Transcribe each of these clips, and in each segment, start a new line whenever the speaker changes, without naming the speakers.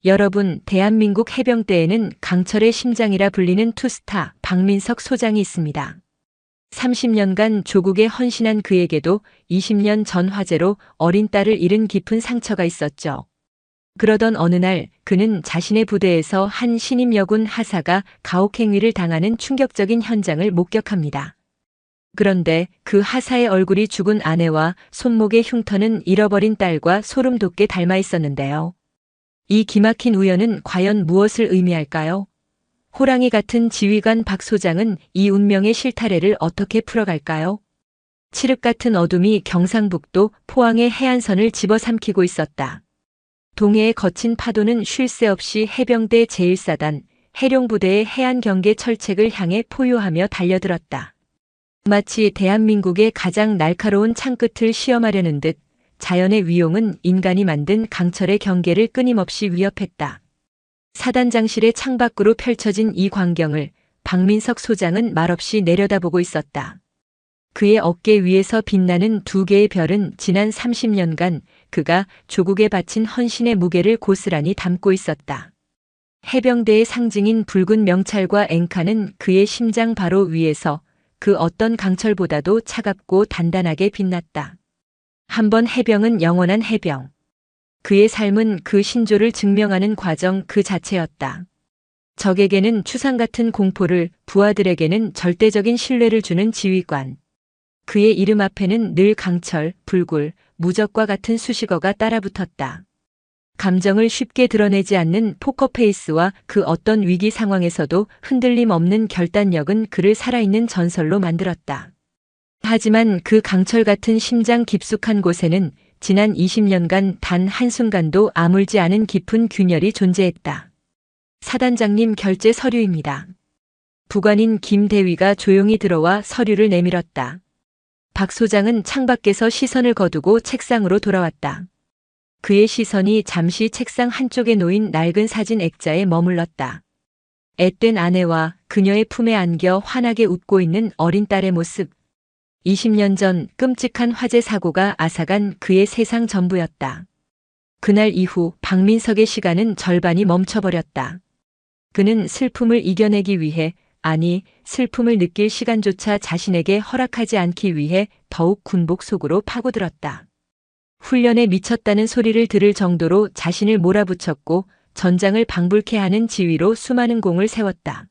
여러분, 대한민국 해병대에는 강철의 심장이라 불리는 투스타 박민석 소장이 있습니다. 30년간 조국에 헌신한 그에게도 20년 전 화재로 어린 딸을 잃은 깊은 상처가 있었죠. 그러던 어느 날 그는 자신의 부대에서 한 신임 여군 하사가 가혹행위를 당하는 충격적인 현장을 목격합니다. 그런데 그 하사의 얼굴이 죽은 아내와 손목의 흉터는 잃어버린 딸과 소름 돋게 닮아 있었는데요. 이 기막힌 우연은 과연 무엇을 의미할까요? 호랑이 같은 지휘관 박 소장은 이 운명의 실타래를 어떻게 풀어갈까요? 칠흑 같은 어둠이 경상북도 포항의 해안선을 집어삼키고 있었다. 동해의 거친 파도는 쉴 새 없이 해병대 제1사단 해룡부대의 해안 경계 철책을 향해 포효하며 달려들었다. 마치 대한민국의 가장 날카로운 창끝을 시험하려는 듯 자연의 위용은 인간이 만든 강철의 경계를 끊임없이 위협했다. 사단장실의 창밖으로 펼쳐진 이 광경을 박민석 소장은 말없이 내려다보고 있었다. 그의 어깨 위에서 빛나는 두 개의 별은 지난 30년간 그가 조국에 바친 헌신의 무게를 고스란히 담고 있었다. 해병대의 상징인 붉은 명찰과 앵카는 그의 심장 바로 위에서 그 어떤 강철보다도 차갑고 단단하게 빛났다. 한 번 해병은 영원한 해병. 그의 삶은 그 신조를 증명하는 과정 그 자체였다. 적에게는 추상 같은 공포를, 부하들에게는 절대적인 신뢰를 주는 지휘관. 그의 이름 앞에는 늘 강철, 불굴, 무적과 같은 수식어가 따라붙었다. 감정을 쉽게 드러내지 않는 포커페이스와 그 어떤 위기 상황에서도 흔들림 없는 결단력은 그를 살아있는 전설로 만들었다. 하지만 그 강철 같은 심장 깊숙한 곳에는 지난 20년간 단 한순간도 아물지 않은 깊은 균열이 존재했다. 사단장님 결제 서류입니다. 부관인 김 대위가 조용히 들어와 서류를 내밀었다. 박 소장은 창밖에서 시선을 거두고 책상으로 돌아왔다. 그의 시선이 잠시 책상 한쪽에 놓인 낡은 사진 액자에 머물렀다. 앳된 아내와 그녀의 품에 안겨 환하게 웃고 있는 어린 딸의 모습. 20년 전 끔찍한 화재 사고가 앗아간 그의 세상 전부였다. 그날 이후 박민석의 시간은 절반이 멈춰버렸다. 그는 슬픔을 이겨내기 위해, 아니, 슬픔을 느낄 시간조차 자신에게 허락하지 않기 위해 더욱 군복 속으로 파고들었다. 훈련에 미쳤다는 소리를 들을 정도로 자신을 몰아붙였고 전장을 방불케 하는 지휘로 수많은 공을 세웠다.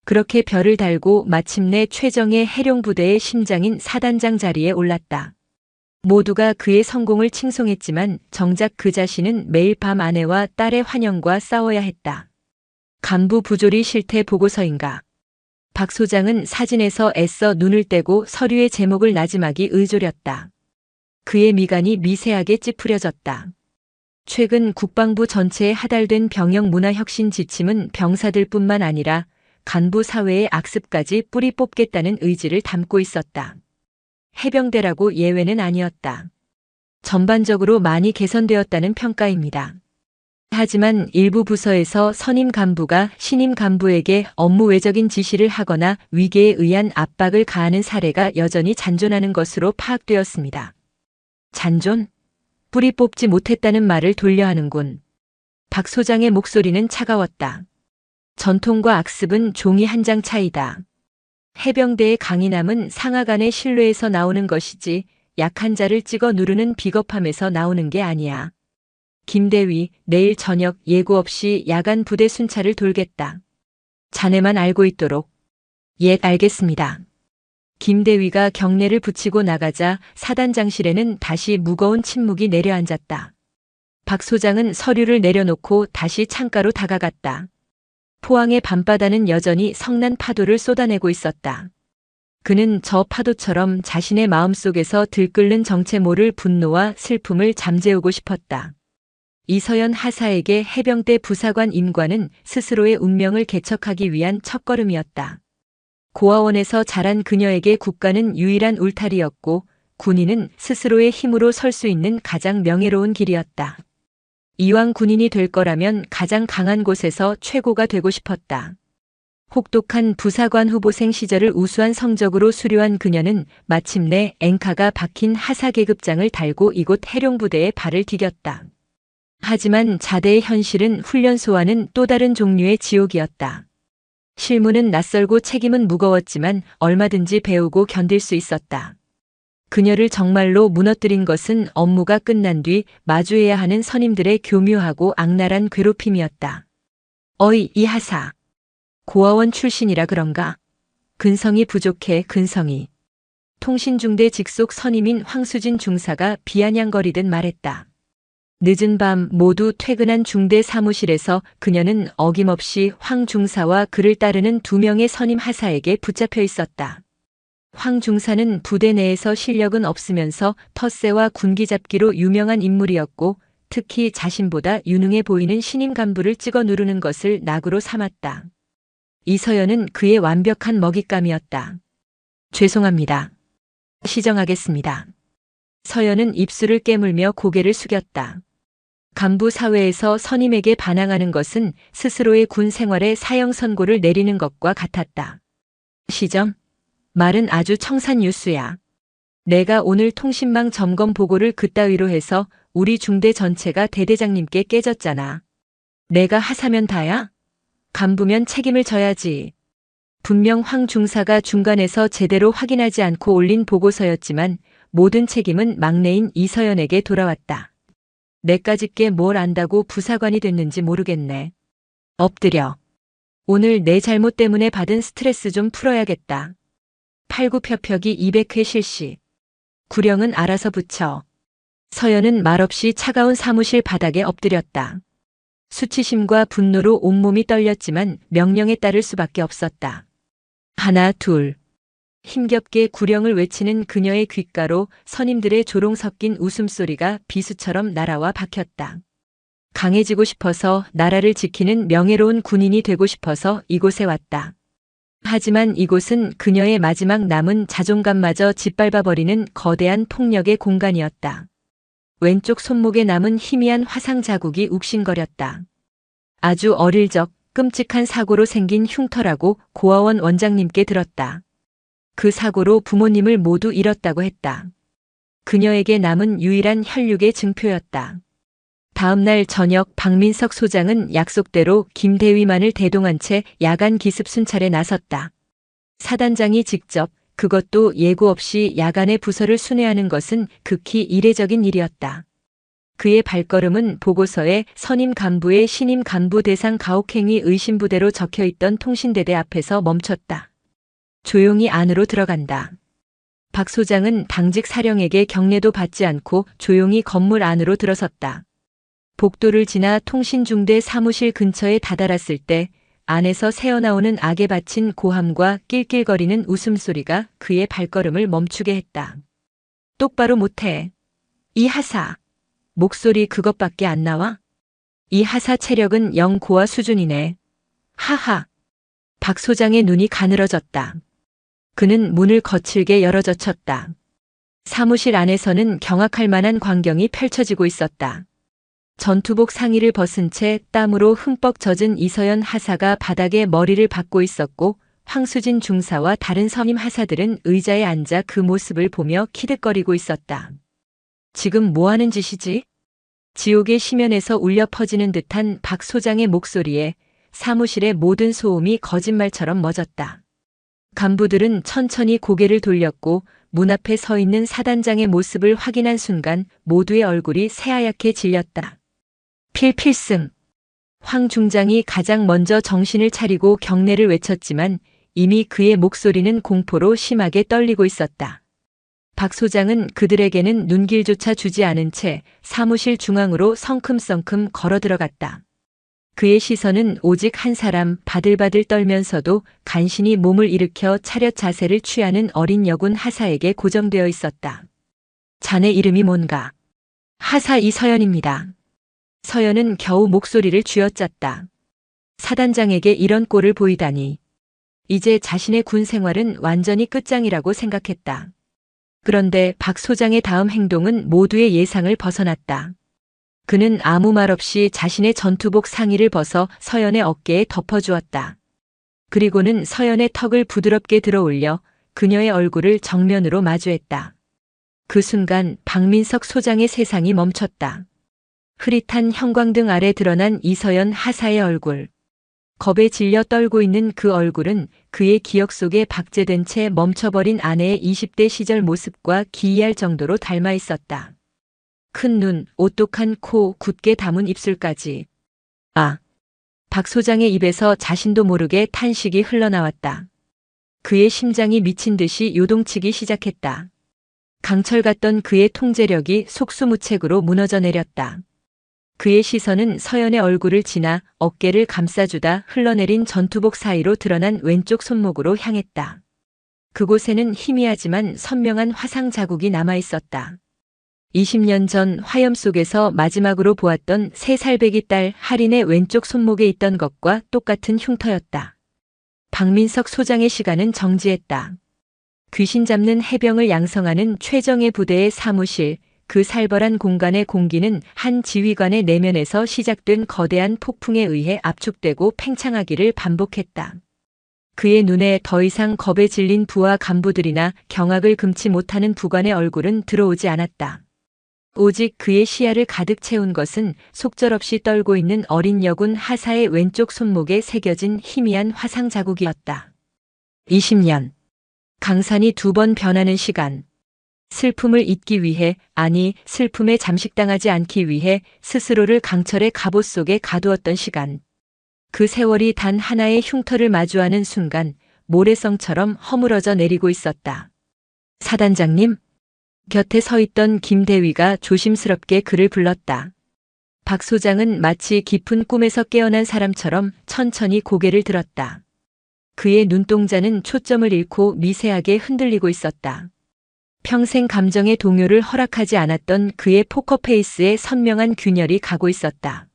그렇게 별을 달고 마침내 최정예 해룡부대의 심장인 사단장 자리에 올랐다. 모두가 그의 성공을 칭송했지만 정작 그 자신은 매일 밤 아내와 딸의 환영과 싸워야 했다. 간부 부조리 실태 보고서인가. 박 소장은 사진에서 애써 눈을 떼고 서류의 제목을 나지막이 의조렸다. 그의 미간이 미세하게 찌푸려졌다. 최근 국방부 전체에 하달된 병영 문화혁신 지침은 병사들뿐만 아니라 간부 사회의 악습까지 뿌리 뽑겠다는 의지를 담고 있었다. 해병대라고 예외는 아니었다. 전반적으로 많이 개선되었다는 평가입니다. 하지만 일부 부서에서 선임 간부가 신임 간부에게 업무 외적인 지시를 하거나 위계에 의한 압박을 가하는 사례가 여전히 잔존하는 것으로 파악되었습니다. 잔존? 뿌리 뽑지 못했다는 말을 돌려하는군. 박 소장의 목소리는 차가웠다. 전통과 악습은 종이 한 장 차이다. 해병대의 강인함은 상하 간의 신뢰에서 나오는 것이지 약한 자를 찍어 누르는 비겁함에서 나오는 게 아니야. 김대위, 내일 저녁 예고 없이 야간 부대 순찰을 돌겠다. 자네만 알고 있도록. 예, 알겠습니다. 김대위가 경례를 붙이고 나가자 사단장실에는 다시 무거운 침묵이 내려앉았다. 박 소장은 서류를 내려놓고 다시 창가로 다가갔다. 포항의 밤바다는 여전히 성난 파도를 쏟아내고 있었다. 그는 저 파도처럼 자신의 마음속에서 들끓는 정체 모를 분노와 슬픔을 잠재우고 싶었다. 이서연 하사에게 해병대 부사관 임관은 스스로의 운명을 개척하기 위한 첫걸음이었다. 고아원에서 자란 그녀에게 국가는 유일한 울타리였고 군인은 스스로의 힘으로 설 수 있는 가장 명예로운 길이었다. 이왕 군인이 될 거라면 가장 강한 곳에서 최고가 되고 싶었다. 혹독한 부사관 후보생 시절을 우수한 성적으로 수료한 그녀는 마침내 앵카가 박힌 하사 계급장을 달고 이곳 해룡부대에 발을 디뎠다. 하지만 자대의 현실은 훈련소와는 또 다른 종류의 지옥이었다. 실무는 낯설고 책임은 무거웠지만 얼마든지 배우고 견딜 수 있었다. 그녀를 정말로 무너뜨린 것은 업무가 끝난 뒤 마주해야 하는 선임들의 교묘하고 악랄한 괴롭힘이었다. 어이, 이 하사. 고아원 출신이라 그런가? 근성이 부족해, 근성이. 통신중대 직속 선임인 황수진 중사가 비아냥거리듯 말했다. 늦은 밤 모두 퇴근한 중대 사무실에서 그녀는 어김없이 황 중사와 그를 따르는 2명의 선임 하사에게 붙잡혀 있었다. 황 중사는 부대 내에서 실력은 없으면서 텃세와 군기잡기로 유명한 인물이었고 특히 자신보다 유능해 보이는 신임 간부를 찍어 누르는 것을 낙으로 삼았다. 이서연은 그의 완벽한 먹잇감이었다. 죄송합니다. 시정하겠습니다. 서연은 입술을 깨물며 고개를 숙였다. 간부 사회에서 선임에게 반항하는 것은 스스로의 군 생활에 사형 선고를 내리는 것과 같았다. 시정? 말은 아주 청산유수야. 내가 오늘 통신망 점검 보고를 그따위로 해서 우리 중대 전체가 대대장님께 깨졌잖아. 내가 하사면 다야? 간부면 책임을 져야지. 분명 황 중사가 중간에서 제대로 확인하지 않고 올린 보고서였지만 모든 책임은 막내인 이서연에게 돌아왔다. 내까짓게 뭘 안다고 부사관이 됐는지 모르겠네. 엎드려. 오늘 내 잘못 때문에 받은 스트레스 좀 풀어야겠다. 팔굽혀펴기 200회 실시. 구령은 알아서 붙여. 서연은 말없이 차가운 사무실 바닥에 엎드렸다. 수치심과 분노로 온몸이 떨렸지만 명령에 따를 수밖에 없었다. 하나, 둘. 힘겹게 구령을 외치는 그녀의 귓가로 선임들의 조롱 섞인 웃음소리가 비수처럼 날아와 박혔다. 강해지고 싶어서 나라를 지키는 명예로운 군인이 되고 싶어서 이곳에 왔다. 하지만 이곳은 그녀의 마지막 남은 자존감마저 짓밟아버리는 거대한 폭력의 공간이었다. 왼쪽 손목에 남은 희미한 화상 자국이 욱신거렸다. 아주 어릴 적 끔찍한 사고로 생긴 흉터라고 고아원 원장님께 들었다. 그 사고로 부모님을 모두 잃었다고 했다. 그녀에게 남은 유일한 혈육의 증표였다. 다음 날 저녁 박민석 소장은 약속대로 김대위만을 대동한 채 야간 기습 순찰에 나섰다. 사단장이 직접 그것도 예고 없이 야간에 부서를 순회하는 것은 극히 이례적인 일이었다. 그의 발걸음은 보고서에 선임 간부의 신임 간부 대상 가혹행위 의심부대로 적혀있던 통신대대 앞에서 멈췄다. 조용히 안으로 들어간다. 박 소장은 당직 사령에게 경례도 받지 않고 조용히 건물 안으로 들어섰다. 복도를 지나 통신중대 사무실 근처에 다다랐을 때 안에서 새어나오는 악에 바친 고함과 낄낄거리는 웃음소리가 그의 발걸음을 멈추게 했다. 똑바로 못해. 이 하사. 목소리 그것밖에 안 나와? 이 하사 체력은 영 고아 수준이네. 하하. 박 소장의 눈이 가늘어졌다. 그는 문을 거칠게 열어젖혔다. 사무실 안에서는 경악할 만한 광경이 펼쳐지고 있었다. 전투복 상의를 벗은 채 땀으로 흠뻑 젖은 이서연 하사가 바닥에 머리를 박고 있었고 황수진 중사와 다른 선임 하사들은 의자에 앉아 그 모습을 보며 키득거리고 있었다. 지금 뭐 하는 짓이지? 지옥의 심연에서 울려 퍼지는 듯한 박 소장의 목소리에 사무실의 모든 소음이 거짓말처럼 멎었다. 간부들은 천천히 고개를 돌렸고 문 앞에 서 있는 사단장의 모습을 확인한 순간 모두의 얼굴이 새하얗게 질렸다. 필승. 황 중장이 가장 먼저 정신을 차리고 경례를 외쳤지만 이미 그의 목소리는 공포로 심하게 떨리고 있었다. 박 소장은 그들에게는 눈길조차 주지 않은 채 사무실 중앙으로 성큼성큼 걸어 들어갔다. 그의 시선은 오직 한 사람 바들바들 떨면서도 간신히 몸을 일으켜 차렷 자세를 취하는 어린 여군 하사에게 고정되어 있었다. 자네 이름이 뭔가? 하사 이서연입니다. 서연은 겨우 목소리를 쥐어짰다. 사단장에게 이런 꼴을 보이다니. 이제 자신의 군 생활은 완전히 끝장이라고 생각했다. 그런데 박 소장의 다음 행동은 모두의 예상을 벗어났다. 그는 아무 말 없이 자신의 전투복 상의를 벗어 서연의 어깨에 덮어주었다. 그리고는 서연의 턱을 부드럽게 들어올려 그녀의 얼굴을 정면으로 마주했다. 그 순간 박민석 소장의 세상이 멈췄다. 흐릿한 형광등 아래 드러난 이서연 하사의 얼굴. 겁에 질려 떨고 있는 그 얼굴은 그의 기억 속에 박제된 채 멈춰버린 아내의 20대 시절 모습과 기이할 정도로 닮아 있었다. 큰 눈, 오똑한 코, 굳게 담은 입술까지. 아! 박 소장의 입에서 자신도 모르게 탄식이 흘러나왔다. 그의 심장이 미친 듯이 요동치기 시작했다. 강철 같던 그의 통제력이 속수무책으로 무너져 내렸다. 그의 시선은 서연의 얼굴을 지나 어깨를 감싸주다 흘러내린 전투복 사이로 드러난 왼쪽 손목으로 향했다. 그곳에는 희미하지만 선명한 화상 자국이 남아 있었다. 20년 전 화염 속에서 마지막으로 보았던 3살 배기 딸 할인의 왼쪽 손목에 있던 것과 똑같은 흉터였다. 박민석 소장의 시간은 정지했다. 귀신 잡는 해병을 양성하는 최정예 부대의 사무실, 그 살벌한 공간의 공기는 한 지휘관의 내면에서 시작된 거대한 폭풍에 의해 압축되고 팽창하기를 반복했다. 그의 눈에 더 이상 겁에 질린 부하 간부들이나 경악을 금치 못하는 부관의 얼굴은 들어오지 않았다. 오직 그의 시야를 가득 채운 것은 속절없이 떨고 있는 어린 여군 하사의 왼쪽 손목에 새겨진 희미한 화상 자국이었다. 20년. 강산이 2번 변하는 시간. 슬픔을 잊기 위해, 아니 슬픔에 잠식당하지 않기 위해 스스로를 강철의 갑옷 속에 가두었던 시간. 그 세월이 단 하나의 흉터를 마주하는 순간 모래성처럼 허물어져 내리고 있었다. 사단장님? 곁에 서 있던 김대위가 조심스럽게 그를 불렀다. 박 소장은 마치 깊은 꿈에서 깨어난 사람처럼 천천히 고개를 들었다. 그의 눈동자는 초점을 잃고 미세하게 흔들리고 있었다. 평생 감정의 동요를 허락하지 않았던 그의 포커페이스에 선명한 균열이 가고 있었다.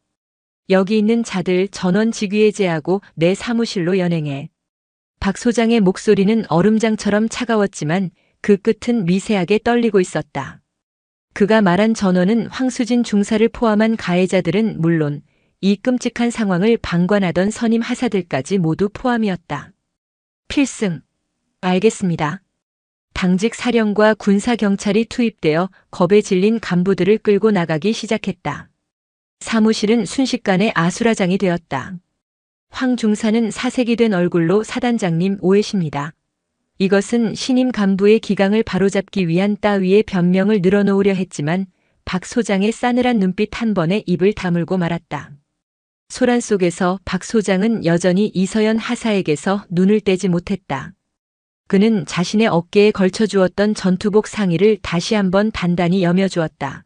여기 있는 자들 전원 직위해제하고 내 사무실로 연행해. 박 소장의 목소리는 얼음장처럼 차가웠지만 그 끝은 미세하게 떨리고 있었다. 그가 말한 전원은 황수진 중사를 포함한 가해자들은 물론 이 끔찍한 상황을 방관하던 선임 하사들까지 모두 포함이었다. 필승. 알겠습니다. 당직 사령과 군사경찰이 투입되어 겁에 질린 간부들을 끌고 나가기 시작했다. 사무실은 순식간에 아수라장이 되었다. 황 중사는 사색이 된 얼굴로 사단장님 오해십니다. 이것은 신임 간부의 기강을 바로잡기 위한 따위의 변명을 늘어놓으려 했지만 박 소장의 싸늘한 눈빛 한 번에 입을 다물고 말았다. 소란 속에서 박 소장은 여전히 이서연 하사에게서 눈을 떼지 못했다. 그는 자신의 어깨에 걸쳐주었던 전투복 상의를 다시 한번 단단히 여며주었다.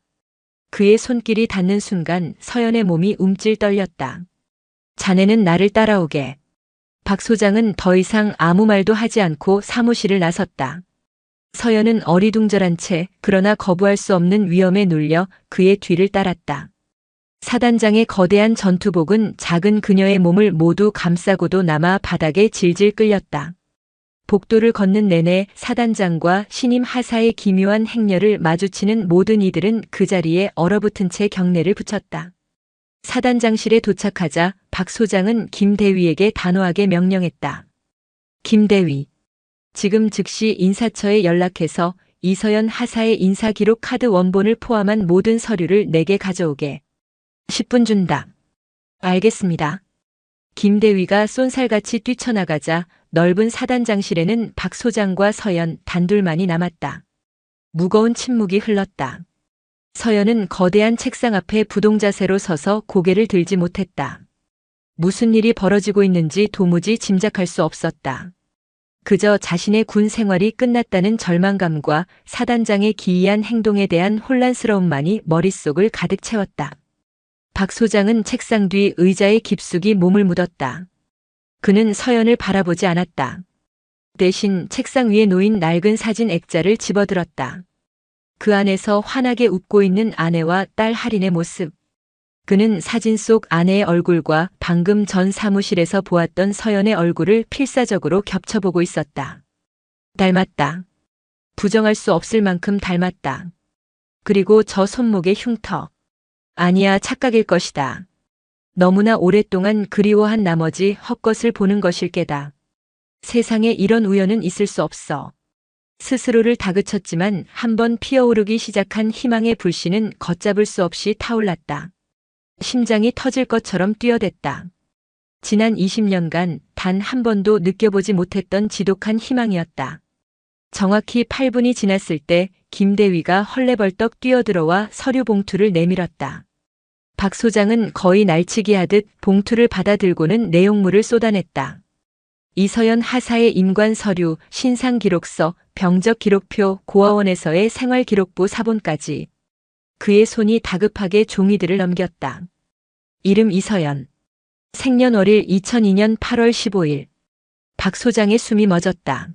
그의 손길이 닿는 순간 서연의 몸이 움찔 떨렸다. 자네는 나를 따라오게. 박 소장은 더 이상 아무 말도 하지 않고 사무실을 나섰다. 서연은 어리둥절한 채 그러나 거부할 수 없는 위험에 눌려 그의 뒤를 따랐다. 사단장의 거대한 전투복은 작은 그녀의 몸을 모두 감싸고도 남아 바닥에 질질 끌렸다. 복도를 걷는 내내 사단장과 신임 하사의 기묘한 행렬을 마주치는 모든 이들은 그 자리에 얼어붙은 채 경례를 붙였다. 사단장실에 도착하자 박 소장은 김대위에게 단호하게 명령했다. 김대위, 지금 즉시 인사처에 연락해서 이서연 하사의 인사기록 카드 원본을 포함한 모든 서류를 내게 가져오게. 10분 준다. 알겠습니다. 김대위가 쏜살같이 뛰쳐나가자 넓은 사단장실에는 박 소장과 서연 단둘만이 남았다. 무거운 침묵이 흘렀다. 서연은 거대한 책상 앞에 부동자세로 서서 고개를 들지 못했다. 무슨 일이 벌어지고 있는지 도무지 짐작할 수 없었다. 그저 자신의 군 생활이 끝났다는 절망감과 사단장의 기이한 행동에 대한 혼란스러움만이 머릿속을 가득 채웠다. 박 소장은 책상 뒤 의자에 깊숙이 몸을 묻었다. 그는 서연을 바라보지 않았다. 대신 책상 위에 놓인 낡은 사진 액자를 집어들었다. 그 안에서 환하게 웃고 있는 아내와 딸 할인의 모습. 그는 사진 속 아내의 얼굴과 방금 전 사무실에서 보았던 서연의 얼굴을 필사적으로 겹쳐보고 있었다. 닮았다. 부정할 수 없을 만큼 닮았다. 그리고 저 손목의 흉터. 아니야, 착각일 것이다. 너무나 오랫동안 그리워한 나머지 헛것을 보는 것일 게다. 세상에 이런 우연은 있을 수 없어. 스스로를 다그쳤지만 한번 피어오르기 시작한 희망의 불씨는 걷잡을 수 없이 타올랐다. 심장이 터질 것처럼 뛰어댔다. 지난 20년간 단 한 번도 느껴보지 못했던 지독한 희망이었다. 정확히 8분이 지났을 때 김대위가 헐레벌떡 뛰어들어와 서류 봉투를 내밀었다. 박 소장은 거의 날치기 하듯 봉투를 받아들고는 내용물을 쏟아냈다. 이서연 하사의 임관 서류, 신상 기록서, 병적 기록표, 고아원에서의 생활기록부 사본까지. 그의 손이 다급하게 종이들을 넘겼다. 이름 이서연. 생년월일 2002년 8월 15일. 박 소장의 숨이 멎었다.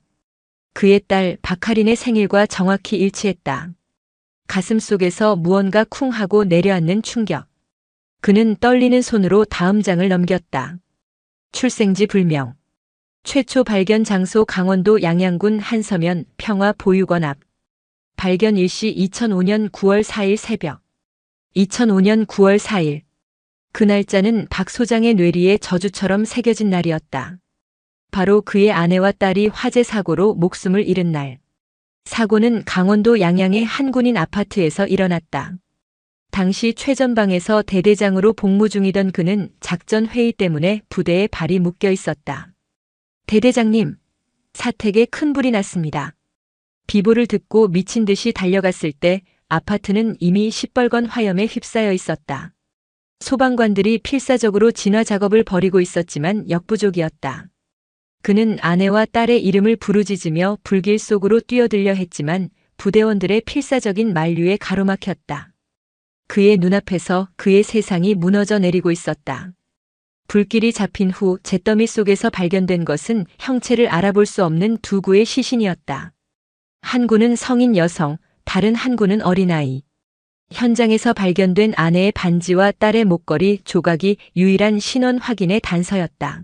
그의 딸 박하린의 생일과 정확히 일치했다. 가슴 속에서 무언가 쿵 하고 내려앉는 충격. 그는 떨리는 손으로 다음 장을 넘겼다. 출생지 불명. 최초 발견 장소 강원도 양양군 한서면 평화보육원 앞. 발견 일시 2005년 9월 4일 새벽. 2005년 9월 4일. 그 날짜는 박 소장의 뇌리에 저주처럼 새겨진 날이었다. 바로 그의 아내와 딸이 화재 사고로 목숨을 잃은 날. 사고는 강원도 양양의 한 군인 아파트에서 일어났다. 당시 최전방에서 대대장으로 복무 중이던 그는 작전 회의 때문에 부대에 발이 묶여 있었다. 대대장님, 사택에 큰 불이 났습니다. 비보를 듣고 미친 듯이 달려갔을 때 아파트는 이미 시뻘건 화염에 휩싸여 있었다. 소방관들이 필사적으로 진화 작업을 벌이고 있었지만 역부족이었다. 그는 아내와 딸의 이름을 부르짖으며 불길 속으로 뛰어들려 했지만 부대원들의 필사적인 만류에 가로막혔다. 그의 눈앞에서 그의 세상이 무너져 내리고 있었다. 불길이 잡힌 후 잿더미 속에서 발견된 것은 형체를 알아볼 수 없는 두 구의 시신이었다. 한 구는 성인 여성, 다른 한 구는 어린아이. 현장에서 발견된 아내의 반지와 딸의 목걸이, 조각이 유일한 신원 확인의 단서였다.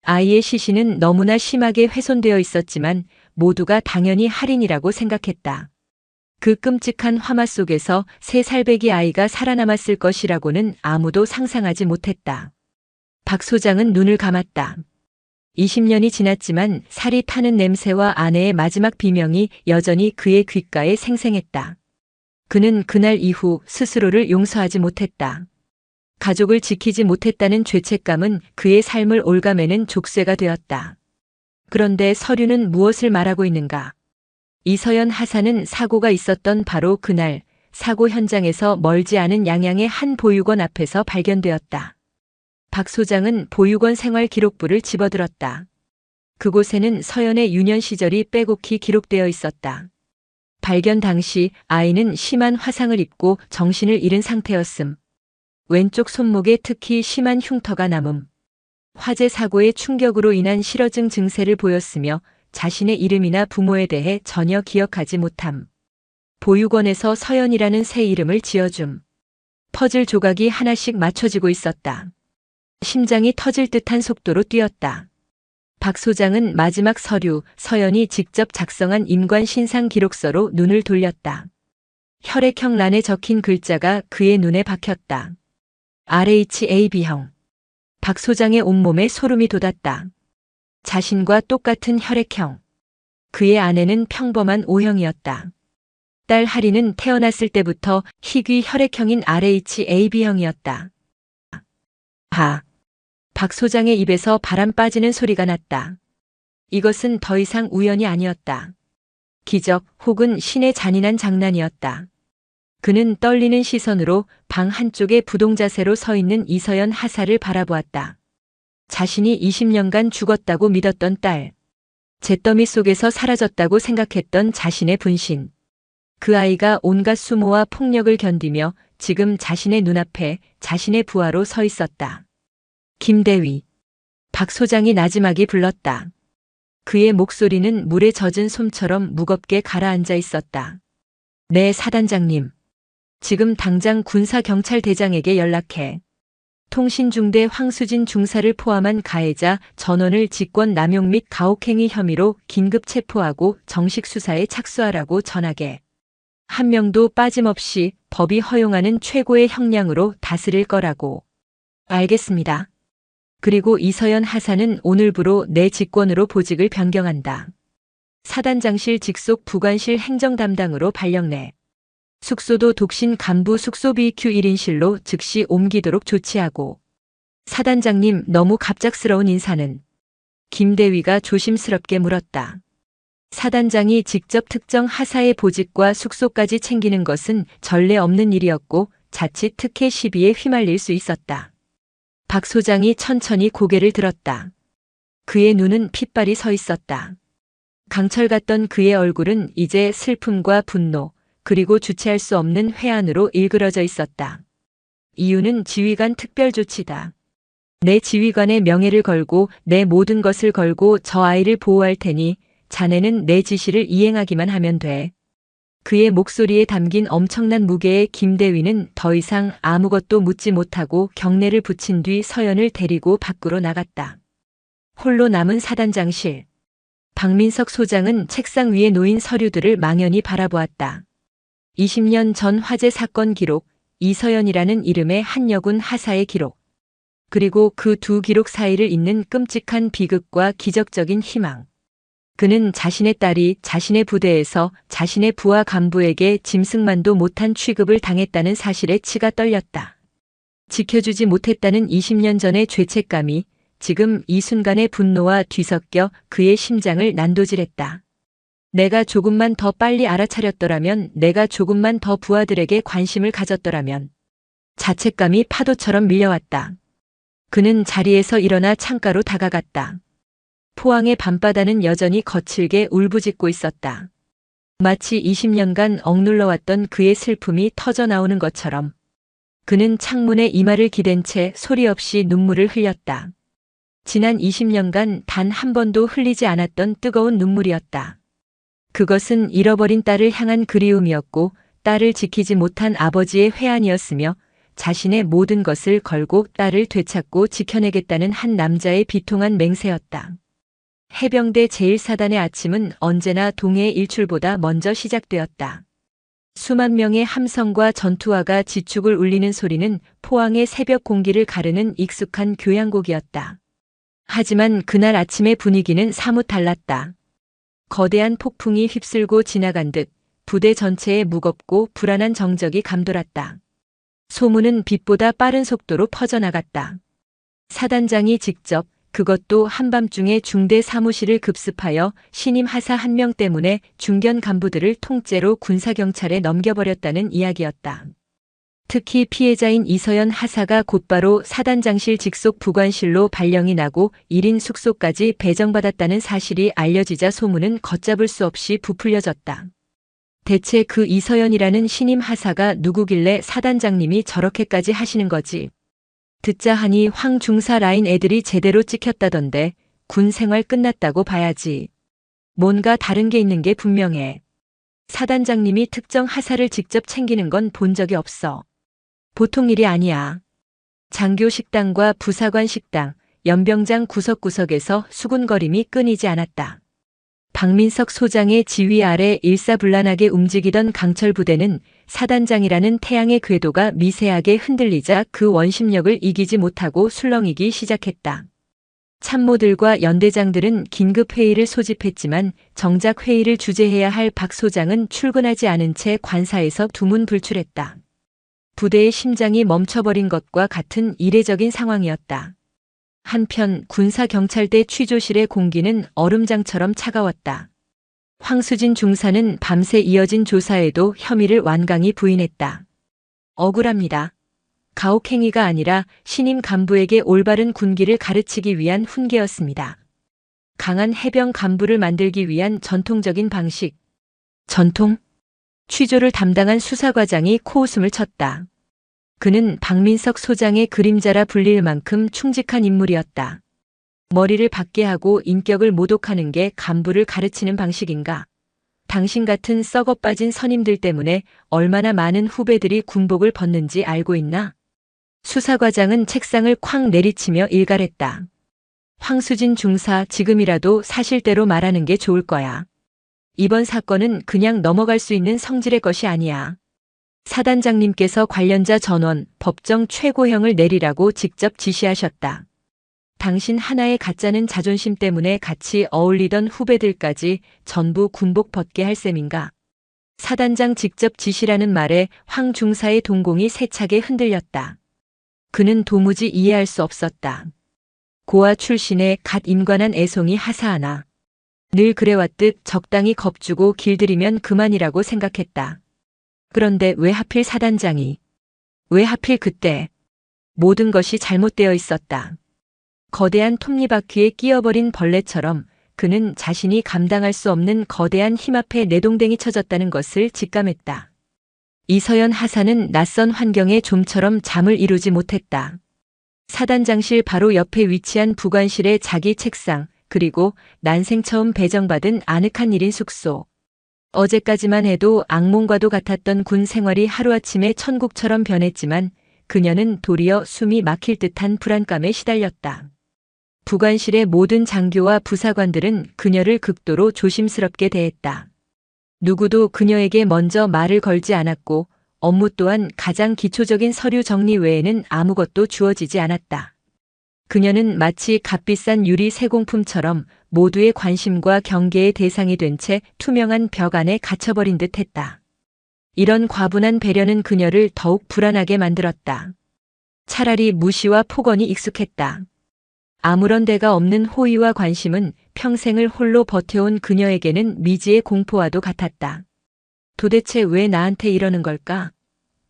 아이의 시신은 너무나 심하게 훼손되어 있었지만 모두가 당연히 할인이라고 생각했다. 그 끔찍한 화마 속에서 세 살배기 아이가 살아남았을 것이라고는 아무도 상상하지 못했다. 박 소장은 눈을 감았다. 20년이 지났지만 살이 타는 냄새와 아내의 마지막 비명이 여전히 그의 귓가에 생생했다. 그는 그날 이후 스스로를 용서하지 못했다. 가족을 지키지 못했다는 죄책감은 그의 삶을 올가매는 족쇄가 되었다. 그런데 서류는 무엇을 말하고 있는가? 이서연 하사는 사고가 있었던 바로 그날 사고 현장에서 멀지 않은 양양의 한 보육원 앞에서 발견되었다. 박 소장은 보육원 생활기록부를 집어들었다. 그곳에는 서연의 유년 시절이 빼곡히 기록되어 있었다. 발견 당시 아이는 심한 화상을 입고 정신을 잃은 상태였음. 왼쪽 손목에 특히 심한 흉터가 남음. 화재 사고의 충격으로 인한 실어증 증세를 보였으며 자신의 이름이나 부모에 대해 전혀 기억하지 못함. 보육원에서 서연이라는 새 이름을 지어줌. 퍼즐 조각이 하나씩 맞춰지고 있었다. 심장이 터질 듯한 속도로 뛰었다. 박 소장은 마지막 서류, 서연이 직접 작성한 임관 신상 기록서로 눈을 돌렸다. 혈액형 란에 적힌 글자가 그의 눈에 박혔다. RHAB형. 박 소장의 온몸에 소름이 돋았다. 자신과 똑같은 혈액형. 그의 아내는 평범한 O형이었다. 딸 하리는 태어났을 때부터 희귀 혈액형인 RHAB형이었다. 박 소장의 입에서 바람 빠지는 소리가 났다. 이것은 더 이상 우연이 아니었다. 기적 혹은 신의 잔인한 장난이었다. 그는 떨리는 시선으로 방 한쪽에 부동자세로 서 있는 이서연 하사를 바라보았다. 자신이 20년간 죽었다고 믿었던 딸. 잿더미 속에서 사라졌다고 생각했던 자신의 분신. 그 아이가 온갖 수모와 폭력을 견디며 지금 자신의 눈앞에 자신의 부하로 서 있었다. 김대위. 박 소장이 나지막이 불렀다. 그의 목소리는 물에 젖은 솜처럼 무겁게 가라앉아 있었다. 네, 사단장님. 지금 당장 군사경찰대장에게 연락해. 통신중대 황수진 중사를 포함한 가해자 전원을 직권 남용 및 가혹행위 혐의로 긴급 체포하고 정식 수사에 착수하라고 전하게. 한 명도 빠짐없이 법이 허용하는 최고의 형량으로 다스릴 거라고. 알겠습니다. 그리고 이서연 하사는 오늘부로 내 직권으로 보직을 변경한다. 사단장실 직속 부관실 행정 담당으로 발령내. 숙소도 독신 간부 숙소 BQ 1인실로 즉시 옮기도록 조치하고. 사단장님, 너무 갑작스러운 인사는? 김대위가 조심스럽게 물었다. 사단장이 직접 특정 하사의 보직과 숙소까지 챙기는 것은 전례 없는 일이었고 자칫 특혜 시비에 휘말릴 수 있었다. 박 소장이 천천히 고개를 들었다. 그의 눈은 핏발이 서 있었다. 강철 같던 그의 얼굴은 이제 슬픔과 분노, 그리고 주체할 수 없는 회한으로 일그러져 있었다. 이유는 지휘관 특별조치다. 내 지휘관의 명예를 걸고 내 모든 것을 걸고 저 아이를 보호할 테니 자네는 내 지시를 이행하기만 하면 돼. 그의 목소리에 담긴 엄청난 무게에 김대위는 더 이상 아무것도 묻지 못하고 경례를 붙인 뒤 서연을 데리고 밖으로 나갔다. 홀로 남은 사단장실. 박민석 소장은 책상 위에 놓인 서류들을 망연히 바라보았다. 20년 전 화재 사건 기록, 이서연이라는 이름의 한여군 하사의 기록. 그리고 그 두 기록 사이를 잇는 끔찍한 비극과 기적적인 희망. 그는 자신의 딸이 자신의 부대에서 자신의 부하 간부에게 짐승만도 못한 취급을 당했다는 사실에 치가 떨렸다. 지켜주지 못했다는 20년 전의 죄책감이 지금 이 순간의 분노와 뒤섞여 그의 심장을 난도질했다. 내가 조금만 더 빨리 알아차렸더라면, 내가 조금만 더 부하들에게 관심을 가졌더라면. 자책감이 파도처럼 밀려왔다. 그는 자리에서 일어나 창가로 다가갔다. 포항의 밤바다는 여전히 거칠게 울부짖고 있었다. 마치 20년간 억눌러왔던 그의 슬픔이 터져나오는 것처럼. 그는 창문에 이마를 기댄 채 소리 없이 눈물을 흘렸다. 지난 20년간 단 한 번도 흘리지 않았던 뜨거운 눈물이었다. 그것은 잃어버린 딸을 향한 그리움이었고 딸을 지키지 못한 아버지의 회한이었으며 자신의 모든 것을 걸고 딸을 되찾고 지켜내겠다는 한 남자의 비통한 맹세였다. 해병대 제1사단의 아침은 언제나 동해의 일출보다 먼저 시작되었다. 수만 명의 함성과 전투화가 지축을 울리는 소리는 포항의 새벽 공기를 가르는 익숙한 교향곡이었다. 하지만 그날 아침의 분위기는 사뭇 달랐다. 거대한 폭풍이 휩쓸고 지나간 듯 부대 전체에 무겁고 불안한 정적이 감돌았다. 소문은 빛보다 빠른 속도로 퍼져나갔다. 사단장이 직접, 그것도 한밤중에 중대 사무실을 급습하여 신임 하사 한 명 때문에 중견 간부들을 통째로 군사경찰에 넘겨버렸다는 이야기였다. 특히 피해자인 이서연 하사가 곧바로 사단장실 직속 부관실로 발령이 나고 1인 숙소까지 배정받았다는 사실이 알려지자 소문은 걷잡을 수 없이 부풀려졌다. 대체 그 이서연이라는 신임 하사가 누구길래 사단장님이 저렇게까지 하시는 거지? 듣자 하니 황 중사 라인 애들이 제대로 찍혔다던데 군 생활 끝났다고 봐야지. 뭔가 다른 게 있는 게 분명해. 사단장님이 특정 하사를 직접 챙기는 건 본 적이 없어. 보통 일이 아니야. 장교 식당과 부사관 식당, 연병장 구석구석에서 수군거림이 끊이지 않았다. 박민석 소장의 지휘 아래 일사불란하게 움직이던 강철 부대는 사단장이라는 태양의 궤도가 미세하게 흔들리자 그 원심력을 이기지 못하고 술렁이기 시작했다. 참모들과 연대장들은 긴급 회의를 소집했지만 정작 회의를 주재해야 할 박 소장은 출근하지 않은 채 관사에서 두문불출했다. 부대의 심장이 멈춰버린 것과 같은 이례적인 상황이었다. 한편 군사경찰대 취조실의 공기는 얼음장처럼 차가웠다. 황수진 중사는 밤새 이어진 조사에도 혐의를 완강히 부인했다. 억울합니다. 가혹행위가 아니라 신임 간부에게 올바른 군기를 가르치기 위한 훈계였습니다. 강한 해병 간부를 만들기 위한 전통적인 방식. 전통? 취조를 담당한 수사과장이 코웃음을 쳤다. 그는 박민석 소장의 그림자라 불릴 만큼 충직한 인물이었다. 머리를 밖에 하고 인격을 모독하는 게 간부를 가르치는 방식인가? 당신 같은 썩어 빠진 선임들 때문에 얼마나 많은 후배들이 군복을 벗는지 알고 있나? 수사과장은 책상을 쾅 내리치며 일갈했다. 황수진 중사, 지금이라도 사실대로 말하는 게 좋을 거야. 이번 사건은 그냥 넘어갈 수 있는 성질의 것이 아니야. 사단장님께서 관련자 전원, 법정 최고형을 내리라고 직접 지시하셨다. 당신 하나의 가짜는 자존심 때문에 같이 어울리던 후배들까지 전부 군복 벗게 할 셈인가? 사단장 직접 지시라는 말에 황 중사의 동공이 세차게 흔들렸다. 그는 도무지 이해할 수 없었다. 고아 출신의 갓 임관한 애송이 하사하나. 늘 그래왔듯 적당히 겁주고 길들이면 그만이라고 생각했다. 그런데 왜 하필 사단장이? 왜 하필 그때? 모든 것이 잘못되어 있었다. 거대한 톱니바퀴에 끼어버린 벌레처럼 그는 자신이 감당할 수 없는 거대한 힘 앞에 내동댕이 쳐졌다는 것을 직감했다. 이서연 하사는 낯선 환경에 좀처럼 잠을 이루지 못했다. 사단장실 바로 옆에 위치한 부관실의 자기 책상, 그리고 난생 처음 배정받은 아늑한 1인 숙소. 어제까지만 해도 악몽과도 같았던 군 생활이 하루아침에 천국처럼 변했지만 그녀는 도리어 숨이 막힐 듯한 불안감에 시달렸다. 부관실의 모든 장교와 부사관들은 그녀를 극도로 조심스럽게 대했다. 누구도 그녀에게 먼저 말을 걸지 않았고 업무 또한 가장 기초적인 서류 정리 외에는 아무것도 주어지지 않았다. 그녀는 마치 값비싼 유리 세공품처럼 모두의 관심과 경계의 대상이 된 채 투명한 벽 안에 갇혀버린 듯 했다. 이런 과분한 배려는 그녀를 더욱 불안하게 만들었다. 차라리 무시와 폭언이 익숙했다. 아무런 데가 없는 호의와 관심은 평생을 홀로 버텨온 그녀에게는 미지의 공포와도 같았다. 도대체 왜 나한테 이러는 걸까?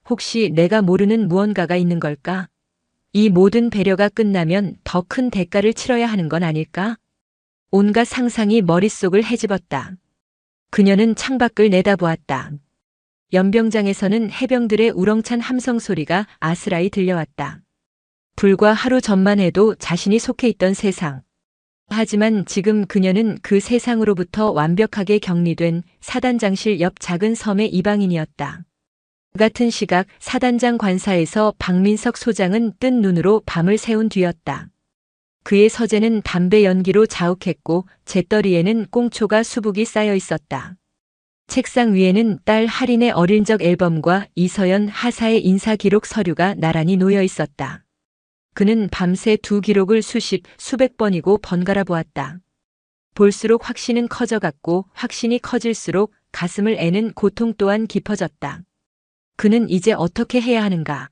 혹시 내가 모르는 무언가가 있는 걸까? 이 모든 배려가 끝나면 더 큰 대가를 치러야 하는 건 아닐까? 온갖 상상이 머릿속을 헤집었다. 그녀는 창밖을 내다보았다. 연병장에서는 해병들의 우렁찬 함성 소리가 아스라이 들려왔다. 불과 하루 전만 해도 자신이 속해 있던 세상. 하지만 지금 그녀는 그 세상으로부터 완벽하게 격리된 사단장실 옆 작은 섬의 이방인이었다. 같은 시각 사단장 관사에서 박민석 소장은 뜬 눈으로 밤을 새운 뒤였다. 그의 서재는 담배 연기로 자욱했고 재떨이에는 꽁초가 수북이 쌓여 있었다. 책상 위에는 딸 할인의 어린 적 앨범과 이서연 하사의 인사기록 서류가 나란히 놓여 있었다. 그는 밤새 두 기록을 수백 번이고 번갈아 보았다. 볼수록 확신은 커져갔고 확신이 커질수록 가슴을 애는 고통 또한 깊어졌다. 그는 이제 어떻게 해야 하는가?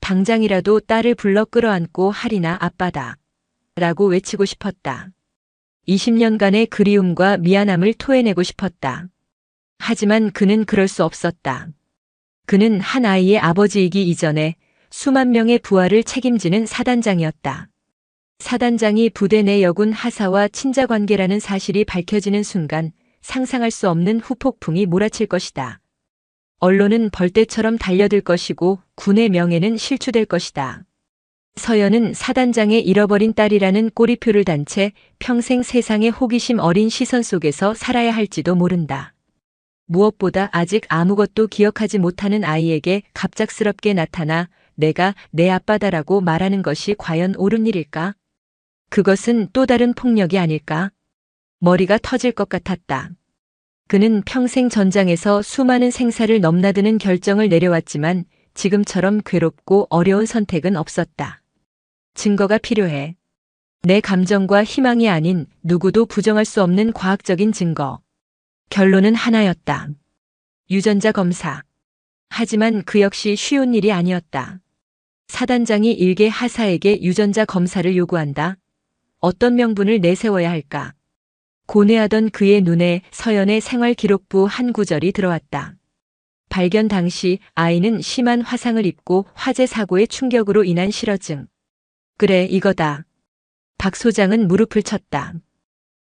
당장이라도 딸을 불러 끌어안고 할인아 아빠다. 라고 외치고 싶었다. 20년간의 그리움과 미안함을 토해내고 싶었다. 하지만 그는 그럴 수 없었다. 그는 한 아이의 아버지이기 이전에 수만 명의 부하를 책임지는 사단장이었다. 사단장이 부대 내 여군 하사와 친자 관계라는 사실이 밝혀지는 순간 상상할 수 없는 후폭풍이 몰아칠 것이다. 언론은 벌떼처럼 달려들 것이고 군의 명예는 실추될 것이다. 서연은 사단장의 잃어버린 딸이라는 꼬리표를 단 채 평생 세상의 호기심 어린 시선 속에서 살아야 할지도 모른다. 무엇보다 아직 아무것도 기억하지 못하는 아이에게 갑작스럽게 나타나 내가 내 아빠다라고 말하는 것이 과연 옳은 일일까? 그것은 또 다른 폭력이 아닐까? 머리가 터질 것 같았다. 그는 평생 전장에서 수많은 생사를 넘나드는 결정을 내려왔지만 지금처럼 괴롭고 어려운 선택은 없었다. 증거가 필요해. 내 감정과 희망이 아닌 누구도 부정할 수 없는 과학적인 증거. 결론은 하나였다. 유전자 검사. 하지만 그 역시 쉬운 일이 아니었다. 사단장이 일개 하사에게 유전자 검사를 요구한다. 어떤 명분을 내세워야 할까? 고뇌하던 그의 눈에 서연의 생활기록부 한 구절이 들어왔다. 발견 당시 아이는 심한 화상을 입고 화재 사고의 충격으로 인한 실어증. 그래, 이거다. 박 소장은 무릎을 쳤다.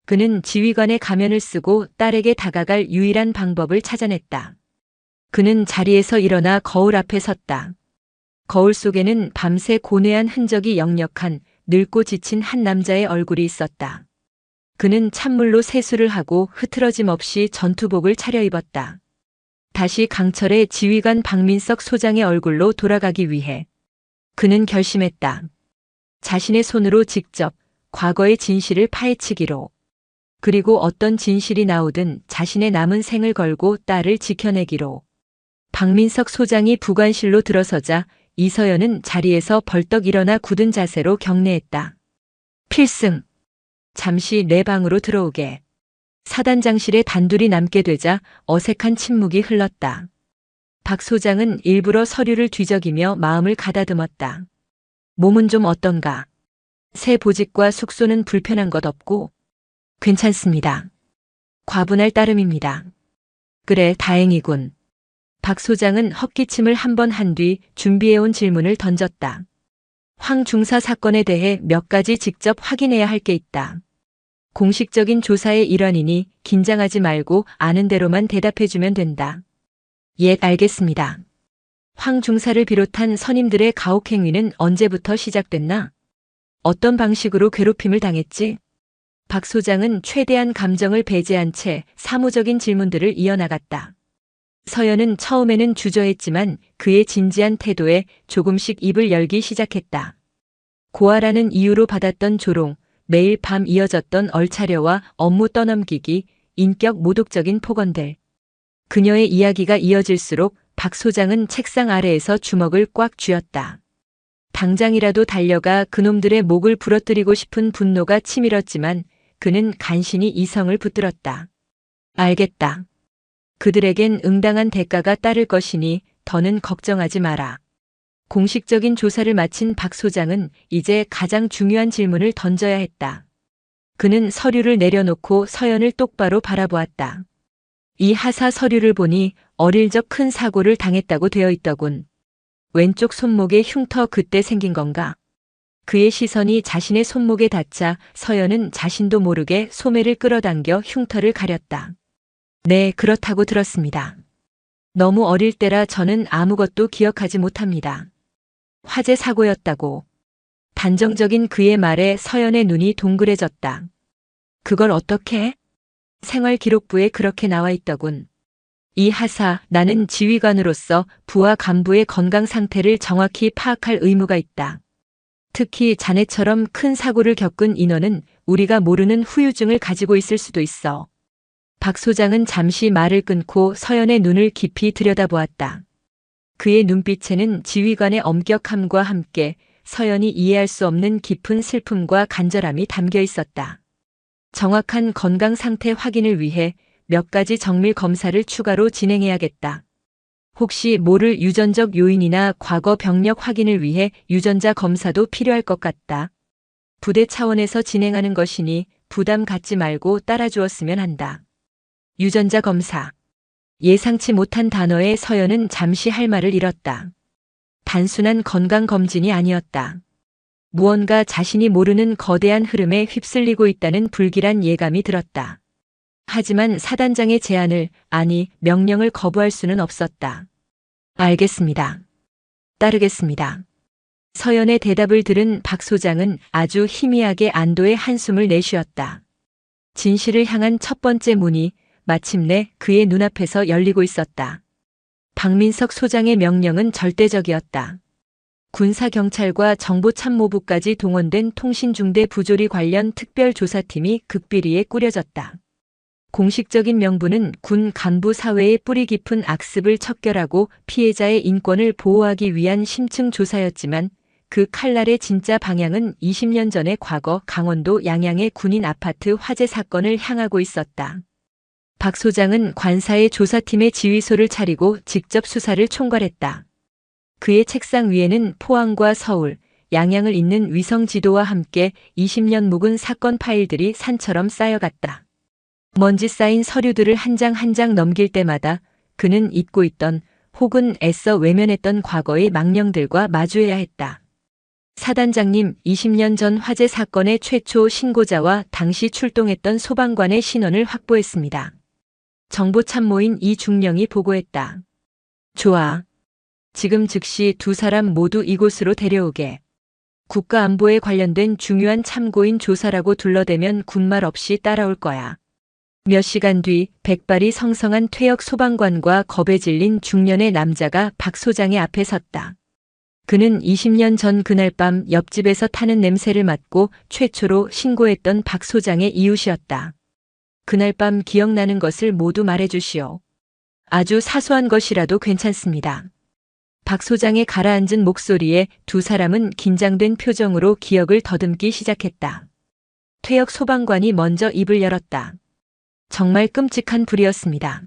그는 지휘관의 가면을 쓰고 딸에게 다가갈 유일한 방법을 찾아냈다. 그는 자리에서 일어나 거울 앞에 섰다. 거울 속에는 밤새 고뇌한 흔적이 역력한 늙고 지친 한 남자의 얼굴이 있었다. 그는 찬물로 세수를 하고 흐트러짐 없이 전투복을 차려입었다. 다시 강철의 지휘관 박민석 소장의 얼굴로 돌아가기 위해 그는 결심했다. 자신의 손으로 직접 과거의 진실을 파헤치기로. 그리고 어떤 진실이 나오든 자신의 남은 생을 걸고 딸을 지켜내기로. 박민석 소장이 부관실로 들어서자 이서연은 자리에서 벌떡 일어나 굳은 자세로 경례했다. 필승. 잠시 내 방으로 들어오게. 사단장실에 단둘이 남게 되자 어색한 침묵이 흘렀다. 박 소장은 일부러 서류를 뒤적이며 마음을 가다듬었다. 몸은 좀 어떤가? 새 보직과 숙소는 불편한 것 없고? 괜찮습니다. 과분할 따름입니다. 그래, 다행이군. 박 소장은 헛기침을 한 번 한 뒤 준비해온 질문을 던졌다. 황 중사 사건에 대해 몇 가지 직접 확인해야 할 게 있다. 공식적인 조사의 일환이니 긴장하지 말고 아는 대로만 대답해주면 된다. 예, 알겠습니다. 황 중사를 비롯한 선임들의 가혹행위는 언제부터 시작됐나? 어떤 방식으로 괴롭힘을 당했지? 박 소장은 최대한 감정을 배제한 채 사무적인 질문들을 이어나갔다. 서연은 처음에는 주저했지만 그의 진지한 태도에 조금씩 입을 열기 시작했다. 고아라는 이유로 받았던 조롱, 매일 밤 이어졌던 얼차려와 업무 떠넘기기, 인격 모독적인 폭언들. 그녀의 이야기가 이어질수록 박 소장은 책상 아래에서 주먹을 꽉 쥐었다. 당장이라도 달려가 그놈들의 목을 부러뜨리고 싶은 분노가 치밀었지만 그는 간신히 이성을 붙들었다. 알겠다. 그들에겐 응당한 대가가 따를 것이니 더는 걱정하지 마라. 공식적인 조사를 마친 박 소장은 이제 가장 중요한 질문을 던져야 했다. 그는 서류를 내려놓고 서연을 똑바로 바라보았다. 이 하사 서류를 보니 어릴 적 큰 사고를 당했다고 되어 있더군. 왼쪽 손목에 흉터 그때 생긴 건가? 그의 시선이 자신의 손목에 닿자 서연은 자신도 모르게 소매를 끌어당겨 흉터를 가렸다. 네, 그렇다고 들었습니다. 너무 어릴 때라 저는 아무것도 기억하지 못합니다. 화재 사고였다고. 단정적인 그의 말에 서연의 눈이 동그래졌다. 그걸 어떻게? 생활기록부에 그렇게 나와 있더군. 이 하사, 나는 지휘관으로서 부하 간부의 건강 상태를 정확히 파악할 의무가 있다. 특히 자네처럼 큰 사고를 겪은 인원은 우리가 모르는 후유증을 가지고 있을 수도 있어. 박 소장은 잠시 말을 끊고 서연의 눈을 깊이 들여다보았다. 그의 눈빛에는 지휘관의 엄격함과 함께 서연이 이해할 수 없는 깊은 슬픔과 간절함이 담겨 있었다. 정확한 건강 상태 확인을 위해 몇 가지 정밀 검사를 추가로 진행해야겠다. 혹시 모를 유전적 요인이나 과거 병력 확인을 위해 유전자 검사도 필요할 것 같다. 부대 차원에서 진행하는 것이니 부담 갖지 말고 따라주었으면 한다. 유전자 검사. 예상치 못한 단어에 서연은 잠시 할 말을 잃었다. 단순한 건강검진이 아니었다. 무언가 자신이 모르는 거대한 흐름에 휩쓸리고 있다는 불길한 예감이 들었다. 하지만 사단장의 제안을, 아니 명령을 거부할 수는 없었다. 알겠습니다. 따르겠습니다. 서연의 대답을 들은 박 소장은 아주 희미하게 안도의 한숨을 내쉬었다. 진실을 향한 첫 번째 문이 마침내 그의 눈앞에서 열리고 있었다. 박민석 소장의 명령은 절대적이었다. 군사경찰과 정보참모부까지 동원된 통신중대 부조리 관련 특별조사팀이 극비리에 꾸려졌다. 공식적인 명분은 군 간부 사회의 뿌리 깊은 악습을 척결하고 피해자의 인권을 보호하기 위한 심층 조사였지만 그 칼날의 진짜 방향은 20년 전의 과거 강원도 양양의 군인 아파트 화재 사건을 향하고 있었다. 박 소장은 관사의 조사팀의 지휘소를 차리고 직접 수사를 총괄했다. 그의 책상 위에는 포항과 서울, 양양을 잇는 위성 지도와 함께 20년 묵은 사건 파일들이 산처럼 쌓여갔다. 먼지 쌓인 서류들을 한 장 한 장 넘길 때마다 그는 잊고 있던 혹은 애써 외면했던 과거의 망령들과 마주해야 했다. 사단장님, 20년 전 화재 사건의 최초 신고자와 당시 출동했던 소방관의 신원을 확보했습니다. 정보참모인 이중령이 보고했다. 좋아. 지금 즉시 두 사람 모두 이곳으로 데려오게. 국가안보에 관련된 중요한 참고인 조사라고 둘러대면 군말 없이 따라올 거야. 몇 시간 뒤 백발이 성성한 퇴역 소방관과 겁에 질린 중년의 남자가 박 소장의 앞에 섰다. 그는 20년 전 그날 밤 옆집에서 타는 냄새를 맡고 최초로 신고했던 박 소장의 이웃이었다. 그날 밤 기억나는 것을 모두 말해주시오. 아주 사소한 것이라도 괜찮습니다. 박 소장의 가라앉은 목소리에 두 사람은 긴장된 표정으로 기억을 더듬기 시작했다. 퇴역 소방관이 먼저 입을 열었다. 정말 끔찍한 불이었습니다.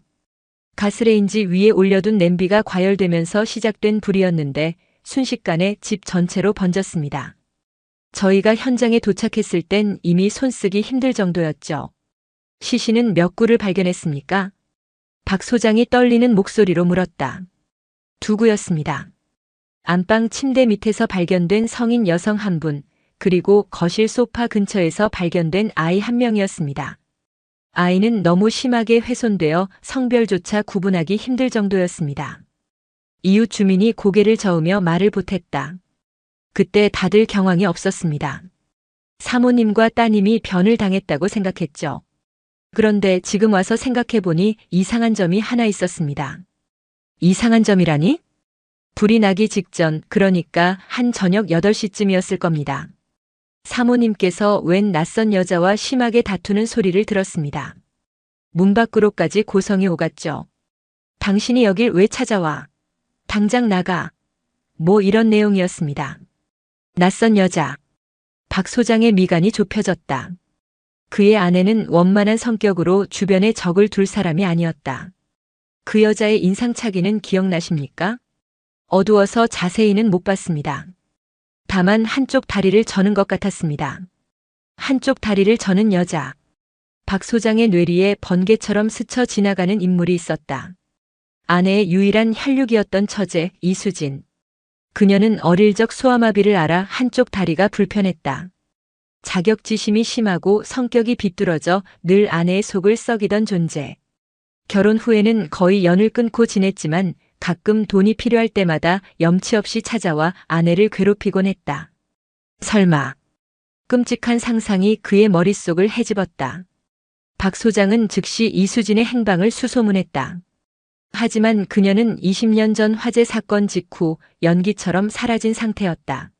가스레인지 위에 올려둔 냄비가 과열되면서 시작된 불이었는데 순식간에 집 전체로 번졌습니다. 저희가 현장에 도착했을 땐 이미 손쓰기 힘들 정도였죠. 시신은 몇 구를 발견했습니까? 박 소장이 떨리는 목소리로 물었다. 2구였습니다. 안방 침대 밑에서 발견된 성인 여성 1분, 그리고 거실 소파 근처에서 발견된 아이 1명이었습니다. 아이는 너무 심하게 훼손되어 성별조차 구분하기 힘들 정도였습니다. 이웃 주민이 고개를 저으며 말을 보탰다. 그때 다들 경황이 없었습니다. 사모님과 따님이 변을 당했다고 생각했죠. 그런데 지금 와서 생각해보니 이상한 점이 하나 있었습니다. 이상한 점이라니? 불이 나기 직전, 그러니까 한 저녁 8시쯤이었을 겁니다. 사모님께서 웬 낯선 여자와 심하게 다투는 소리를 들었습니다. 문 밖으로까지 고성이 오갔죠. 당신이 여길 왜 찾아와? 당장 나가. 뭐 이런 내용이었습니다. 낯선 여자. 박 소장의 미간이 좁혀졌다. 그의 아내는 원만한 성격으로 주변에 적을 둘 사람이 아니었다. 그 여자의 인상착의는 기억나십니까? 어두워서 자세히는 못 봤습니다. 다만 한쪽 다리를 저는 것 같았습니다. 한쪽 다리를 저는 여자. 박 소장의 뇌리에 번개처럼 스쳐 지나가는 인물이 있었다. 아내의 유일한 혈육이었던 처제 이수진. 그녀는 어릴 적 소아마비를 앓아 한쪽 다리가 불편했다. 자격지심이 심하고 성격이 비뚤어져 늘 아내의 속을 썩이던 존재. 결혼 후에는 거의 연을 끊고 지냈지만 가끔 돈이 필요할 때마다 염치 없이 찾아와 아내를 괴롭히곤 했다. 설마. 끔찍한 상상이 그의 머릿속을 헤집었다. 박 소장은 즉시 이수진의 행방을 수소문했다. 하지만 그녀는 20년 전 화재 사건 직후 연기처럼 사라진 상태였다.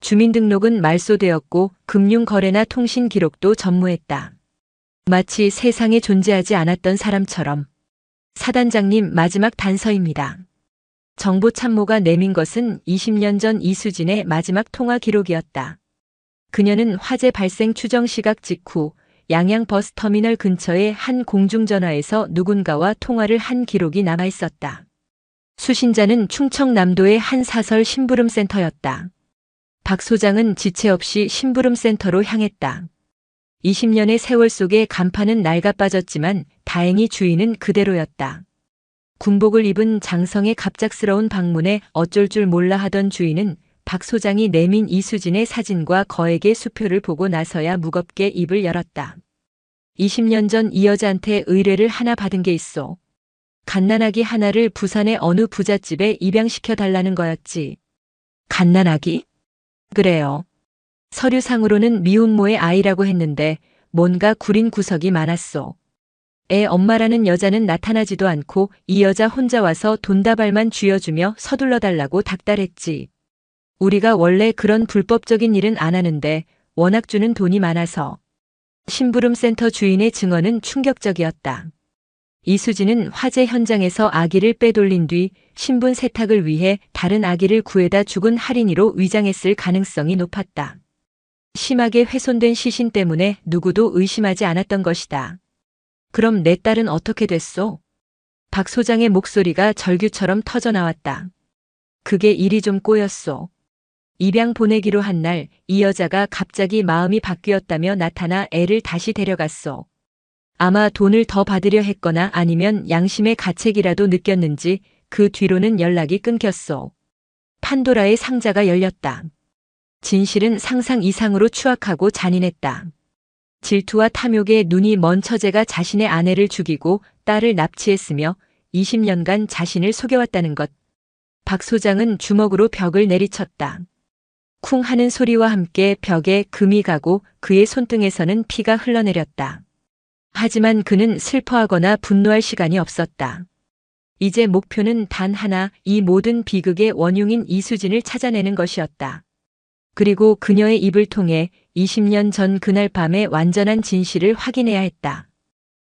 주민등록은 말소되었고 금융거래나 통신 기록도 전무했다. 마치 세상에 존재하지 않았던 사람처럼. 사단장님, 마지막 단서입니다. 정보참모가 내민 것은 20년 전 이수진의 마지막 통화 기록이었다. 그녀는 화재 발생 추정 시각 직후 양양 버스터미널 근처의 한 공중전화에서 누군가와 통화를 한 기록이 남아 있었다. 수신자는 충청남도의 한 사설 심부름센터였다. 박 소장은 지체 없이 심부름센터로 향했다. 20년의 세월 속에 간판은 낡아 빠졌지만 다행히 주인은 그대로였다. 군복을 입은 장성의 갑작스러운 방문에 어쩔 줄 몰라 하던 주인은 박 소장이 내민 이수진의 사진과 거액의 수표를 보고 나서야 무겁게 입을 열었다. 20년 전 이 여자한테 의뢰를 하나 받은 게 있어. 갓난아기 하나를 부산의 어느 부잣집에 입양시켜 달라는 거였지. 갓난아기? 그래요. 서류상으로는 미혼모의 아이라고 했는데 뭔가 구린 구석이 많았어. 애 엄마라는 여자는 나타나지도 않고 이 여자 혼자 와서 돈다발만 쥐어주며 서둘러 달라고 닥달했지. 우리가 원래 그런 불법적인 일은 안 하는데 워낙 주는 돈이 많아서. 심부름센터 주인의 증언은 충격적이었다. 이수진은 화재 현장에서 아기를 빼돌린 뒤 신분 세탁을 위해 다른 아기를 구해다 죽은 할인이로 위장했을 가능성이 높았다. 심하게 훼손된 시신 때문에 누구도 의심하지 않았던 것이다. 그럼 내 딸은 어떻게 됐소? 박 소장의 목소리가 절규처럼 터져나왔다. 그게 일이 좀 꼬였소. 입양 보내기로 한 날 이 여자가 갑자기 마음이 바뀌었다며 나타나 애를 다시 데려갔소. 아마 돈을 더 받으려 했거나 아니면 양심의 가책이라도 느꼈는지 그 뒤로는 연락이 끊겼소. 판도라의 상자가 열렸다. 진실은 상상 이상으로 추악하고 잔인했다. 질투와 탐욕에 눈이 먼 처제가 자신의 아내를 죽이고 딸을 납치했으며 20년간 자신을 속여왔다는 것. 박 소장은 주먹으로 벽을 내리쳤다. 쿵 하는 소리와 함께 벽에 금이 가고 그의 손등에서는 피가 흘러내렸다. 하지만 그는 슬퍼하거나 분노할 시간이 없었다. 이제 목표는 단 하나, 이 모든 비극의 원흉인 이수진을 찾아내는 것이었다. 그리고 그녀의 입을 통해 20년 전 그날 밤의 완전한 진실을 확인해야 했다.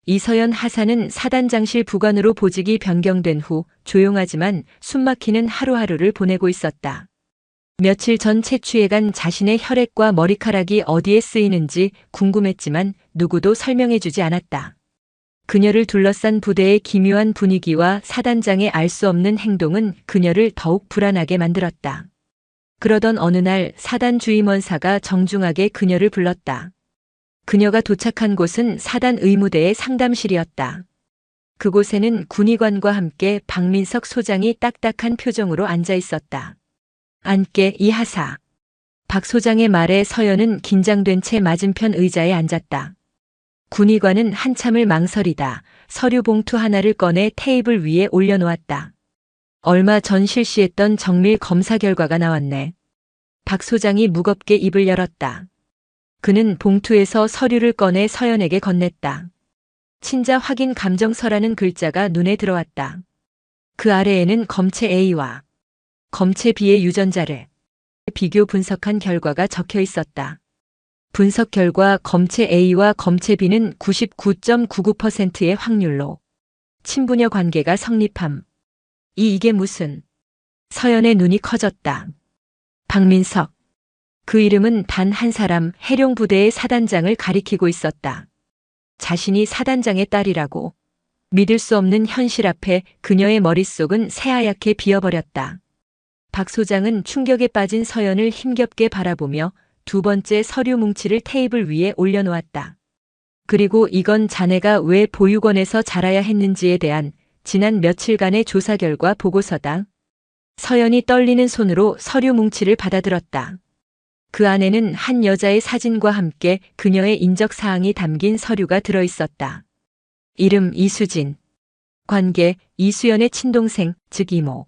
이서연 하사는 사단장실 부관으로 보직이 변경된 후 조용하지만 숨막히는 하루하루를 보내고 있었다. 며칠 전 채취해간 자신의 혈액과 머리카락이 어디에 쓰이는지 궁금했지만 누구도 설명해주지 않았다. 그녀를 둘러싼 부대의 기묘한 분위기와 사단장의 알 수 없는 행동은 그녀를 더욱 불안하게 만들었다. 그러던 어느 날 사단 주임원사가 정중하게 그녀를 불렀다. 그녀가 도착한 곳은 사단 의무대의 상담실이었다. 그곳에는 군의관과 함께 박민석 소장이 딱딱한 표정으로 앉아 있었다. 앉게 이 하사. 박 소장의 말에 서연은 긴장된 채 맞은편 의자에 앉았다. 군의관은 한참을 망설이다 서류 봉투 하나를 꺼내 테이블 위에 올려놓았다. 얼마 전 실시했던 정밀 검사 결과가 나왔네. 박 소장이 무겁게 입을 열었다. 그는 봉투에서 서류를 꺼내 서연에게 건넸다. 친자 확인 감정서라는 글자가 눈에 들어왔다. 그 아래에는 검체 A와 검체 B의 유전자를 비교 분석한 결과가 적혀 있었다. 분석 결과 검체 A와 검체 B는 99.99%의 확률로 친부녀 관계가 성립함. 이게 무슨? 서연의 눈이 커졌다. 박민석. 그 이름은 단 한 사람 해룡부대의 사단장을 가리키고 있었다. 자신이 사단장의 딸이라고. 믿을 수 없는 현실 앞에 그녀의 머릿속은 새하얗게 비어버렸다. 박 소장은 충격에 빠진 서연을 힘겹게 바라보며 두 번째 서류 뭉치를 테이블 위에 올려놓았다. 그리고 이건 자네가 왜 보육원에서 자라야 했는지에 대한 지난 며칠간의 조사 결과 보고서다. 서연이 떨리는 손으로 서류 뭉치를 받아들었다. 그 안에는 한 여자의 사진과 함께 그녀의 인적사항이 담긴 서류가 들어있었다. 이름 이수진. 관계 이수연의 친동생, 즉 이모.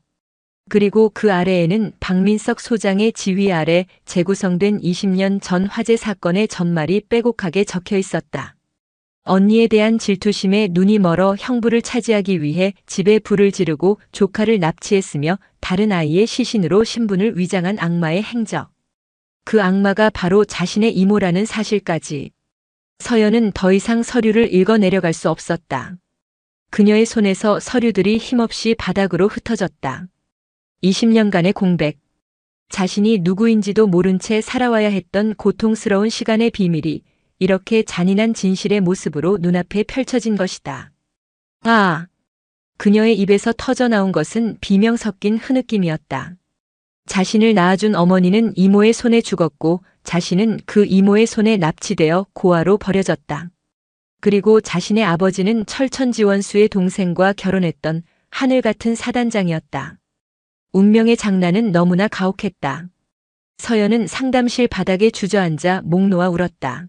그리고 그 아래에는 박민석 소장의 지휘 아래 재구성된 20년 전 화재 사건의 전말이 빼곡하게 적혀 있었다. 언니에 대한 질투심에 눈이 멀어 형부를 차지하기 위해 집에 불을 지르고 조카를 납치했으며 다른 아이의 시신으로 신분을 위장한 악마의 행적. 그 악마가 바로 자신의 이모라는 사실까지. 서연은 더 이상 서류를 읽어 내려갈 수 없었다. 그녀의 손에서 서류들이 힘없이 바닥으로 흩어졌다. 20년간의 공백. 자신이 누구인지도 모른 채 살아와야 했던 고통스러운 시간의 비밀이 이렇게 잔인한 진실의 모습으로 눈앞에 펼쳐진 것이다. 아! 그녀의 입에서 터져나온 것은 비명 섞인 흐느낌이었다. 자신을 낳아준 어머니는 이모의 손에 죽었고 자신은 그 이모의 손에 납치되어 고아로 버려졌다. 그리고 자신의 아버지는 철천지원수의 동생과 결혼했던 하늘 같은 사단장이었다. 운명의 장난은 너무나 가혹했다. 서연은 상담실 바닥에 주저앉아 목 놓아 울었다.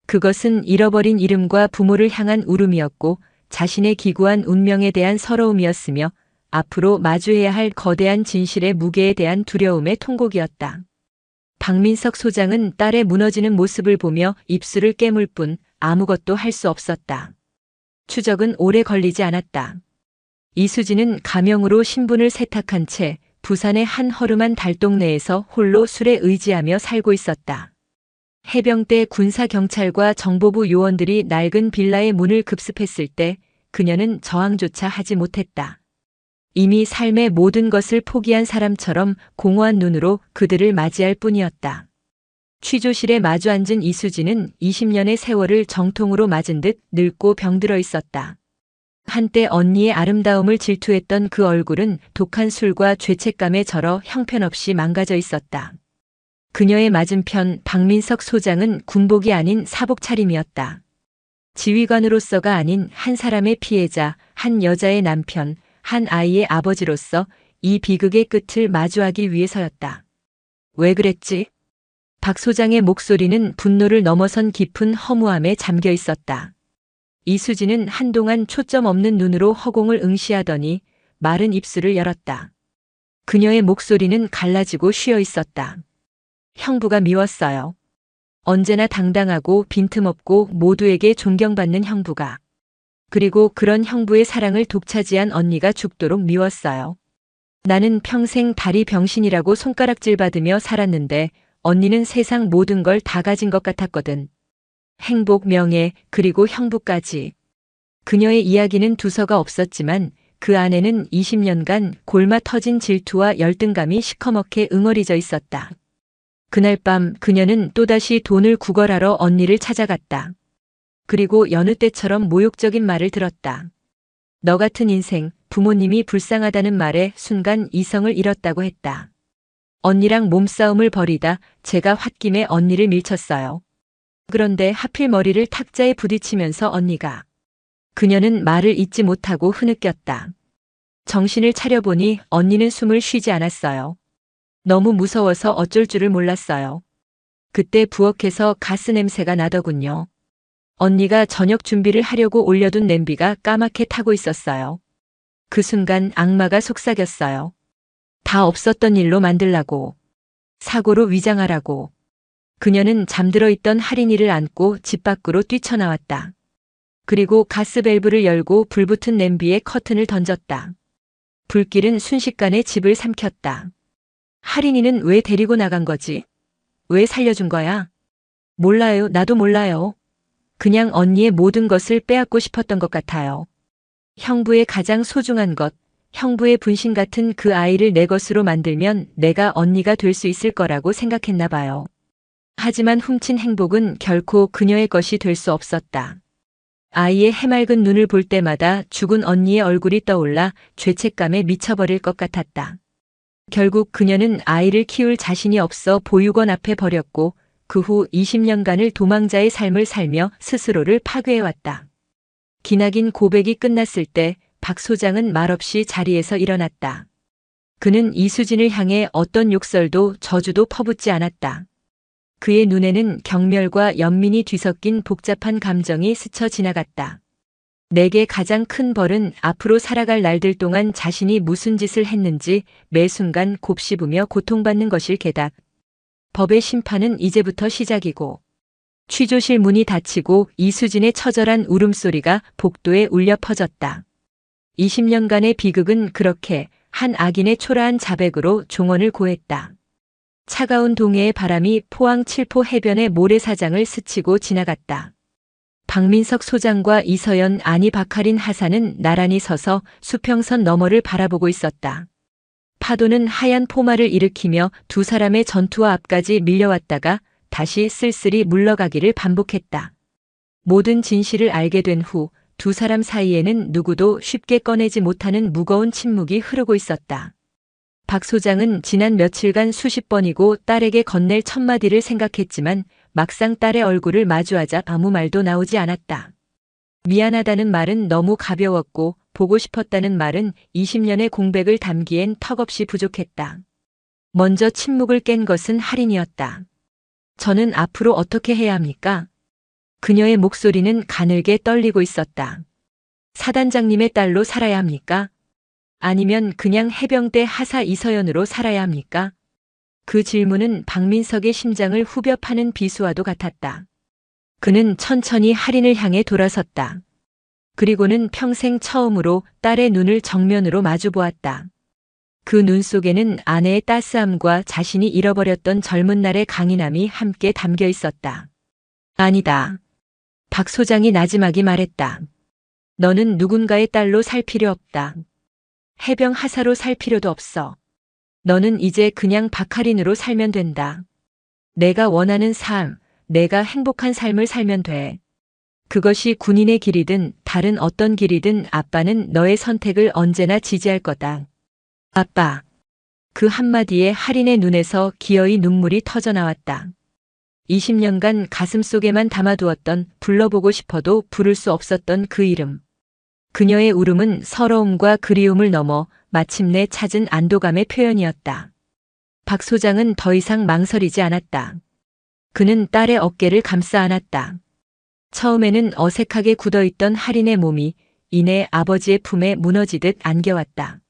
그것은 잃어버린 이름과 부모를 향한 울음이었고 자신의 기구한 운명에 대한 서러움이었으며 앞으로 마주해야 할 거대한 진실의 무게에 대한 두려움의 통곡이었다. 박민석 소장은 딸의 무너지는 모습을 보며 입술을 깨물 뿐 아무것도 할 수 없었다. 추적은 오래 걸리지 않았다. 이수진은 가명으로 신분을 세탁한 채 부산의 한 허름한 달동네에서 홀로 술에 의지하며 살고 있었다. 해병대 군사경찰과 정보부 요원들이 낡은 빌라의 문을 급습했을 때 그녀는 저항조차 하지 못했다. 이미 삶의 모든 것을 포기한 사람처럼 공허한 눈으로 그들을 맞이할 뿐이었다. 취조실에 마주 앉은 이수진은 20년의 세월을 정통으로 맞은 듯 늙고 병들어 있었다. 한때 언니의 아름다움을 질투했던 그 얼굴은 독한 술과 죄책감에 절어 형편없이 망가져 있었다. 그녀의 맞은편 박민석 소장은 군복이 아닌 사복 차림이었다. 지휘관으로서가 아닌 한 사람의 피해자, 한 여자의 남편, 한 아이의 아버지로서 이 비극의 끝을 마주하기 위해서였다. 왜 그랬지? 박 소장의 목소리는 분노를 넘어선 깊은 허무함에 잠겨 있었다. 이수진은 한동안 초점 없는 눈으로 허공을 응시하더니 마른 입술을 열었다. 그녀의 목소리는 갈라지고 쉬어 있었다. 형부가 미웠어요. 언제나 당당하고 빈틈없고 모두에게 존경받는 형부가. 그리고 그런 형부의 사랑을 독차지한 언니가 죽도록 미웠어요. 나는 평생 다리 병신이라고 손가락질 받으며 살았는데 언니는 세상 모든 걸 다 가진 것 같았거든. 행복, 명예, 그리고 형부까지. 그녀의 이야기는 두서가 없었지만 그 안에는 20년간 골마 터진 질투와 열등감이 시커멓게 응어리져 있었다. 그날 밤 그녀는 또다시 돈을 구걸하러 언니를 찾아갔다. 그리고 여느 때처럼 모욕적인 말을 들었다. 너 같은 인생, 부모님이 불쌍하다는 말에 순간 이성을 잃었다고 했다. 언니랑 몸싸움을 벌이다 제가 홧김에 언니를 밀쳤어요. 그런데 하필 머리를 탁자에 부딪히면서 언니가. 그녀는 말을 잇지 못하고 흐느꼈다. 정신을 차려보니 언니는 숨을 쉬지 않았어요. 너무 무서워서 어쩔 줄을 몰랐어요. 그때 부엌에서 가스 냄새가 나더군요. 언니가 저녁 준비를 하려고 올려둔 냄비가 까맣게 타고 있었어요. 그 순간 악마가 속삭였어요. 다 없었던 일로 만들라고. 사고로 위장하라고. 그녀는 잠들어 있던 할인이를 안고 집 밖으로 뛰쳐나왔다. 그리고 가스 밸브를 열고 불붙은 냄비에 커튼을 던졌다. 불길은 순식간에 집을 삼켰다. 할인이는 왜 데리고 나간 거지? 왜 살려준 거야? 몰라요. 나도 몰라요. 그냥 언니의 모든 것을 빼앗고 싶었던 것 같아요. 형부의 가장 소중한 것, 형부의 분신 같은 그 아이를 내 것으로 만들면 내가 언니가 될 수 있을 거라고 생각했나 봐요. 하지만 훔친 행복은 결코 그녀의 것이 될 수 없었다. 아이의 해맑은 눈을 볼 때마다 죽은 언니의 얼굴이 떠올라 죄책감에 미쳐버릴 것 같았다. 결국 그녀는 아이를 키울 자신이 없어 보육원 앞에 버렸고 그 후 20년간을 도망자의 삶을 살며 스스로를 파괴해왔다. 기나긴 고백이 끝났을 때 박 소장은 말없이 자리에서 일어났다. 그는 이수진을 향해 어떤 욕설도 저주도 퍼붓지 않았다. 그의 눈에는 경멸과 연민이 뒤섞인 복잡한 감정이 스쳐 지나갔다. 내게 가장 큰 벌은 앞으로 살아갈 날들 동안 자신이 무슨 짓을 했는지 매 순간 곱씹으며 고통받는 것일 게다. 법의 심판은 이제부터 시작이고. 취조실 문이 닫히고 이수진의 처절한 울음소리가 복도에 울려 퍼졌다. 20년간의 비극은 그렇게 한 악인의 초라한 자백으로 종언을 고했다. 차가운 동해의 바람이 포항 칠포 해변의 모래사장을 스치고 지나갔다. 박민석 소장과 이서연, 아니 박하린 하사는 나란히 서서 수평선 너머를 바라보고 있었다. 파도는 하얀 포마를 일으키며 두 사람의 전투와 앞까지 밀려왔다가 다시 쓸쓸히 물러가기를 반복했다. 모든 진실을 알게 된 후 두 사람 사이에는 누구도 쉽게 꺼내지 못하는 무거운 침묵이 흐르고 있었다. 박 소장은 지난 며칠간 수십 번이고 딸에게 건넬 첫마디를 생각했지만 막상 딸의 얼굴을 마주하자 아무 말도 나오지 않았다. 미안하다는 말은 너무 가벼웠고 보고 싶었다는 말은 20년의 공백을 담기엔 턱없이 부족했다. 먼저 침묵을 깬 것은 할인이었다. 저는 앞으로 어떻게 해야 합니까? 그녀의 목소리는 가늘게 떨리고 있었다. 사단장님의 딸로 살아야 합니까? 아니면 그냥 해병대 하사 이서연으로 살아야 합니까? 그 질문은 박민석의 심장을 후벼 파는 비수와도 같았다. 그는 천천히 할인을 향해 돌아섰다. 그리고는 평생 처음으로 딸의 눈을 정면으로 마주 보았다. 그 눈 속에는 아내의 따스함과 자신이 잃어버렸던 젊은 날의 강인함이 함께 담겨 있었다. 아니다. 박 소장이 나지막이 말했다. 너는 누군가의 딸로 살 필요 없다. 해병 하사로 살 필요도 없어. 너는 이제 그냥 박하린으로 살면 된다. 내가 원하는 삶, 내가 행복한 삶을 살면 돼. 그것이 군인의 길이든 다른 어떤 길이든 아빠는 너의 선택을 언제나 지지할 거다. 아빠. 그 한마디에 할인의 눈에서 기어이 눈물이 터져 나왔다. 20년간 가슴속에만 담아두었던 불러보고 싶어도 부를 수 없었던 그 이름. 그녀의 울음은 서러움과 그리움을 넘어 마침내 찾은 안도감의 표현이었다. 박 소장은 더 이상 망설이지 않았다. 그는 딸의 어깨를 감싸 안았다. 처음에는 어색하게 굳어있던 할인의 몸이 이내 아버지의 품에 무너지듯 안겨왔다.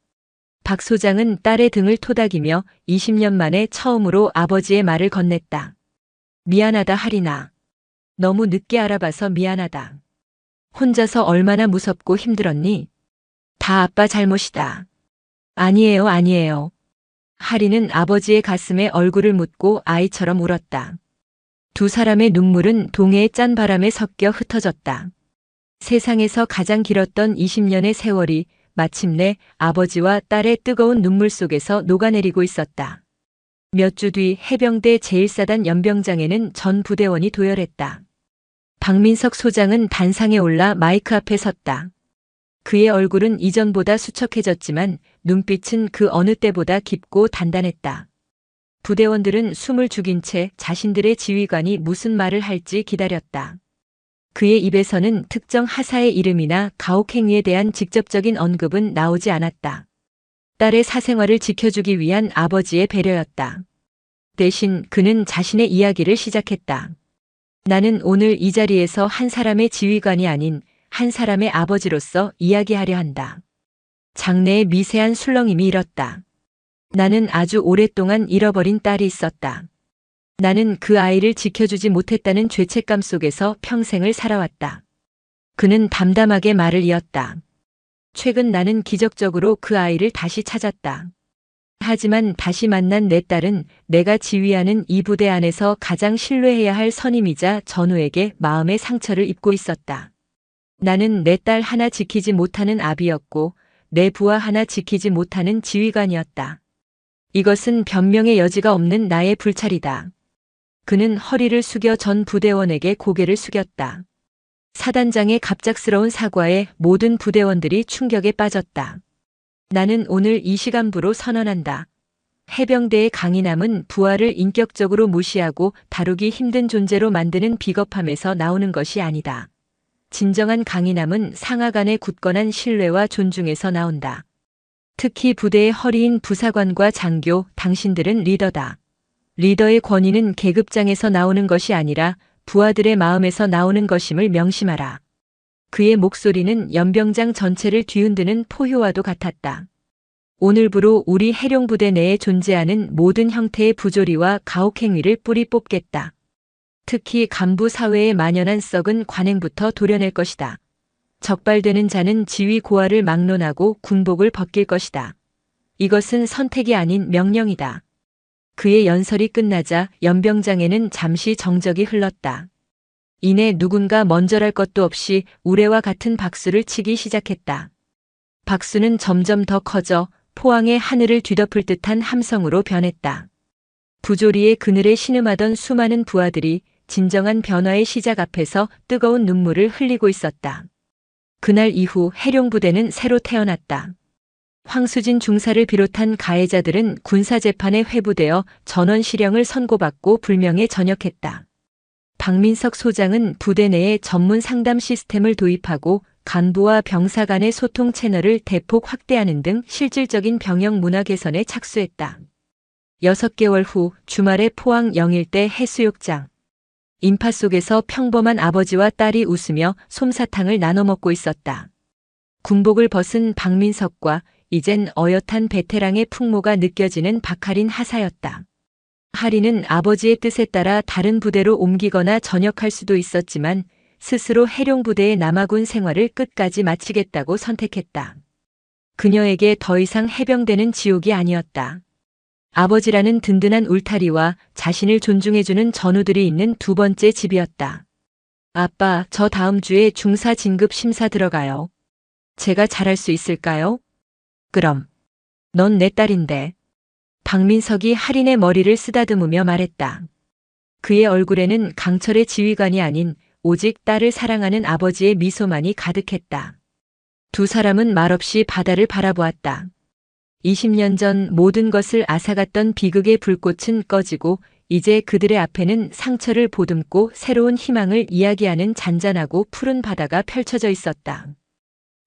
박 소장은 딸의 등을 토닥이며 20년 만에 처음으로 아버지의 말을 건넸다. 미안하다 할인아. 너무 늦게 알아봐서 미안하다. 혼자서 얼마나 무섭고 힘들었니? 다 아빠 잘못이다. 아니에요, 아니에요. 할인은 아버지의 가슴에 얼굴을 묻고 아이처럼 울었다. 두 사람의 눈물은 동해의 짠 바람에 섞여 흩어졌다. 세상에서 가장 길었던 20년의 세월이 마침내 아버지와 딸의 뜨거운 눈물 속에서 녹아내리고 있었다. 몇 주 뒤 해병대 제1사단 연병장에는 전 부대원이 도열했다. 박민석 소장은 단상에 올라 마이크 앞에 섰다. 그의 얼굴은 이전보다 수척해졌지만 눈빛은 그 어느 때보다 깊고 단단했다. 부대원들은 숨을 죽인 채 자신들의 지휘관이 무슨 말을 할지 기다렸다. 그의 입에서는 특정 하사의 이름이나 가혹행위에 대한 직접적인 언급은 나오지 않았다. 딸의 사생활을 지켜주기 위한 아버지의 배려였다. 대신 그는 자신의 이야기를 시작했다. 나는 오늘 이 자리에서 한 사람의 지휘관이 아닌 한 사람의 아버지로서 이야기하려 한다. 장래의 미세한 술렁임이 일었다. 나는 아주 오랫동안 잃어버린 딸이 있었다. 나는 그 아이를 지켜주지 못했다는 죄책감 속에서 평생을 살아왔다. 그는 담담하게 말을 이었다. 최근 나는 기적적으로 그 아이를 다시 찾았다. 하지만 다시 만난 내 딸은 내가 지휘하는 이 부대 안에서 가장 신뢰해야 할 선임이자 전우에게 마음의 상처를 입고 있었다. 나는 내 딸 하나 지키지 못하는 아비였고 내 부하 하나 지키지 못하는 지휘관이었다. 이것은 변명의 여지가 없는 나의 불찰이다. 그는 허리를 숙여 전 부대원에게 고개를 숙였다. 사단장의 갑작스러운 사과에 모든 부대원들이 충격에 빠졌다. 나는 오늘 이 시간부로 선언한다. 해병대의 강인함은 부하를 인격적으로 무시하고 다루기 힘든 존재로 만드는 비겁함에서 나오는 것이 아니다. 진정한 강인함은 상하 간의 굳건한 신뢰와 존중에서 나온다. 특히 부대의 허리인 부사관과 장교, 당신들은 리더다. 리더의 권위는 계급장에서 나오는 것이 아니라 부하들의 마음에서 나오는 것임을 명심하라. 그의 목소리는 연병장 전체를 뒤흔드는 포효와도 같았다. 오늘부로 우리 해룡부대 내에 존재하는 모든 형태의 부조리와 가혹행위를 뿌리 뽑겠다. 특히 간부 사회에 만연한 썩은 관행부터 도려낼 것이다. 적발되는 자는 지휘 고하를 막론하고 군복을 벗길 것이다. 이것은 선택이 아닌 명령이다. 그의 연설이 끝나자 연병장에는 잠시 정적이 흘렀다. 이내 누군가 먼저랄 것도 없이 우레와 같은 박수를 치기 시작했다. 박수는 점점 더 커져 포항의 하늘을 뒤덮을 듯한 함성으로 변했다. 부조리의 그늘에 신음하던 수많은 부하들이 진정한 변화의 시작 앞에서 뜨거운 눈물을 흘리고 있었다. 그날 이후 해룡부대는 새로 태어났다. 황수진 중사를 비롯한 가해자들은 군사재판에 회부되어 전원 실형을 선고받고 불명예 전역했다. 박민석 소장은 부대 내에 전문 상담 시스템을 도입하고 간부와 병사 간의 소통 채널을 대폭 확대하는 등 실질적인 병역 문화 개선에 착수했다. 6개월 후 주말에 포항 영일대 해수욕장. 인파 속에서 평범한 아버지와 딸이 웃으며 솜사탕을 나눠 먹고 있었다. 군복을 벗은 박민석과 이젠 어엿한 베테랑의 풍모가 느껴지는 박하린 하사였다. 하린은 아버지의 뜻에 따라 다른 부대로 옮기거나 전역할 수도 있었지만 스스로 해룡부대의 남아군 생활을 끝까지 마치겠다고 선택했다. 그녀에게 더 이상 해병대는 지옥이 아니었다. 아버지라는 든든한 울타리와 자신을 존중해주는 전우들이 있는 두 번째 집이었다. 아빠, 저 다음 주에 중사 진급 심사 들어가요. 제가 잘할 수 있을까요? 그럼. 넌 내 딸인데. 박민석이 하린의 머리를 쓰다듬으며 말했다. 그의 얼굴에는 강철의 지휘관이 아닌 오직 딸을 사랑하는 아버지의 미소만이 가득했다. 두 사람은 말없이 바다를 바라보았다. 20년 전 모든 것을 앗아갔던 비극의 불꽃은 꺼지고 이제 그들의 앞에는 상처를 보듬고 새로운 희망을 이야기하는 잔잔하고 푸른 바다가 펼쳐져 있었다.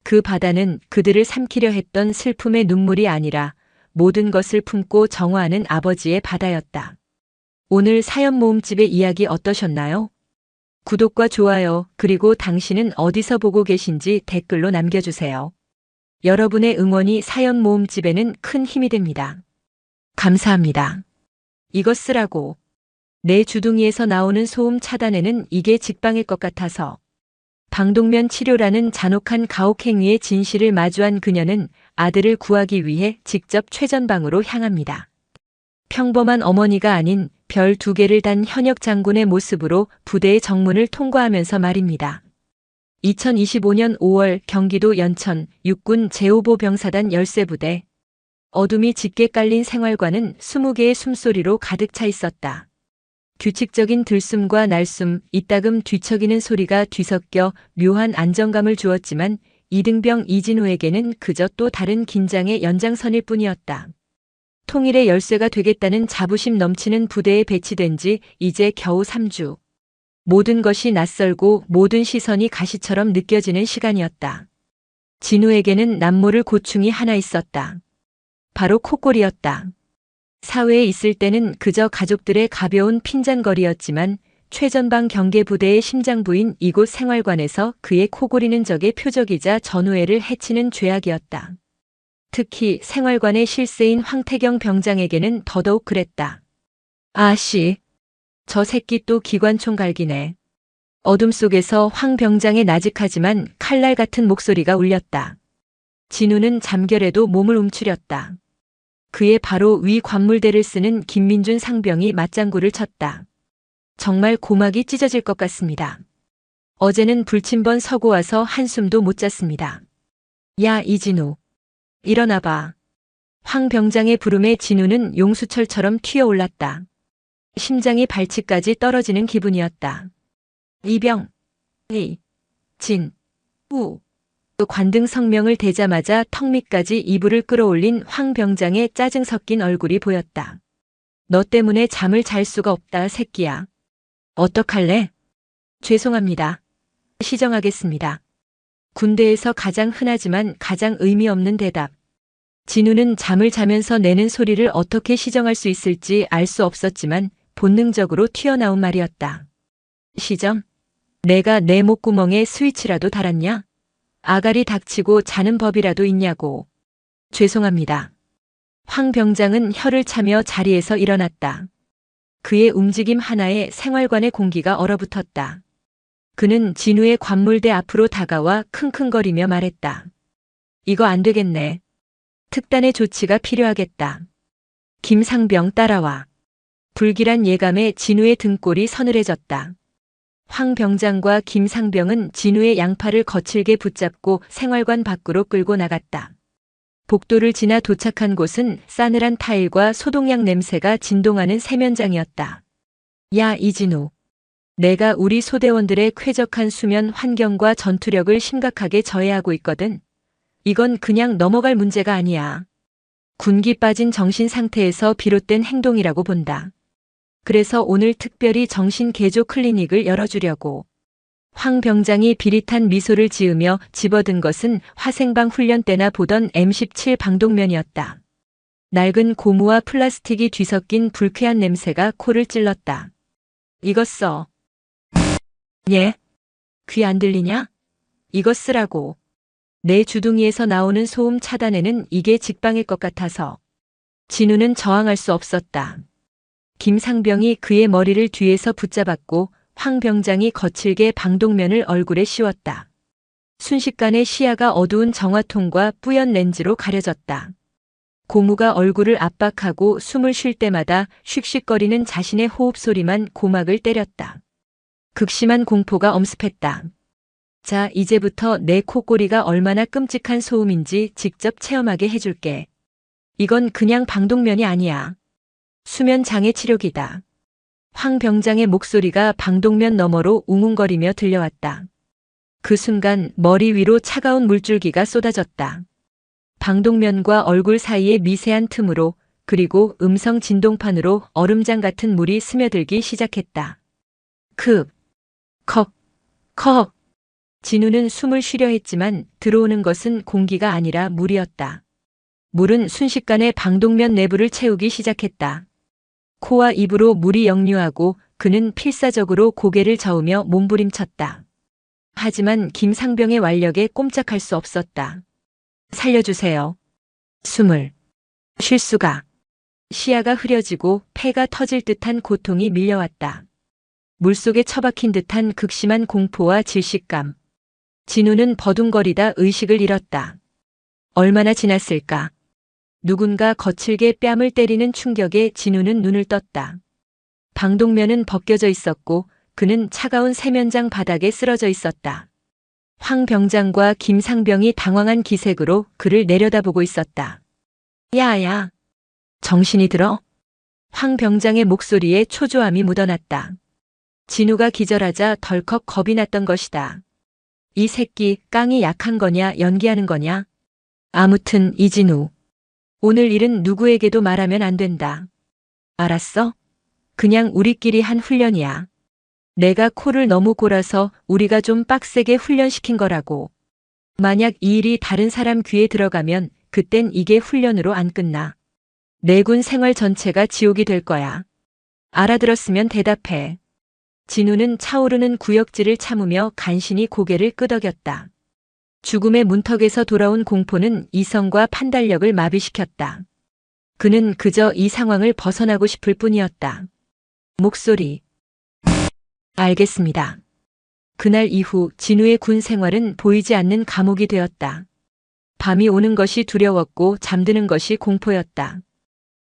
그 바다는 그들을 삼키려 했던 슬픔의 눈물이 아니라 모든 것을 품고 정화하는 아버지의 바다였다. 오늘 사연 모음집의 이야기 어떠셨나요? 구독과 좋아요, 그리고 당신은 어디서 보고 계신지 댓글로 남겨주세요. 여러분의 응원이 사연 모음집에는 큰 힘이 됩니다. 감사합니다. 이것 쓰라고. 내 주둥이에서 나오는 소음 차단에는 이게 직방일 것 같아서. 방독면 치료라는 잔혹한 가혹행위의 진실을 마주한 그녀는 아들을 구하기 위해 직접 최전방으로 향합니다. 평범한 어머니가 아닌 별 2개를 단 현역 장군의 모습으로 부대의 정문을 통과하면서 말입니다. 2025년 5월 경기도 연천 육군 제5보 병사단 열세부대. 어둠이 짙게 깔린 생활관은 20개의 숨소리로 가득 차 있었다. 규칙적인 들숨과 날숨, 이따금 뒤척이는 소리가 뒤섞여 묘한 안정감을 주었지만 이등병 이진우에게는 그저 또 다른 긴장의 연장선일 뿐이었다. 통일의 열쇠가 되겠다는 자부심 넘치는 부대에 배치된 지 이제 겨우 3주. 모든 것이 낯설고 모든 시선이 가시처럼 느껴지는 시간이었다. 진우에게는 남모를 고충이 하나 있었다. 바로 콧골이었다. 사회에 있을 때는 그저 가족들의 가벼운 핀잔거리였지만 최전방 경계부대의 심장부인 이곳 생활관에서 그의 코골이는 적의 표적이자 전우애를 해치는 죄악이었다. 특히 생활관의 실세인 황태경 병장에게는 더더욱 그랬다. 아씨, 저 새끼 또 기관총 갈기네. 어둠 속에서 황 병장의 나직하지만 칼날 같은 목소리가 울렸다. 진우는 잠결에도 몸을 움츠렸다. 그의 바로 위 관물대를 쓰는 김민준 상병이 맞장구를 쳤다. 정말 고막이 찢어질 것 같습니다. 어제는 불침번 서고 와서 한숨도 못 잤습니다. 야, 이진우. 일어나봐. 황 병장의 부름에 진우는 용수철처럼 튀어올랐다. 심장이 발치까지 떨어지는 기분이었다. 이병, 진, 우. 관등 성명을 대자마자 턱 밑까지 이불을 끌어올린 황 병장의 짜증 섞인 얼굴이 보였다. 너 때문에 잠을 잘 수가 없다, 새끼야. 어떡할래? 죄송합니다. 시정하겠습니다. 군대에서 가장 흔하지만 가장 의미 없는 대답. 진우는 잠을 자면서 내는 소리를 어떻게 시정할 수 있을지 알 수 없었지만 본능적으로 튀어나온 말이었다. 시정? 내가 내 목구멍에 스위치라도 달았냐? 아가리 닥치고 자는 법이라도 있냐고. 죄송합니다. 황 병장은 혀를 차며 자리에서 일어났다. 그의 움직임 하나에 생활관의 공기가 얼어붙었다. 그는 진우의 관물대 앞으로 다가와 킁킁거리며 말했다. 이거 안 되겠네. 특단의 조치가 필요하겠다. 김상병 따라와. 불길한 예감에 진우의 등골이 서늘해졌다. 황 병장과 김상병은 진우의 양팔을 거칠게 붙잡고 생활관 밖으로 끌고 나갔다. 복도를 지나 도착한 곳은 싸늘한 타일과 소독약 냄새가 진동하는 세면장이었다. 야, 이진우. 내가 우리 소대원들의 쾌적한 수면 환경과 전투력을 심각하게 저해하고 있거든. 이건 그냥 넘어갈 문제가 아니야. 군기 빠진 정신 상태에서 비롯된 행동이라고 본다. 그래서 오늘 특별히 정신 개조 클리닉을 열어주려고. 황 병장이 비릿한 미소를 지으며 집어든 것은 화생방 훈련 때나 보던 M17 방독면이었다. 낡은 고무와 플라스틱이 뒤섞인 불쾌한 냄새가 코를 찔렀다. 이것 써. 예? 귀 안 들리냐? 이것 쓰라고. 내 주둥이에서 나오는 소음 차단에는 이게 직방일 것 같아서. 진우는 저항할 수 없었다. 김상병이 그의 머리를 뒤에서 붙잡았고 황 병장이 거칠게 방독면을 얼굴에 씌웠다. 순식간에 시야가 어두운 정화통과 뿌연 렌즈로 가려졌다. 고무가 얼굴을 압박하고 숨을 쉴 때마다 슉슉거리는 자신의 호흡 소리만 고막을 때렸다. 극심한 공포가 엄습했다. 자, 이제부터 내 콧꼬리가 얼마나 끔찍한 소음인지 직접 체험하게 해줄게. 이건 그냥 방독면이 아니야. 수면 장애 치료기다. 황 병장의 목소리가 방독면 너머로 웅웅거리며 들려왔다. 그 순간 머리 위로 차가운 물줄기가 쏟아졌다. 방독면과 얼굴 사이의 미세한 틈으로 그리고 음성 진동판으로 얼음장 같은 물이 스며들기 시작했다. 컥. 진우는 숨을 쉬려 했지만 들어오는 것은 공기가 아니라 물이었다. 물은 순식간에 방독면 내부를 채우기 시작했다. 코와 입으로 물이 역류하고 그는 필사적으로 고개를 저으며 몸부림쳤다. 하지만 김상병의 완력에 꼼짝할 수 없었다. 살려주세요. 숨을 쉴 수가. 시야가 흐려지고 폐가 터질 듯한 고통이 밀려왔다. 물속에 처박힌 듯한 극심한 공포와 질식감. 진우는 버둥거리다 의식을 잃었다. 얼마나 지났을까? 누군가 거칠게 뺨을 때리는 충격에 진우는 눈을 떴다. 방독면은 벗겨져 있었고 그는 차가운 세면장 바닥에 쓰러져 있었다. 황 병장과 김상병이 당황한 기색으로 그를 내려다보고 있었다. 야야, 정신이 들어? 황 병장의 목소리에 초조함이 묻어났다. 진우가 기절하자 덜컥 겁이 났던 것이다. 이 새끼 깡이 약한 거냐 연기하는 거냐? 아무튼 이진우. 오늘 일은 누구에게도 말하면 안 된다. 알았어? 그냥 우리끼리 한 훈련이야. 내가 코를 너무 골아서 우리가 좀 빡세게 훈련시킨 거라고. 만약 이 일이 다른 사람 귀에 들어가면 그땐 이게 훈련으로 안 끝나. 내군 생활 전체가 지옥이 될 거야. 알아들었으면 대답해. 진우는 차오르는 구역질을 참으며 간신히 고개를 끄덕였다. 죽음의 문턱에서 돌아온 공포는 이성과 판단력을 마비시켰다. 그는 그저 이 상황을 벗어나고 싶을 뿐이었다. 목소리. 알겠습니다. 그날 이후 진우의 군 생활은 보이지 않는 감옥이 되었다. 밤이 오는 것이 두려웠고 잠드는 것이 공포였다.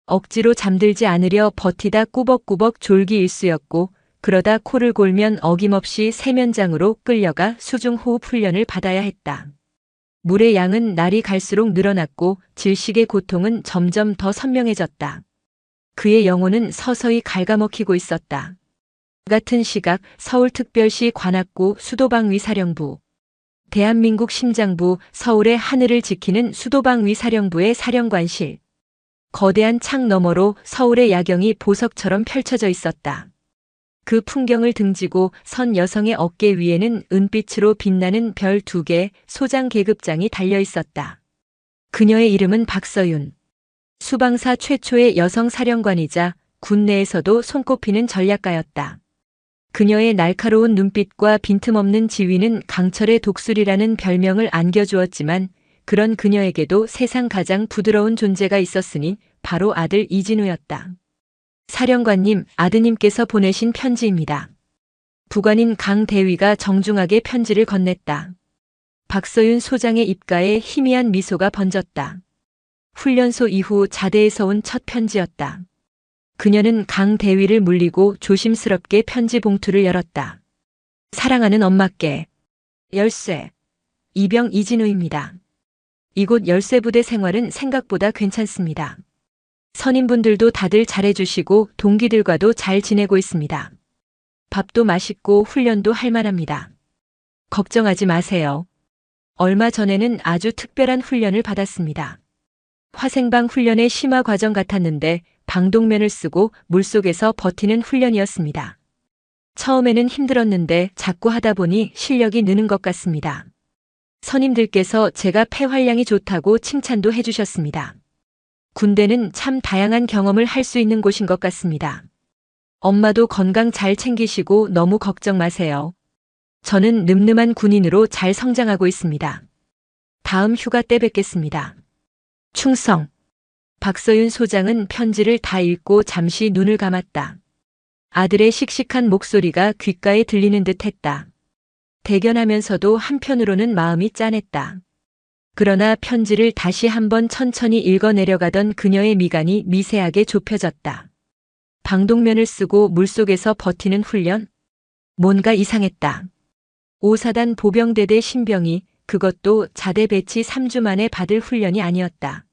억지로 잠들지 않으려 버티다 꾸벅꾸벅 졸기 일쑤였고 그러다 코를 골면 어김없이 세면장으로 끌려가 수중호흡 훈련을 받아야 했다. 물의 양은 날이 갈수록 늘어났고 질식의 고통은 점점 더 선명해졌다. 그의 영혼은 서서히 갉아먹히고 있었다. 같은 시각 서울특별시 관악구 수도방위사령부. 대한민국 심장부 서울의 하늘을 지키는 수도방위사령부의 사령관실. 거대한 창 너머로 서울의 야경이 보석처럼 펼쳐져 있었다. 그 풍경을 등지고 선 여성의 어깨 위에는 은빛으로 빛나는 별 2개 소장 계급장이 달려 있었다. 그녀의 이름은 박서윤. 수방사 최초의 여성 사령관이자 군 내에서도 손꼽히는 전략가였다. 그녀의 날카로운 눈빛과 빈틈없는 지위는 강철의 독수리라는 별명을 안겨주었지만 그런 그녀에게도 세상 가장 부드러운 존재가 있었으니 바로 아들 이진우였다. 사령관님, 아드님께서 보내신 편지입니다. 부관인 강 대위가 정중하게 편지를 건넸다. 박서윤 소장의 입가에 희미한 미소가 번졌다. 훈련소 이후 자대에서 온 첫 편지였다. 그녀는 강 대위를 물리고 조심스럽게 편지 봉투를 열었다. 사랑하는 엄마께. 열쇠. 이병 이진우입니다. 이곳 열쇠부대 생활은 생각보다 괜찮습니다. 선임분들도 다들 잘해주시고 동기들과도 잘 지내고 있습니다. 밥도 맛있고 훈련도 할 만합니다. 걱정하지 마세요. 얼마 전에는 아주 특별한 훈련을 받았습니다. 화생방 훈련의 심화 과정 같았는데 방독면을 쓰고 물속에서 버티는 훈련이었습니다. 처음에는 힘들었는데 자꾸 하다 보니 실력이 느는 것 같습니다. 선임들께서 제가 폐활량이 좋다고 칭찬도 해주셨습니다. 군대는 참 다양한 경험을 할 수 있는 곳인 것 같습니다. 엄마도 건강 잘 챙기시고 너무 걱정 마세요. 저는 늠름한 군인으로 잘 성장하고 있습니다. 다음 휴가 때 뵙겠습니다. 충성. 박서윤 소장은 편지를 다 읽고 잠시 눈을 감았다. 아들의 씩씩한 목소리가 귓가에 들리는 듯 했다. 대견하면서도 한편으로는 마음이 짠했다. 그러나 편지를 다시 한번 천천히 읽어내려가던 그녀의 미간이 미세하게 좁혀졌다. 방독면을 쓰고 물속에서 버티는 훈련? 뭔가 이상했다. 5사단 보병대대 신병이 그것도 자대 배치 3주 만에 받을 훈련이 아니었다.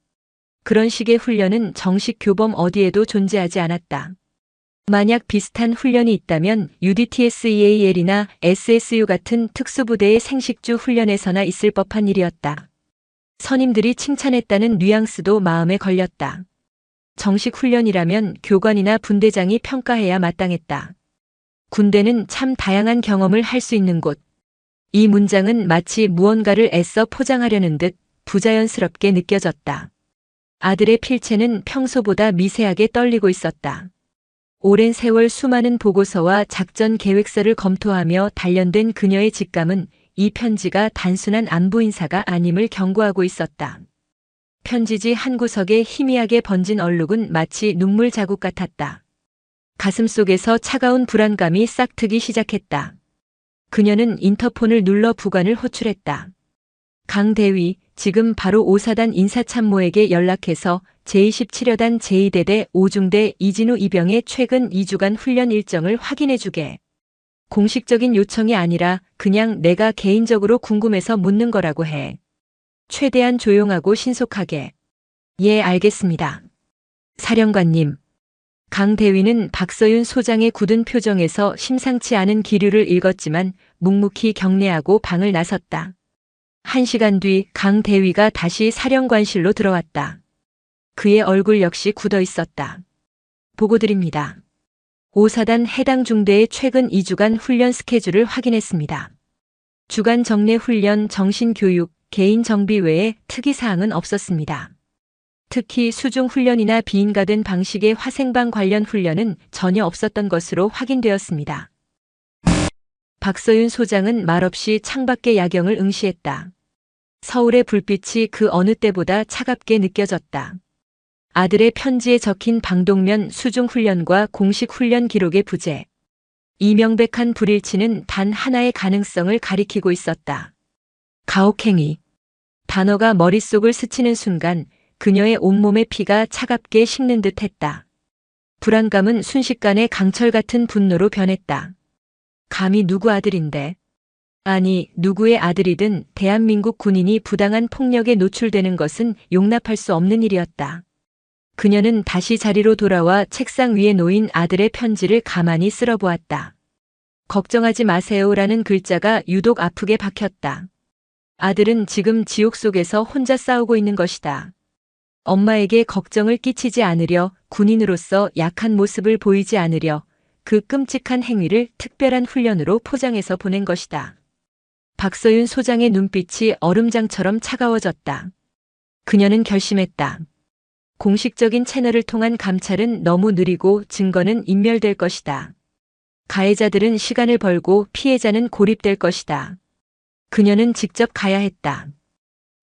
그런 식의 훈련은 정식 교범 어디에도 존재하지 않았다. 만약 비슷한 훈련이 있다면 UDTSEAL이나 SSU 같은 특수부대의 생식주 훈련에서나 있을 법한 일이었다. 선임들이 칭찬했다는 뉘앙스도 마음에 걸렸다. 정식 훈련이라면 교관이나 분대장이 평가해야 마땅했다. 군대는 참 다양한 경험을 할 수 있는 곳. 이 문장은 마치 무언가를 애써 포장하려는 듯 부자연스럽게 느껴졌다. 아들의 필체는 평소보다 미세하게 떨리고 있었다. 오랜 세월 수많은 보고서와 작전 계획서를 검토하며 단련된 그녀의 직감은 이 편지가 단순한 안부 인사가 아님을 경고하고 있었다. 편지지 한 구석에 희미하게 번진 얼룩은 마치 눈물 자국 같았다. 가슴속에서 차가운 불안감이 싹트기 시작했다. 그녀는 인터폰을 눌러 부관을 호출했다. 강 대위, 지금 바로 5사단 인사참모에게 연락해서 제27여단 제2대대 5중대 이진우 이병의 최근 2주간 훈련 일정을 확인해주게. 공식적인 요청이 아니라 그냥 내가 개인적으로 궁금해서 묻는 거라고 해. 최대한 조용하고 신속하게. 예, 알겠습니다. 사령관님. 강대위는 박서윤 소장의 굳은 표정에서 심상치 않은 기류를 읽었지만 묵묵히 경례하고 방을 나섰다. 1시간 뒤 강대위가 다시 사령관실로 들어왔다. 그의 얼굴 역시 굳어 있었다. 보고드립니다. 5사단 해당 중대의 최근 2주간 훈련 스케줄을 확인했습니다. 주간 정례 훈련, 정신교육, 개인 정비 외에 특이사항은 없었습니다. 특히 수중 훈련이나 비인가된 방식의 화생방 관련 훈련은 전혀 없었던 것으로 확인되었습니다. 박서윤 소장은 말없이 창밖의 야경을 응시했다. 서울의 불빛이 그 어느 때보다 차갑게 느껴졌다. 아들의 편지에 적힌 방독면 수중 훈련과 공식 훈련 기록의 부재. 이 명백한 불일치는 단 하나의 가능성을 가리키고 있었다. 가혹행위. 단어가 머릿속을 스치는 순간 그녀의 온몸의 피가 차갑게 식는 듯 했다. 불안감은 순식간에 강철 같은 분노로 변했다. 감히 누구 아들인데? 아니, 누구의 아들이든 대한민국 군인이 부당한 폭력에 노출되는 것은 용납할 수 없는 일이었다. 그녀는 다시 자리로 돌아와 책상 위에 놓인 아들의 편지를 가만히 쓸어보았다. 걱정하지 마세요라는 글자가 유독 아프게 박혔다. 아들은 지금 지옥 속에서 혼자 싸우고 있는 것이다. 엄마에게 걱정을 끼치지 않으려, 군인으로서 약한 모습을 보이지 않으려 그 끔찍한 행위를 특별한 훈련으로 포장해서 보낸 것이다. 박서윤 소장의 눈빛이 얼음장처럼 차가워졌다. 그녀는 결심했다. 공식적인 채널을 통한 감찰은 너무 느리고 증거는 인멸될 것이다. 가해자들은 시간을 벌고 피해자는 고립될 것이다. 그녀는 직접 가야 했다.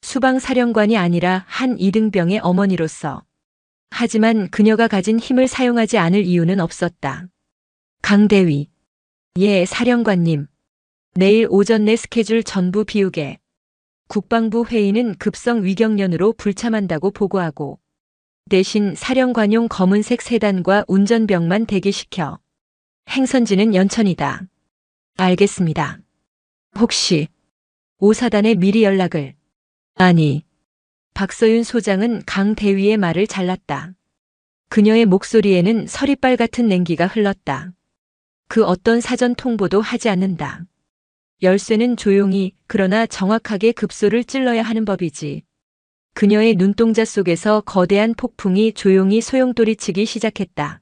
수방사령관이 아니라 한 이등병의 어머니로서. 하지만 그녀가 가진 힘을 사용하지 않을 이유는 없었다. 강대위. 예, 사령관님. 내일 오전 내 스케줄 전부 비우게. 국방부 회의는 급성 위경련으로 불참한다고 보고하고 대신 사령관용 검은색 세단과 운전병만 대기시켜. 행선지는 연천이다. 알겠습니다. 혹시 5사단에 미리 연락을. 아니. 박서윤 소장은 강 대위의 말을 잘랐다. 그녀의 목소리에는 서리빨 같은 냉기가 흘렀다. 그 어떤 사전 통보도 하지 않는다. 열쇠는 조용히 그러나 정확하게 급소를 찔러야 하는 법이지. 그녀의 눈동자 속에서 거대한 폭풍이 조용히 소용돌이치기 시작했다.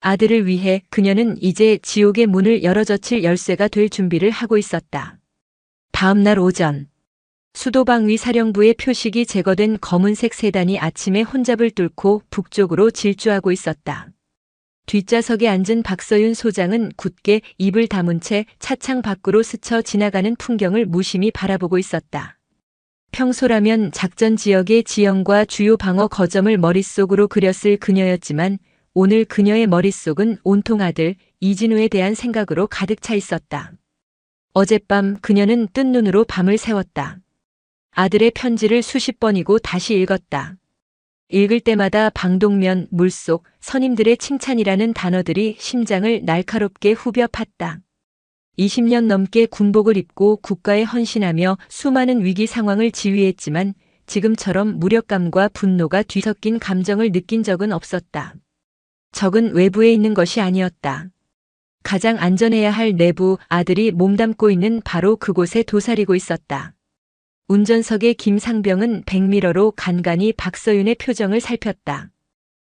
아들을 위해 그녀는 이제 지옥의 문을 열어젖힐 열쇠가 될 준비를 하고 있었다. 다음 날 오전. 수도방위 사령부의 표식이 제거된 검은색 세단이 아침에 혼잡을 뚫고 북쪽으로 질주하고 있었다. 뒷좌석에 앉은 박서윤 소장은 굳게 입을 다문 채 차창 밖으로 스쳐 지나가는 풍경을 무심히 바라보고 있었다. 평소라면 작전 지역의 지형과 주요 방어 거점을 머릿속으로 그렸을 그녀였지만 오늘 그녀의 머릿속은 온통 아들 이진우에 대한 생각으로 가득 차 있었다. 어젯밤 그녀는 뜬 눈으로 밤을 새웠다. 아들의 편지를 수십 번이고 다시 읽었다. 읽을 때마다 방독면, 물속, 선임들의 칭찬이라는 단어들이 심장을 날카롭게 후벼 팠다. 20년 넘게 군복을 입고 국가에 헌신하며 수많은 위기 상황을 지휘했지만 지금처럼 무력감과 분노가 뒤섞인 감정을 느낀 적은 없었다. 적은 외부에 있는 것이 아니었다. 가장 안전해야 할 내부, 아들이 몸담고 있는 바로 그곳에 도사리고 있었다. 운전석의 김상병은 백미러로 간간히 박서윤의 표정을 살폈다.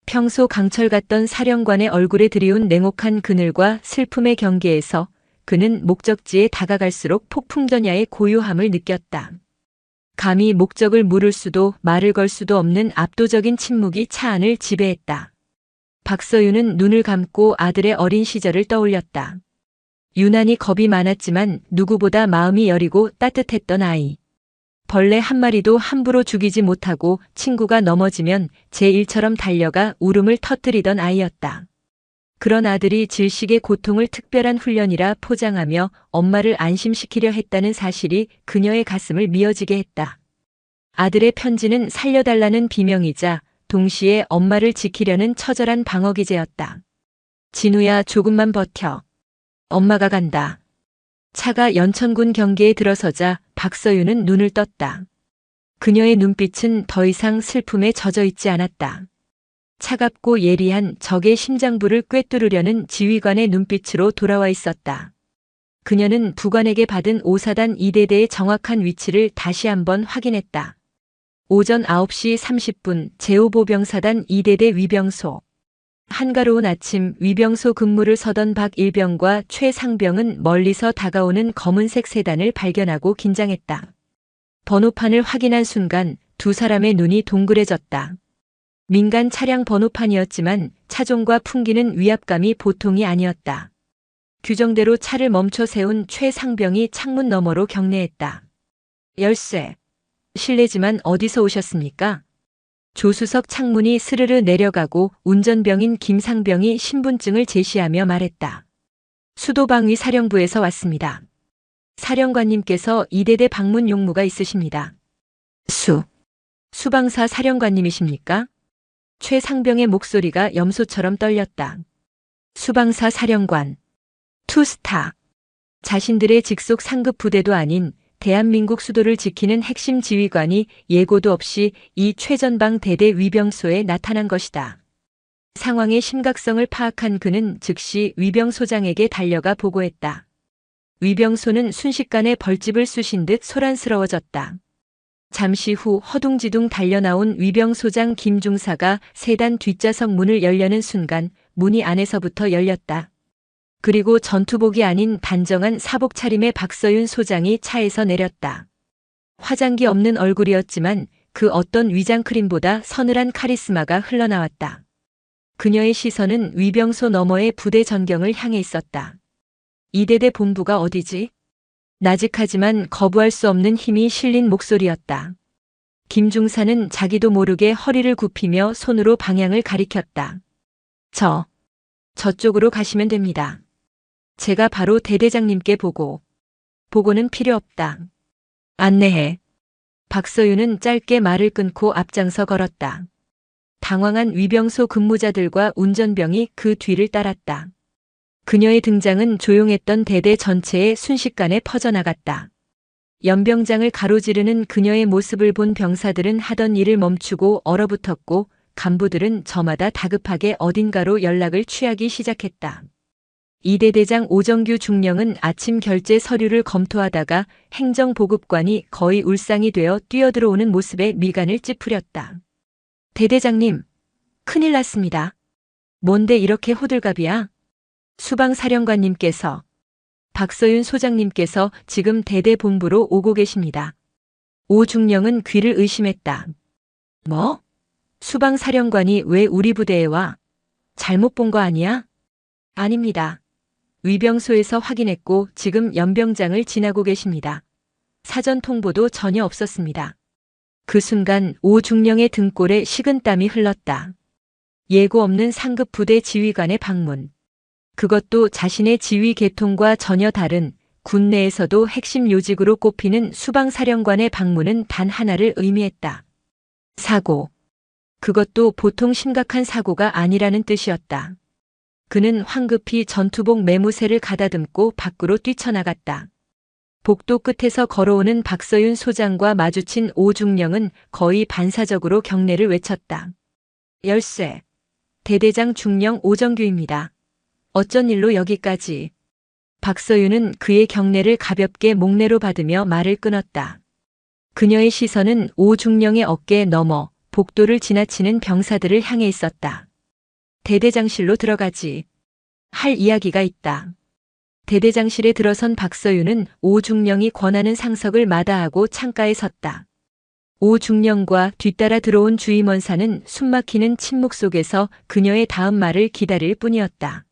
평소 강철 같던 사령관의 얼굴에 드리운 냉혹한 그늘과 슬픔의 경계에서 그는 목적지에 다가갈수록 폭풍전야의 고요함을 느꼈다. 감히 목적을 물을 수도 말을 걸 수도 없는 압도적인 침묵이 차 안을 지배했다. 박서윤은 눈을 감고 아들의 어린 시절을 떠올렸다. 유난히 겁이 많았지만 누구보다 마음이 여리고 따뜻했던 아이. 벌레 한 마리도 함부로 죽이지 못하고 친구가 넘어지면 제1처럼 달려가 울음을 터뜨리던 아이였다. 그런 아들이 질식의 고통을 특별한 훈련이라 포장하며 엄마를 안심시키려 했다는 사실이 그녀의 가슴을 미어지게 했다. 아들의 편지는 살려달라는 비명이자 동시에 엄마를 지키려는 처절한 방어기제였다. 진우야, 조금만 버텨. 엄마가 간다. 차가 연천군 경계에 들어서자 박서윤은 눈을 떴다. 그녀의 눈빛은 더 이상 슬픔에 젖어 있지 않았다. 차갑고 예리한 적의 심장부를 꿰뚫으려는 지휘관의 눈빛으로 돌아와 있었다. 그녀는 부관에게 받은 5사단 2대대의 정확한 위치를 다시 한번 확인했다. 오전 9시 30분 제5보병사단 2대대 위병소. 한가로운 아침 위병소 근무를 서던 박일병과 최상병은 멀리서 다가오는 검은색 세단을 발견하고 긴장했다. 번호판을 확인한 순간 두 사람의 눈이 동그래졌다. 민간 차량 번호판이었지만 차종과 풍기는 위압감이 보통이 아니었다. 규정대로 차를 멈춰 세운 최상병이 창문 너머로 경례했다. 열쇠. 실례지만 어디서 오셨습니까? 조수석 창문이 스르르 내려가고 운전병인 김상병이 신분증을 제시하며 말했다. 수도방위 사령부에서 왔습니다. 사령관님께서 2대대 방문 용무가 있으십니다. 수방사 사령관님이십니까? 최상병의 목소리가 염소처럼 떨렸다. 수방사 사령관. 투스타. 자신들의 직속 상급 부대도 아닌 대한민국 수도를 지키는 핵심 지휘관이 예고도 없이 이 최전방 대대 위병소에 나타난 것이다. 상황의 심각성을 파악한 그는 즉시 위병소장에게 달려가 보고했다. 위병소는 순식간에 벌집을 쑤신 듯 소란스러워졌다. 잠시 후 허둥지둥 달려나온 위병소장 김중사가 세단 뒷좌석 문을 열려는 순간 문이 안에서부터 열렸다. 그리고 전투복이 아닌 단정한 사복 차림의 박서윤 소장이 차에서 내렸다. 화장기 없는 얼굴이었지만 그 어떤 위장크림보다 서늘한 카리스마가 흘러나왔다. 그녀의 시선은 위병소 너머의 부대 전경을 향해 있었다. 2대대 본부가 어디지? 나직하지만 거부할 수 없는 힘이 실린 목소리였다. 김중사는 자기도 모르게 허리를 굽히며 손으로 방향을 가리켰다. 저쪽으로 가시면 됩니다. 제가 바로 대대장님께 보고는 필요 없다. 안내해. 박서윤은 짧게 말을 끊고 앞장서 걸었다. 당황한 위병소 근무자들과 운전병이 그 뒤를 따랐다. 그녀의 등장은 조용했던 대대 전체에 순식간에 퍼져나갔다. 연병장을 가로지르는 그녀의 모습을 본 병사들은 하던 일을 멈추고 얼어붙었고 간부들은 저마다 다급하게 어딘가로 연락을 취하기 시작했다. 2대대장 오정규 중령은 아침 결제 서류를 검토하다가 행정보급관이 거의 울상이 되어 뛰어들어오는 모습에 미간을 찌푸렸다. 대대장님, 큰일 났습니다. 뭔데 이렇게 호들갑이야? 수방사령관님께서, 박서윤 소장님께서 지금 대대본부로 오고 계십니다. 오중령은 귀를 의심했다. 뭐? 수방사령관이 왜 우리 부대에 와? 잘못 본 거 아니야? 아닙니다. 위병소에서 확인했고 지금 연병장을 지나고 계십니다. 사전 통보도 전혀 없었습니다. 그 순간 오중령의 등골에 식은땀이 흘렀다. 예고 없는 상급 부대 지휘관의 방문. 그것도 자신의 지휘 계통과 전혀 다른 군 내에서도 핵심 요직으로 꼽히는 수방사령관의 방문은 단 하나를 의미했다. 사고. 그것도 보통 심각한 사고가 아니라는 뜻이었다. 그는 황급히 전투복 매무새를 가다듬고 밖으로 뛰쳐나갔다. 복도 끝에서 걸어오는 박서윤 소장과 마주친 오중령은 거의 반사적으로 경례를 외쳤다. 열쇠. 대대장 중령 오정규입니다. 어쩐 일로 여기까지. 박서윤은 그의 경례를 가볍게 목례로 받으며 말을 끊었다. 그녀의 시선은 오중령의 어깨에 넘어 복도를 지나치는 병사들을 향해 있었다. 대대장실로 들어가지. 할 이야기가 있다. 대대장실에 들어선 박서윤은 오중령이 권하는 상석을 마다하고 창가에 섰다. 오중령과 뒤따라 들어온 주임원사는 숨막히는 침묵 속에서 그녀의 다음 말을 기다릴 뿐이었다.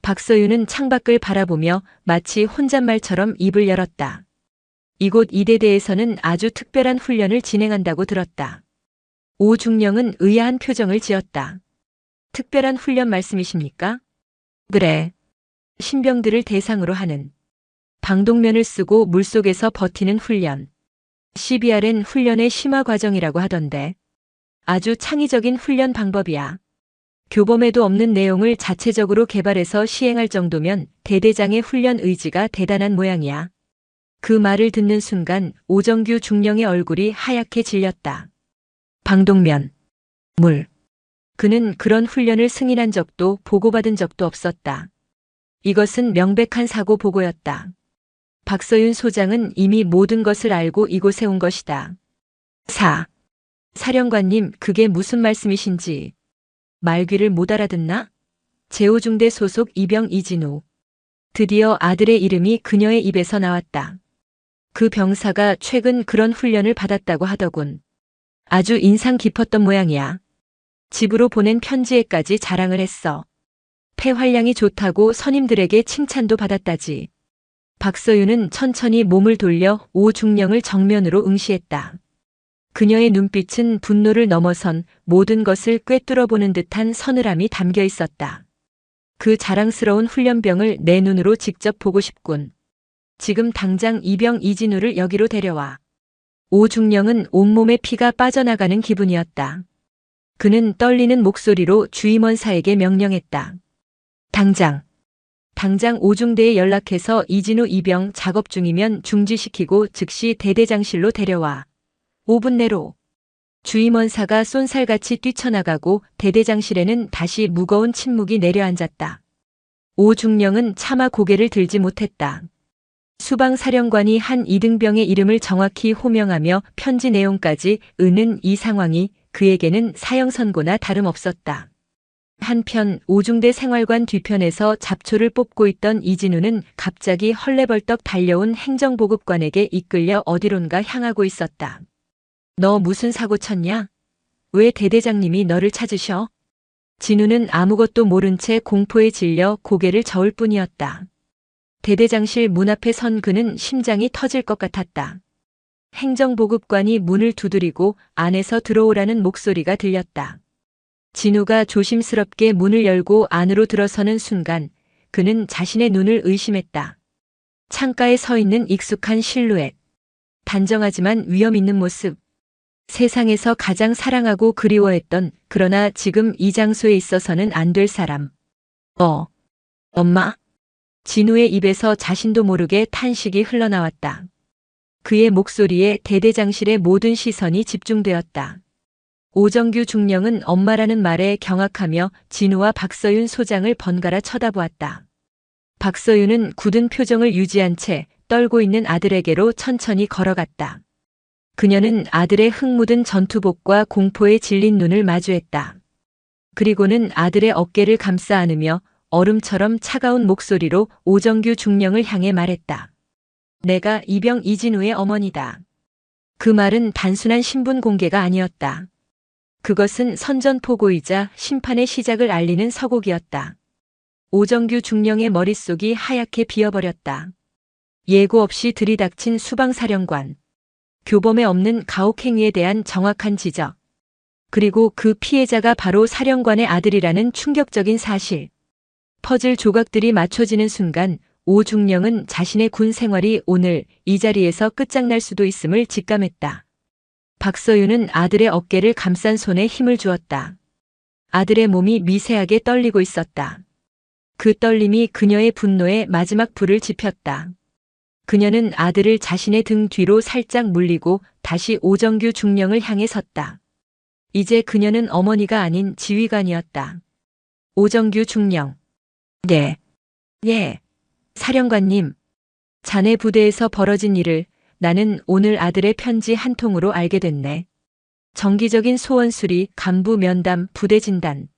박서윤은 창밖을 바라보며 마치 혼잣말처럼 입을 열었다. 이곳 2대대에서는 아주 특별한 훈련을 진행한다고 들었다. 오중령은 의아한 표정을 지었다. 특별한 훈련 말씀이십니까? 그래. 신병들을 대상으로 하는 방독면을 쓰고 물속에서 버티는 훈련. CBRN 훈련의 심화 과정이라고 하던데. 아주 창의적인 훈련 방법이야. 교범에도 없는 내용을 자체적으로 개발해서 시행할 정도면 대대장의 훈련 의지가 대단한 모양이야. 그 말을 듣는 순간 오정규 중령의 얼굴이 하얗게 질렸다. 방독면, 물. 그는 그런 훈련을 승인한 적도 보고받은 적도 없었다. 이것은 명백한 사고 보고였다. 박서윤 소장은 이미 모든 것을 알고 이곳에 온 것이다. 사령관님, 그게 무슨 말씀이신지. 말귀를 못 알아듣나? 제5중대 소속 이병 이진우. 드디어 아들의 이름이 그녀의 입에서 나왔다. 그 병사가 최근 그런 훈련을 받았다고 하더군. 아주 인상 깊었던 모양이야. 집으로 보낸 편지에까지 자랑을 했어. 폐활량이 좋다고 선임들에게 칭찬도 받았다지. 박서윤은 천천히 몸을 돌려 오중령을 정면으로 응시했다. 그녀의 눈빛은 분노를 넘어선 모든 것을 꿰뚫어보는 듯한 서늘함이 담겨 있었다. 그 자랑스러운 훈련병을 내 눈으로 직접 보고 싶군. 지금 당장 이병 이진우를 여기로 데려와. 오중령은 온몸에 피가 빠져나가는 기분이었다. 그는 떨리는 목소리로 주임원사에게 명령했다. 당장 오중대에 연락해서 이진우 이병 작업 중이면 중지시키고 즉시 대대장실로 데려와. 5분 내로. 주임원사가 쏜살같이 뛰쳐나가고 대대장실에는 다시 무거운 침묵이 내려앉았다. 오중령은 차마 고개를 들지 못했다. 수방사령관이 한 이등병의 이름을 정확히 호명하며 편지 내용까지 은은 이 상황이 그에게는 사형선고나 다름없었다. 한편 오중대 생활관 뒤편에서 잡초를 뽑고 있던 이진우는 갑자기 헐레벌떡 달려온 행정보급관에게 이끌려 어디론가 향하고 있었다. 너 무슨 사고 쳤냐? 왜 대대장님이 너를 찾으셔? 진우는 아무것도 모른 채 공포에 질려 고개를 저을 뿐이었다. 대대장실 문 앞에 선 그는 심장이 터질 것 같았다. 행정보급관이 문을 두드리고 안에서 들어오라는 목소리가 들렸다. 진우가 조심스럽게 문을 열고 안으로 들어서는 순간 그는 자신의 눈을 의심했다. 창가에 서 있는 익숙한 실루엣. 단정하지만 위험 있는 모습. 세상에서 가장 사랑하고 그리워했던, 그러나 지금 이 장소에 있어서는 안 될 사람. 엄마? 진우의 입에서 자신도 모르게 탄식이 흘러나왔다. 그의 목소리에 대대장실의 모든 시선이 집중되었다. 오정규 중령은 엄마라는 말에 경악하며 진우와 박서윤 소장을 번갈아 쳐다보았다. 박서윤은 굳은 표정을 유지한 채 떨고 있는 아들에게로 천천히 걸어갔다. 그녀는 아들의 흙 묻은 전투복과 공포에 질린 눈을 마주했다. 그리고는 아들의 어깨를 감싸 안으며 얼음처럼 차가운 목소리로 오정규 중령을 향해 말했다. 내가 이병 이진우의 어머니다. 그 말은 단순한 신분 공개가 아니었다. 그것은 선전포고이자 심판의 시작을 알리는 서곡이었다. 오정규 중령의 머릿속이 하얗게 비어버렸다. 예고 없이 들이닥친 수방사령관. 교범에 없는 가혹행위에 대한 정확한 지적. 그리고 그 피해자가 바로 사령관의 아들이라는 충격적인 사실. 퍼즐 조각들이 맞춰지는 순간 오중령은 자신의 군 생활이 오늘 이 자리에서 끝장날 수도 있음을 직감했다. 박서윤은 아들의 어깨를 감싼 손에 힘을 주었다. 아들의 몸이 미세하게 떨리고 있었다. 그 떨림이 그녀의 분노에 마지막 불을 지폈다. 그녀는 아들을 자신의 등 뒤로 살짝 물리고 다시 오정규 중령을 향해 섰다. 이제 그녀는 어머니가 아닌 지휘관이었다. 오정규 중령. 네. 사령관님. 자네 부대에서 벌어진 일을 나는 오늘 아들의 편지 한 통으로 알게 됐네. 정기적인 소원 수리, 간부 면담, 부대 진단.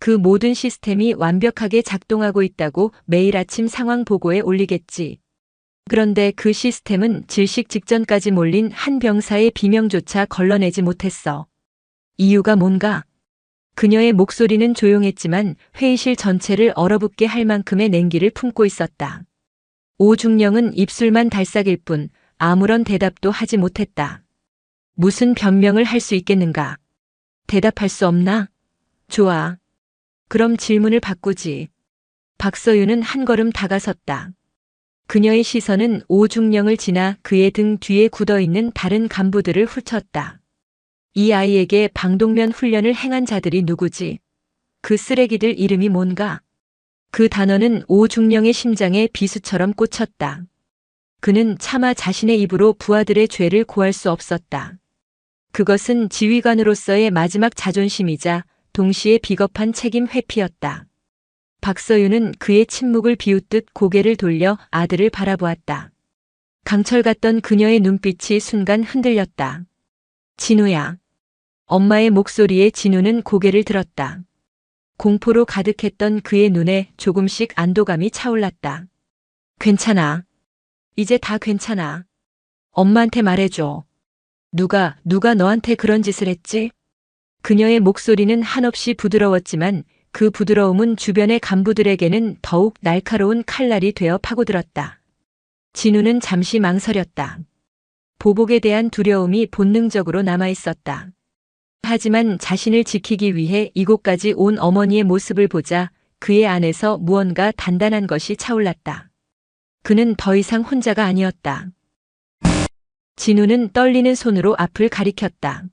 그 모든 시스템이 완벽하게 작동하고 있다고 매일 아침 상황 보고에 올리겠지. 그런데 그 시스템은 질식 직전까지 몰린 한 병사의 비명조차 걸러내지 못했어. 이유가 뭔가? 그녀의 목소리는 조용했지만 회의실 전체를 얼어붙게 할 만큼의 냉기를 품고 있었다. 오중령은 입술만 달싹일 뿐 아무런 대답도 하지 못했다. 무슨 변명을 할 수 있겠는가? 대답할 수 없나? 좋아. 그럼 질문을 바꾸지. 박서윤은 한 걸음 다가섰다. 그녀의 시선은 오중령을 지나 그의 등 뒤에 굳어있는 다른 간부들을 훑었다. 이 아이에게 방독면 훈련을 행한 자들이 누구지? 그 쓰레기들 이름이 뭔가? 그 단어는 오중령의 심장에 비수처럼 꽂혔다. 그는 차마 자신의 입으로 부하들의 죄를 고할 수 없었다. 그것은 지휘관으로서의 마지막 자존심이자 동시에 비겁한 책임 회피였다. 박서윤은 그의 침묵을 비웃듯 고개를 돌려 아들을 바라보았다. 강철 같던 그녀의 눈빛이 순간 흔들렸다. 진우야. 엄마의 목소리에 진우는 고개를 들었다. 공포로 가득했던 그의 눈에 조금씩 안도감이 차올랐다. 괜찮아. 이제 다 괜찮아. 엄마한테 말해줘. 누가 너한테 그런 짓을 했지? 그녀의 목소리는 한없이 부드러웠지만 그 부드러움은 주변의 간부들에게는 더욱 날카로운 칼날이 되어 파고들었다. 진우는 잠시 망설였다. 보복에 대한 두려움이 본능적으로 남아있었다. 하지만 자신을 지키기 위해 이곳까지 온 어머니의 모습을 보자 그의 안에서 무언가 단단한 것이 차올랐다. 그는 더 이상 혼자가 아니었다. 진우는 떨리는 손으로 앞을 가리켰다.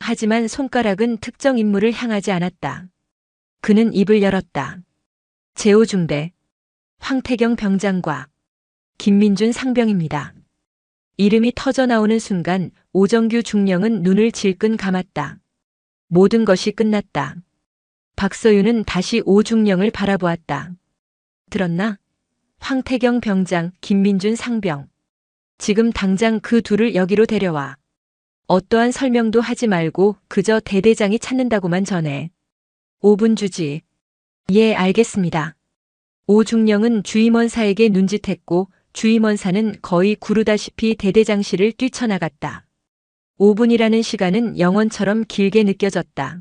하지만 손가락은 특정 인물을 향하지 않았다. 그는 입을 열었다. 제오중대, 황태경 병장과 김민준 상병입니다. 이름이 터져나오는 순간 오정규 중령은 눈을 질끈 감았다. 모든 것이 끝났다. 박서윤은 다시 오중령을 바라보았다. 들었나? 황태경 병장, 김민준 상병. 지금 당장 그 둘을 여기로 데려와. 어떠한 설명도 하지 말고 그저 대대장이 찾는다고만 전해. 5분 주지. 예, 알겠습니다. 오중령은 주임원사에게 눈짓했고 주임원사는 거의 구르다시피 대대장실을 뛰쳐나갔다. 5분이라는 시간은 영원처럼 길게 느껴졌다.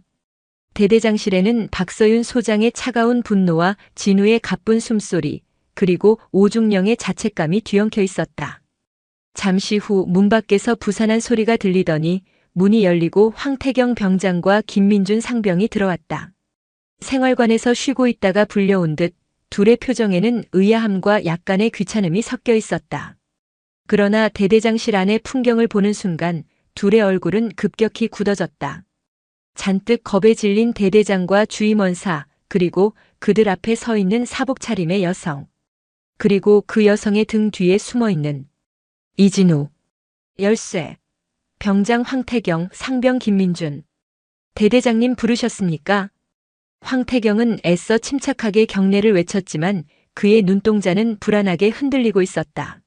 대대장실에는 박서윤 소장의 차가운 분노와 진우의 가쁜 숨소리, 그리고 오중령의 자책감이 뒤엉켜 있었다. 잠시 후 문 밖에서 부산한 소리가 들리더니 문이 열리고 황태경 병장과 김민준 상병이 들어왔다. 생활관에서 쉬고 있다가 불려온 듯 둘의 표정에는 의아함과 약간의 귀찮음이 섞여 있었다. 그러나 대대장실 안의 풍경을 보는 순간 둘의 얼굴은 급격히 굳어졌다. 잔뜩 겁에 질린 대대장과 주임원사, 그리고 그들 앞에 서 있는 사복 차림의 여성. 그리고 그 여성의 등 뒤에 숨어 있는 이진우, 열쇠, 병장 황태경, 상병 김민준. 대대장님 부르셨습니까? 황태경은 애써 침착하게 경례를 외쳤지만 그의 눈동자는 불안하게 흔들리고 있었다.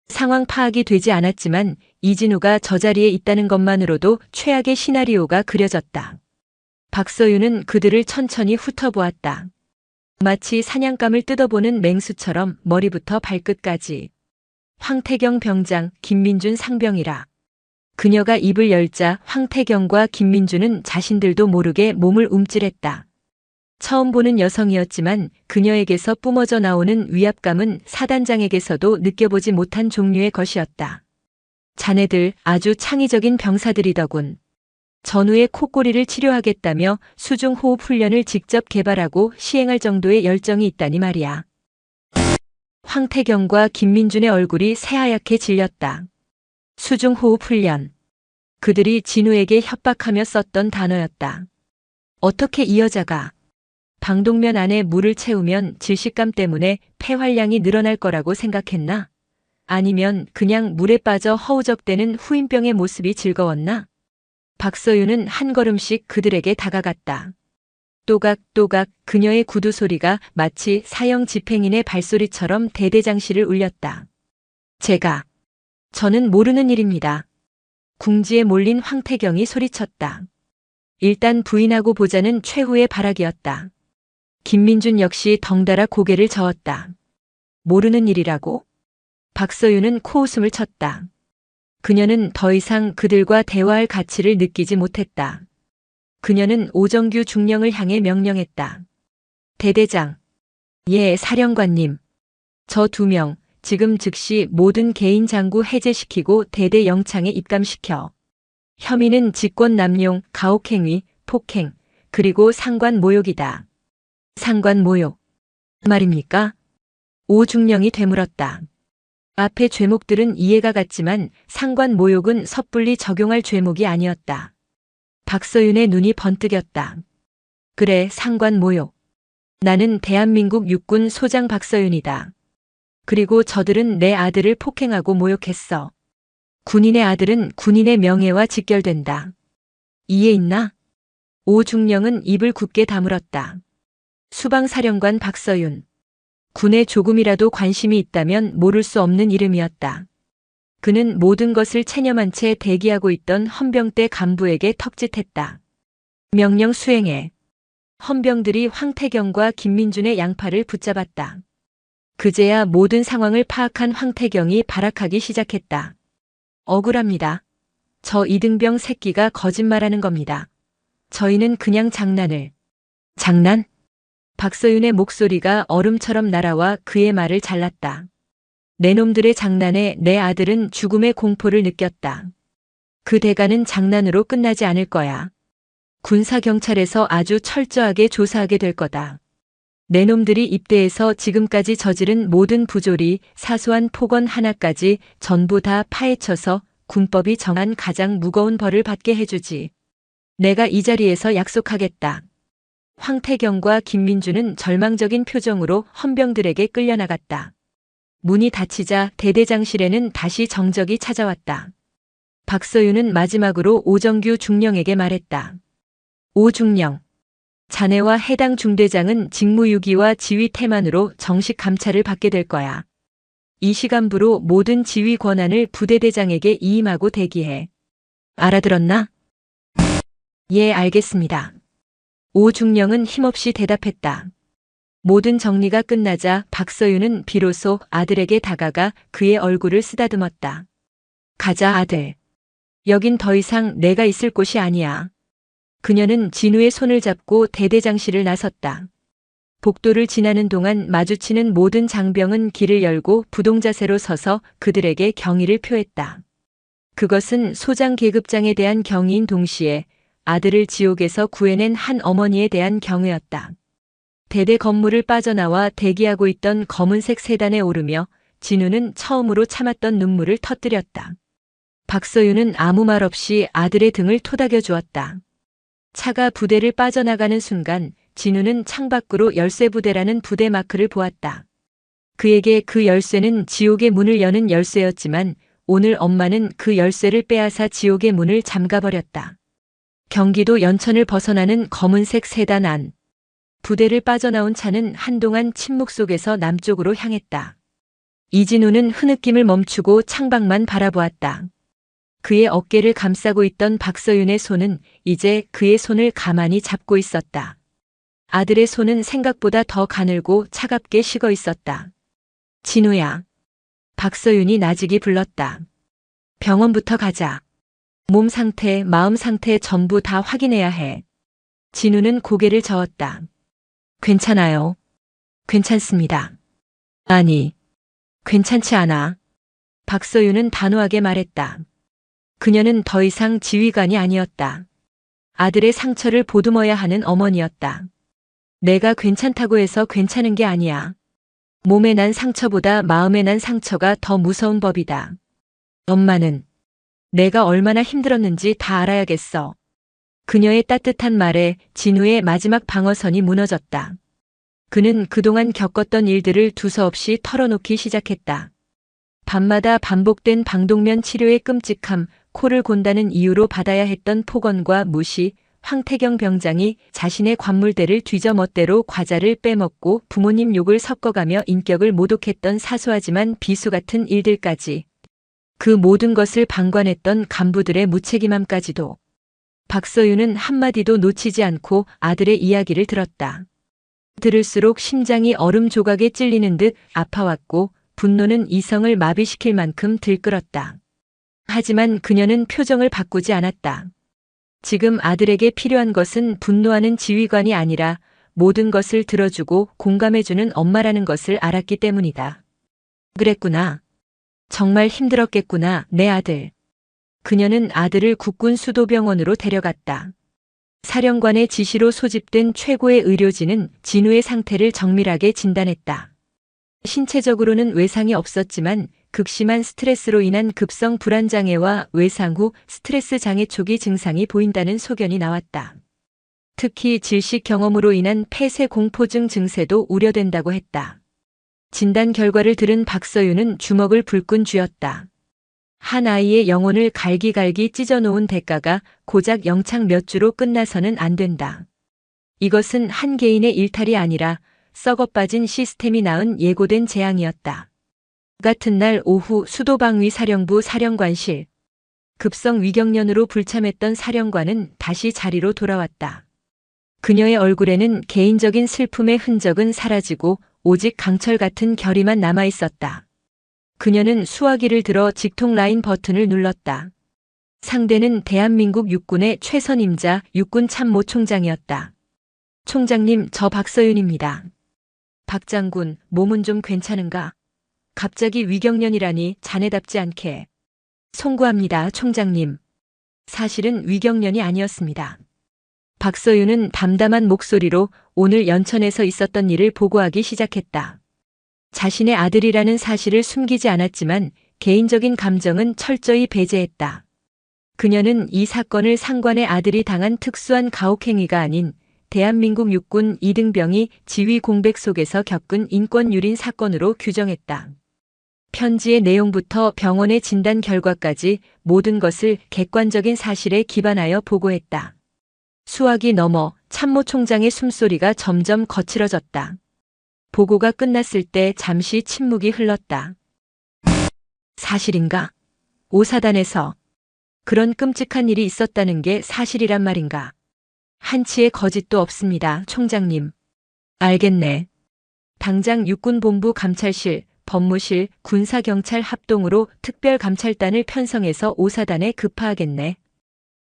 상황 파악이 되지 않았지만 이진우가 저 자리에 있다는 것만으로도 최악의 시나리오가 그려졌다. 박서윤은 그들을 천천히 훑어보았다. 마치 사냥감을 뜯어보는 맹수처럼 머리부터 발끝까지. 황태경 병장, 김민준 상병이라. 그녀가 입을 열자 황태경과 김민준은 자신들도 모르게 몸을 움찔했다. 처음 보는 여성이었지만 그녀에게서 뿜어져 나오는 위압감은 사단장에게서도 느껴보지 못한 종류의 것이었다. 자네들 아주 창의적인 병사들이더군. 전우의 콧꼬리를 치료하겠다며 수중호흡 훈련을 직접 개발하고 시행할 정도의 열정이 있다니 말이야. 황태경과 김민준의 얼굴이 새하얗게 질렸다. 수중호흡 훈련. 그들이 진우에게 협박하며 썼던 단어였다. 어떻게 이 여자가 방독면 안에 물을 채우면 질식감 때문에 폐활량이 늘어날 거라고 생각했나? 아니면 그냥 물에 빠져 허우적대는 후임병의 모습이 즐거웠나? 박서윤은 한 걸음씩 그들에게 다가갔다. 또각또각 그녀의 구두 소리가 마치 사형 집행인의 발소리처럼 대대장실을 울렸다. 저는 모르는 일입니다. 궁지에 몰린 황태경이 소리쳤다. 일단 부인하고 보자는 최후의 발악이었다. 김민준 역시 덩달아 고개를 저었다. 모르는 일이라고? 박서윤은 코웃음을 쳤다. 그녀는 더 이상 그들과 대화할 가치를 느끼지 못했다. 그녀는 오정규 중령을 향해 명령했다. 대대장. 예, 사령관님. 저 2명, 지금 즉시 모든 개인 장구 해제시키고 대대 영창에 입감시켜. 혐의는 직권 남용, 가혹행위, 폭행, 그리고 상관 모욕이다. 상관 모욕. 말입니까? 오중령이 되물었다. 앞의 죄목들은 이해가 갔지만 상관 모욕은 섣불리 적용할 죄목이 아니었다. 박서윤의 눈이 번뜩였다. 그래, 상관 모욕. 나는 대한민국 육군 소장 박서윤이다. 그리고 저들은 내 아들을 폭행하고 모욕했어. 군인의 아들은 군인의 명예와 직결된다. 이해 있나? 오중령은 입을 굳게 다물었다. 수방사령관 박서윤. 군에 조금이라도 관심이 있다면 모를 수 없는 이름이었다. 그는 모든 것을 체념한 채 대기하고 있던 헌병대 간부에게 턱짓했다. 명령 수행해. 헌병들이 황태경과 김민준의 양팔을 붙잡았다. 그제야 모든 상황을 파악한 황태경이 발악하기 시작했다. 억울합니다. 저 이등병 새끼가 거짓말하는 겁니다. 저희는 그냥 장난을. 장난? 박서윤의 목소리가 얼음처럼 날아와 그의 말을 잘랐다. 내 놈들의 장난에 내 아들은 죽음의 공포를 느꼈다. 그 대가는 장난으로 끝나지 않을 거야. 군사경찰에서 아주 철저하게 조사하게 될 거다. 내 놈들이 입대해서 지금까지 저지른 모든 부조리, 사소한 폭언 하나까지 전부 다 파헤쳐서 군법이 정한 가장 무거운 벌을 받게 해주지. 내가 이 자리에서 약속하겠다. 황태경과 김민주는 절망적인 표정으로 헌병들에게 끌려나갔다. 문이 닫히자 대대장실에는 다시 정적이 찾아왔다. 박서윤은 마지막으로 오정규 중령에게 말했다. 오중령. 자네와 해당 중대장은 직무유기와 지휘 태만으로 정식 감찰을 받게 될 거야. 이 시간부로 모든 지휘 권한을 부대대장에게 이임하고 대기해. 알아들었나? 예, 알겠습니다. 오중령은 힘없이 대답했다. 모든 정리가 끝나자 박서윤은 비로소 아들에게 다가가 그의 얼굴을 쓰다듬었다. 가자, 아들. 여긴 더 이상 내가 있을 곳이 아니야. 그녀는 진우의 손을 잡고 대대장실을 나섰다. 복도를 지나는 동안 마주치는 모든 장병은 길을 열고 부동자세로 서서 그들에게 경의를 표했다. 그것은 소장 계급장에 대한 경의인 동시에 아들을 지옥에서 구해낸 한 어머니에 대한 경의였다. 대대 건물을 빠져나와 대기하고 있던 검은색 세단에 오르며 진우는 처음으로 참았던 눈물을 터뜨렸다. 박서윤은 아무 말 없이 아들의 등을 토닥여 주었다. 차가 부대를 빠져나가는 순간 진우는 창밖으로 열쇠부대라는 부대 마크를 보았다. 그에게 그 열쇠는 지옥의 문을 여는 열쇠였지만 오늘 엄마는 그 열쇠를 빼앗아 지옥의 문을 잠가버렸다. 경기도 연천을 벗어나는 검은색 세단 안. 부대를 빠져나온 차는 한동안 침묵 속에서 남쪽으로 향했다. 이진우는 흐느낌을 멈추고 창밖만 바라보았다. 그의 어깨를 감싸고 있던 박서윤의 손은 이제 그의 손을 가만히 잡고 있었다. 아들의 손은 생각보다 더 가늘고 차갑게 식어 있었다. 진우야. 박서윤이 나직이 불렀다. 병원부터 가자. 몸 상태, 마음 상태 전부 다 확인해야 해. 진우는 고개를 저었다. 괜찮아요. 괜찮습니다. 아니, 괜찮지 않아. 박서윤은 단호하게 말했다. 그녀는 더 이상 지휘관이 아니었다. 아들의 상처를 보듬어야 하는 어머니였다. 내가 괜찮다고 해서 괜찮은 게 아니야. 몸에 난 상처보다 마음에 난 상처가 더 무서운 법이다. 엄마는 내가 얼마나 힘들었는지 다 알아야겠어. 그녀의 따뜻한 말에 진우의 마지막 방어선이 무너졌다. 그는 그동안 겪었던 일들을 두서없이 털어놓기 시작했다. 밤마다 반복된 방독면 치료의 끔찍함, 코를 곤다는 이유로 받아야 했던 폭언과 무시, 황태경 병장이 자신의 관물대를 뒤져 멋대로 과자를 빼먹고 부모님 욕을 섞어가며 인격을 모독했던 사소하지만 비수 같은 일들까지. 그 모든 것을 방관했던 간부들의 무책임함까지도. 박서윤은 한마디도 놓치지 않고 아들의 이야기를 들었다. 들을수록 심장이 얼음 조각에 찔리는 듯 아파왔고 분노는 이성을 마비시킬 만큼 들끓었다. 하지만 그녀는 표정을 바꾸지 않았다. 지금 아들에게 필요한 것은 분노하는 지휘관이 아니라 모든 것을 들어주고 공감해주는 엄마라는 것을 알았기 때문이다. 그랬구나. 정말 힘들었겠구나, 내 아들. 그녀는 아들을 국군 수도병원으로 데려갔다. 사령관의 지시로 소집된 최고의 의료진은 진우의 상태를 정밀하게 진단했다. 신체적으로는 외상이 없었지만 극심한 스트레스로 인한 급성 불안장애와 외상 후 스트레스 장애 초기 증상이 보인다는 소견이 나왔다. 특히 질식 경험으로 인한 폐쇄 공포증 증세도 우려된다고 했다. 진단 결과를 들은 박서윤은 주먹을 불끈 쥐었다. 한 아이의 영혼을 갈기갈기 찢어놓은 대가가 고작 영창 몇 주로 끝나서는 안 된다. 이것은 한 개인의 일탈이 아니라 썩어빠진 시스템이 낳은 예고된 재앙이었다. 같은 날 오후 수도방위 사령부 사령관실. 급성 위경련으로 불참했던 사령관은 다시 자리로 돌아왔다. 그녀의 얼굴에는 개인적인 슬픔의 흔적은 사라지고 오직 강철 같은 결의만 남아 있었다. 그녀는 수화기를 들어 직통 라인 버튼을 눌렀다. 상대는 대한민국 육군의 최선임자 육군 참모총장이었다. 총장님, 저 박서윤입니다. 박 장군, 몸은 좀 괜찮은가? 갑자기 위경련이라니 자네답지 않게. 송구합니다, 총장님. 사실은 위경련이 아니었습니다. 박서윤은 담담한 목소리로 오늘 연천에서 있었던 일을 보고하기 시작했다. 자신의 아들이라는 사실을 숨기지 않았지만 개인적인 감정은 철저히 배제했다. 그녀는 이 사건을 상관의 아들이 당한 특수한 가혹행위가 아닌 대한민국 육군 이등병이 지휘 공백 속에서 겪은 인권유린 사건으로 규정했다. 편지의 내용부터 병원의 진단 결과까지 모든 것을 객관적인 사실에 기반하여 보고했다. 수화기 너머 참모총장의 숨소리가 점점 거칠어졌다. 보고가 끝났을 때 잠시 침묵이 흘렀다. 사실인가? 오사단에서 그런 끔찍한 일이 있었다는 게 사실이란 말인가? 한치의 거짓도 없습니다, 총장님. 알겠네. 당장 육군본부 감찰실, 법무실, 군사경찰 합동으로 특별감찰단을 편성해서 오사단에 급파하겠네.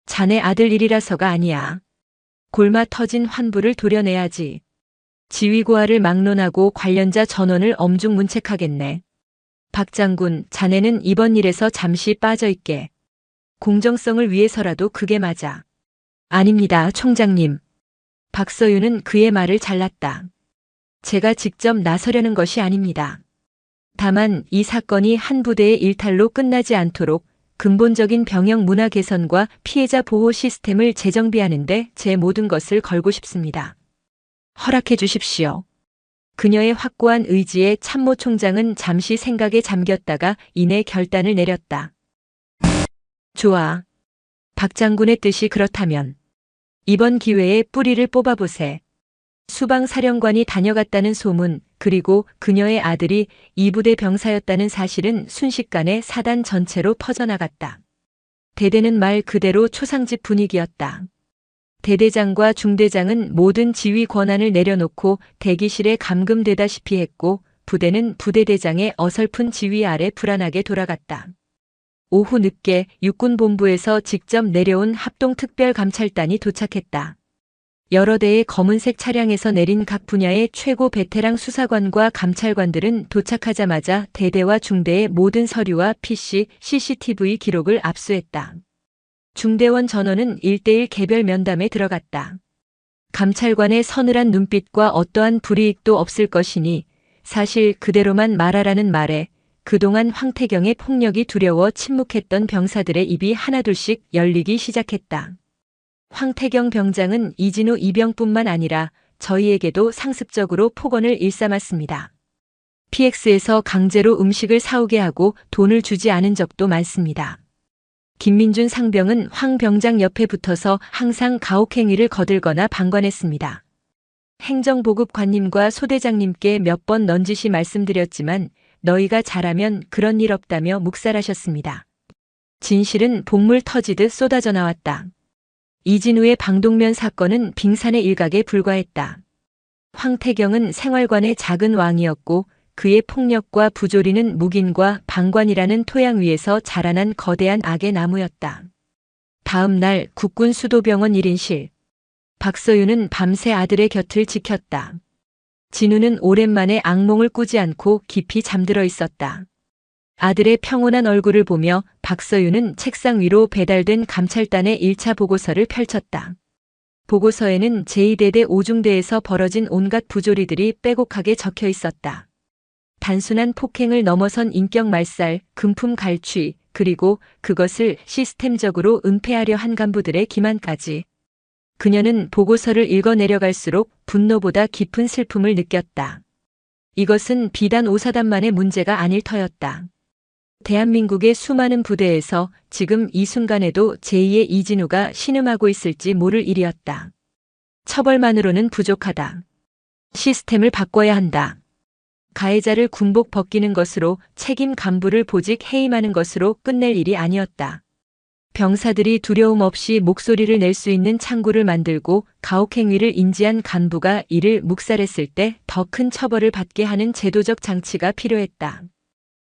자네 아들 일이라서가 아니야. 골마 터진 환부를 도려내야지. 지휘고하를 막론하고 관련자 전원을 엄중 문책하겠네. 박 장군, 자네는 이번 일에서 잠시 빠져있게. 공정성을 위해서라도 그게 맞아. 아닙니다, 총장님. 박서윤은 그의 말을 잘랐다. 제가 직접 나서려는 것이 아닙니다. 다만 이 사건이 한 부대의 일탈로 끝나지 않도록 근본적인 병영 문화 개선과 피해자 보호 시스템을 재정비하는 데 제 모든 것을 걸고 싶습니다. 허락해 주십시오. 그녀의 확고한 의지에 참모총장은 잠시 생각에 잠겼다가 이내 결단을 내렸다. 좋아. 박 장군의 뜻이 그렇다면 이번 기회에 뿌리를 뽑아보세. 수방사령관이 다녀갔다는 소문, 그리고 그녀의 아들이 이 부대 병사였다는 사실은 순식간에 사단 전체로 퍼져나갔다. 대대는 말 그대로 초상집 분위기였다. 대대장과 중대장은 모든 지휘 권한을 내려놓고 대기실에 감금되다시피 했고 부대는 부대대장의 어설픈 지휘 아래 불안하게 돌아갔다. 오후 늦게 육군본부에서 직접 내려온 합동특별감찰단이 도착했다. 여러 대의 검은색 차량에서 내린 각 분야의 최고 베테랑 수사관과 감찰관들은 도착하자마자 대대와 중대의 모든 서류와 PC, CCTV 기록을 압수했다. 중대원 전원은 1:1 개별 면담에 들어갔다. 감찰관의 서늘한 눈빛과 어떠한 불이익도 없을 것이니 사실 그대로만 말하라는 말에 그동안 황태경의 폭력이 두려워 침묵했던 병사들의 입이 하나둘씩 열리기 시작했다. 황태경 병장은 이진우 이병뿐만 아니라 저희에게도 상습적으로 폭언을 일삼았습니다. PX에서 강제로 음식을 사오게 하고 돈을 주지 않은 적도 많습니다. 김민준 상병은 황 병장 옆에 붙어서 항상 가혹행위를 거들거나 방관했습니다. 행정보급관님과 소대장님께 몇 번 넌지시 말씀드렸지만 너희가 잘하면 그런 일 없다며 묵살하셨습니다. 진실은 복물 터지듯 쏟아져 나왔다. 이진우의 방독면 사건은 빙산의 일각에 불과했다. 황태경은 생활관의 작은 왕이었고 그의 폭력과 부조리는 묵인과 방관이라는 토양 위에서 자라난 거대한 악의 나무였다. 다음 날 국군 수도병원 1인실. 박서윤은 밤새 아들의 곁을 지켰다. 진우는 오랜만에 악몽을 꾸지 않고 깊이 잠들어 있었다. 아들의 평온한 얼굴을 보며 박서윤은 책상 위로 배달된 감찰단의 1차 보고서를 펼쳤다. 보고서에는 제2대대 오중대에서 벌어진 온갖 부조리들이 빼곡하게 적혀 있었다. 단순한 폭행을 넘어선 인격 말살, 금품 갈취, 그리고 그것을 시스템적으로 은폐하려 한 간부들의 기만까지. 그녀는 보고서를 읽어 내려갈수록 분노보다 깊은 슬픔을 느꼈다. 이것은 비단 오사단만의 문제가 아닐 터였다. 대한민국의 수많은 부대에서 지금 이 순간에도 제2의 이진우가 신음하고 있을지 모를 일이었다. 처벌만으로는 부족하다. 시스템을 바꿔야 한다. 가해자를 군복 벗기는 것으로 책임 간부를 보직 해임하는 것으로 끝낼 일이 아니었다. 병사들이 두려움 없이 목소리를 낼 수 있는 창구를 만들고 가혹행위를 인지한 간부가 이를 묵살했을 때 더 큰 처벌을 받게 하는 제도적 장치가 필요했다.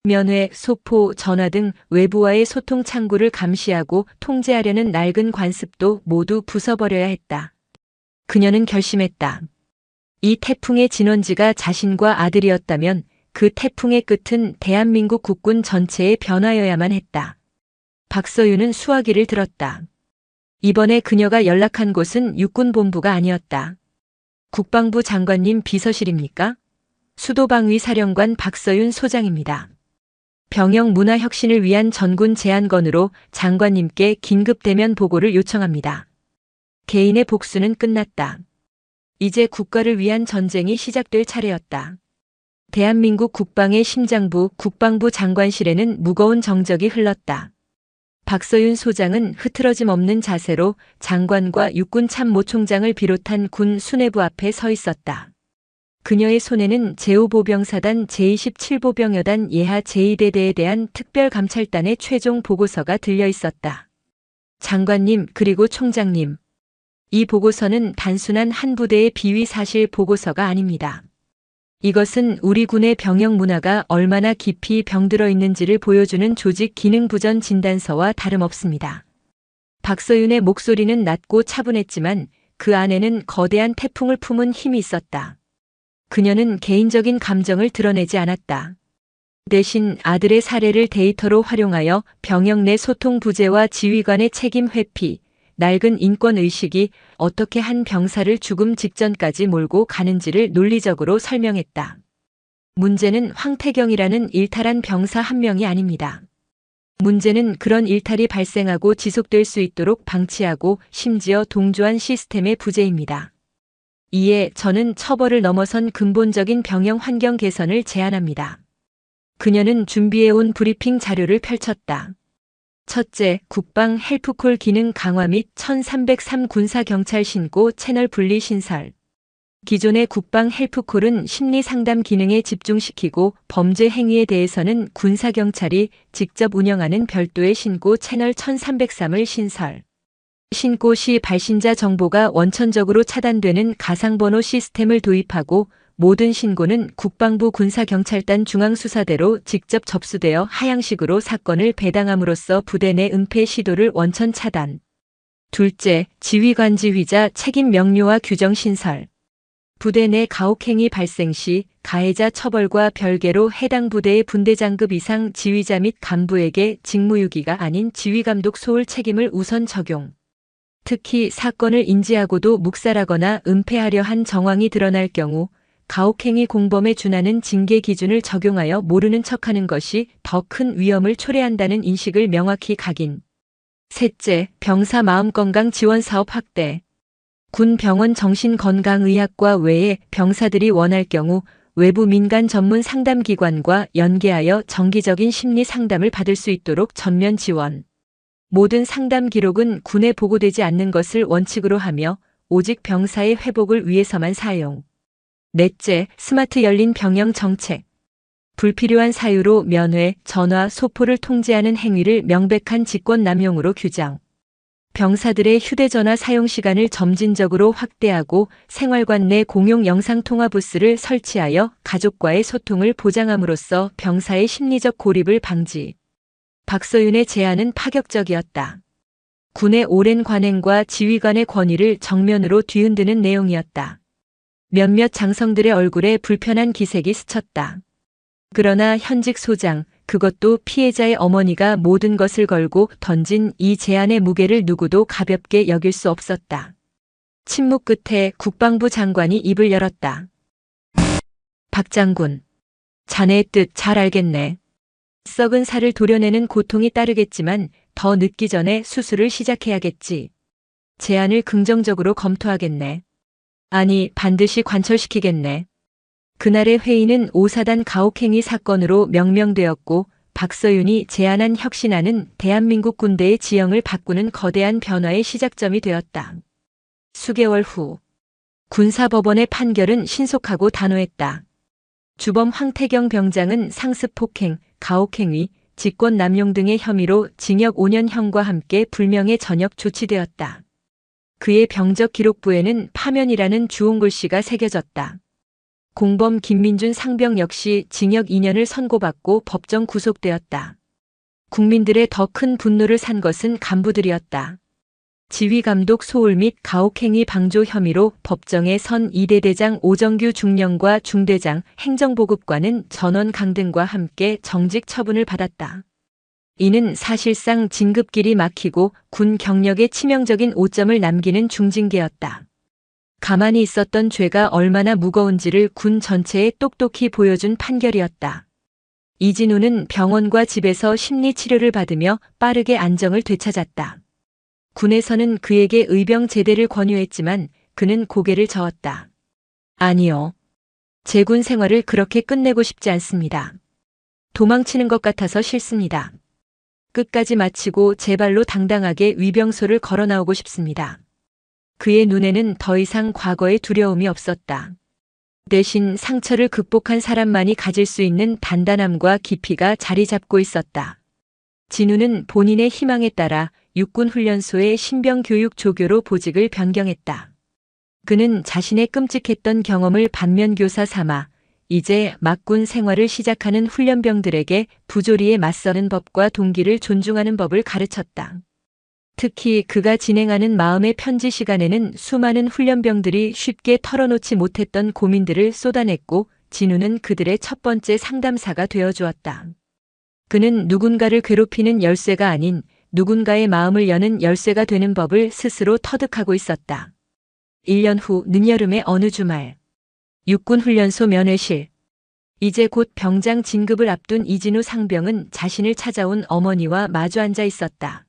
면회, 소포, 전화 등 외부와의 소통 창구를 감시하고 통제하려는 낡은 관습도 모두 부숴버려야 했다. 그녀는 결심했다. 이 태풍의 진원지가 자신과 아들이었다면 그 태풍의 끝은 대한민국 국군 전체의 변화여야만 했다. 박서윤은 수화기를 들었다. 이번에 그녀가 연락한 곳은 육군본부가 아니었다. 국방부 장관님 비서실입니까? 수도방위 사령관 박서윤 소장입니다. 병영 문화 혁신을 위한 전군 제안건으로 장관님께 긴급 대면 보고를 요청합니다. 개인의 복수는 끝났다. 이제 국가를 위한 전쟁이 시작될 차례였다. 대한민국 국방의 심장부 국방부 장관실에는 무거운 정적이 흘렀다. 박서윤 소장은 흐트러짐 없는 자세로 장관과 육군 참모총장을 비롯한 군 수뇌부 앞에 서 있었다. 그녀의 손에는 제5보병사단 제27보병여단 예하 제2대대에 대한 특별감찰단의 최종 보고서가 들려 있었다. 장관님 그리고 총장님, 이 보고서는 단순한 한 부대의 비위 사실 보고서가 아닙니다. 이것은 우리 군의 병영 문화가 얼마나 깊이 병들어 있는지를 보여주는 조직 기능 부전 진단서와 다름없습니다. 박서윤의 목소리는 낮고 차분했지만 그 안에는 거대한 태풍을 품은 힘이 있었다. 그녀는 개인적인 감정을 드러내지 않았다. 대신 아들의 사례를 데이터로 활용하여 병영 내 소통 부재와 지휘관의 책임 회피, 낡은 인권의식이 어떻게 한 병사를 죽음 직전까지 몰고 가는지를 논리적으로 설명했다. 문제는 황태경이라는 일탈한 병사 한 명이 아닙니다. 문제는 그런 일탈이 발생하고 지속될 수 있도록 방치하고 심지어 동조한 시스템의 부재입니다. 이에 저는 처벌을 넘어선 근본적인 병영 환경 개선을 제안합니다. 그녀는 준비해온 브리핑 자료를 펼쳤다. 첫째, 국방 헬프콜 기능 강화 및 1303 군사경찰 신고 채널 분리 신설. 기존의 국방 헬프콜은 심리 상담 기능에 집중시키고 범죄 행위에 대해서는 군사경찰이 직접 운영하는 별도의 신고 채널 1303을 신설. 신고 시 발신자 정보가 원천적으로 차단되는 가상번호 시스템을 도입하고 모든 신고는 국방부 군사경찰단 중앙수사대로 직접 접수되어 하향식으로 사건을 배당함으로써 부대 내 은폐 시도를 원천 차단. 둘째, 지휘관 지휘자 책임 명료화 규정 신설. 부대 내 가혹행위 발생 시 가해자 처벌과 별개로 해당 부대의 분대장급 이상 지휘자 및 간부에게 직무유기가 아닌 지휘감독 소홀 책임을 우선 적용. 특히 사건을 인지하고도 묵살하거나 은폐하려 한 정황이 드러날 경우 가혹행위 공범에 준하는 징계 기준을 적용하여 모르는 척하는 것이 더 큰 위험을 초래한다는 인식을 명확히 각인. 셋째, 병사 마음건강 지원 사업 확대. 군 병원 정신건강의학과 외에 병사들이 원할 경우 외부 민간 전문 상담기관과 연계하여 정기적인 심리 상담을 받을 수 있도록 전면 지원. 모든 상담 기록은 군에 보고되지 않는 것을 원칙으로 하며 오직 병사의 회복을 위해서만 사용. 넷째, 스마트 열린 병영 정책. 불필요한 사유로 면회, 전화, 소포를 통제하는 행위를 명백한 직권남용으로 규정. 병사들의 휴대전화 사용 시간을 점진적으로 확대하고 생활관 내 공용 영상통화 부스를 설치하여 가족과의 소통을 보장함으로써 병사의 심리적 고립을 방지. 박서윤의 제안은 파격적이었다. 군의 오랜 관행과 지휘관의 권위를 정면으로 뒤흔드는 내용이었다. 몇몇 장성들의 얼굴에 불편한 기색이 스쳤다. 그러나 현직 소장, 그것도 피해자의 어머니가 모든 것을 걸고 던진 이 제안의 무게를 누구도 가볍게 여길 수 없었다. 침묵 끝에 국방부 장관이 입을 열었다. 박 장군, 자네의 뜻 잘 알겠네. 썩은 살을 도려내는 고통이 따르겠지만 더 늦기 전에 수술을 시작해야겠지. 제안을 긍정적으로 검토하겠네. 아니, 반드시 관철시키겠네. 그날의 회의는 5사단 가혹행위 사건으로 명명되었고 박서윤이 제안한 혁신안은 대한민국 군대의 지형을 바꾸는 거대한 변화의 시작점이 되었다. 수개월 후 군사법원의 판결은 신속하고 단호했다. 주범 황태경 병장은 상습 폭행, 가혹행위, 직권 남용 등의 혐의로 징역 5년형과 함께 불명예 전역 조치되었다. 그의 병적 기록부에는 파면이라는 주홍글씨가 새겨졌다. 공범 김민준 상병 역시 징역 2년을 선고받고 법정 구속되었다. 국민들의 더 큰 분노를 산 것은 간부들이었다. 지휘감독 소홀 및 가혹행위 방조 혐의로 법정에 선 2대 대장 오정규 중령과 중대장 행정보급관은 전원 강등과 함께 정직 처분을 받았다. 이는 사실상 진급길이 막히고 군 경력에 치명적인 오점을 남기는 중징계였다. 가만히 있었던 죄가 얼마나 무거운지를 군 전체에 똑똑히 보여준 판결이었다. 이진우는 병원과 집에서 심리치료를 받으며 빠르게 안정을 되찾았다. 군에서는 그에게 의병 제대를 권유했지만 그는 고개를 저었다. 아니요. 제 군 생활을 그렇게 끝내고 싶지 않습니다. 도망치는 것 같아서 싫습니다. 끝까지 마치고 제 발로 당당하게 위병소를 걸어 나오고 싶습니다. 그의 눈에는 더 이상 과거의 두려움이 없었다. 대신 상처를 극복한 사람만이 가질 수 있는 단단함과 깊이가 자리 잡고 있었다. 진우는 본인의 희망에 따라 육군훈련소의 신병교육 조교로 보직을 변경했다. 그는 자신의 끔찍했던 경험을 반면교사 삼아 이제 막군 생활을 시작하는 훈련병들에게 부조리에 맞서는 법과 동기를 존중하는 법을 가르쳤다. 특히 그가 진행하는 마음의 편지 시간에는 수많은 훈련병들이 쉽게 털어놓지 못했던 고민들을 쏟아냈고 진우는 그들의 첫 번째 상담사가 되어주었다. 그는 누군가를 괴롭히는 열쇠가 아닌 누군가의 마음을 여는 열쇠가 되는 법을 스스로 터득하고 있었다. 1년 후 늦여름의 어느 주말, 육군훈련소 면회실. 이제 곧 병장 진급을 앞둔 이진우 상병은 자신을 찾아온 어머니와 마주 앉아 있었다.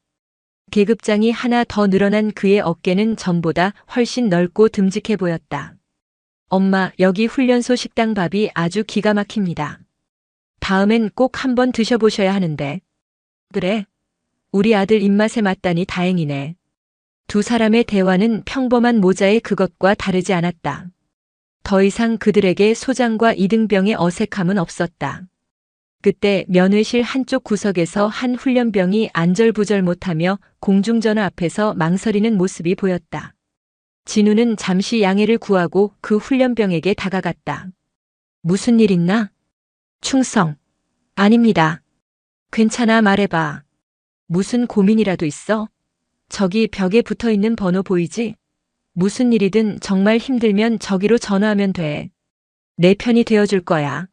계급장이 하나 더 늘어난 그의 어깨는 전보다 훨씬 넓고 듬직해 보였다. 엄마, 여기 훈련소 식당 밥이 아주 기가 막힙니다. 다음엔 꼭 한번 드셔보셔야 하는데. 그래? 우리 아들 입맛에 맞다니 다행이네. 두 사람의 대화는 평범한 모자의 그것과 다르지 않았다. 더 이상 그들에게 소장과 이등병의 어색함은 없었다. 그때 면회실 한쪽 구석에서 한 훈련병이 안절부절 못하며 공중전화 앞에서 망설이는 모습이 보였다. 진우는 잠시 양해를 구하고 그 훈련병에게 다가갔다. 무슨 일 있나? 충성. 아닙니다. 괜찮아, 말해봐. 무슨 고민이라도 있어? 저기 벽에 붙어있는 번호 보이지? 무슨 일이든 정말 힘들면 저기로 전화하면 돼. 내 편이 되어줄 거야.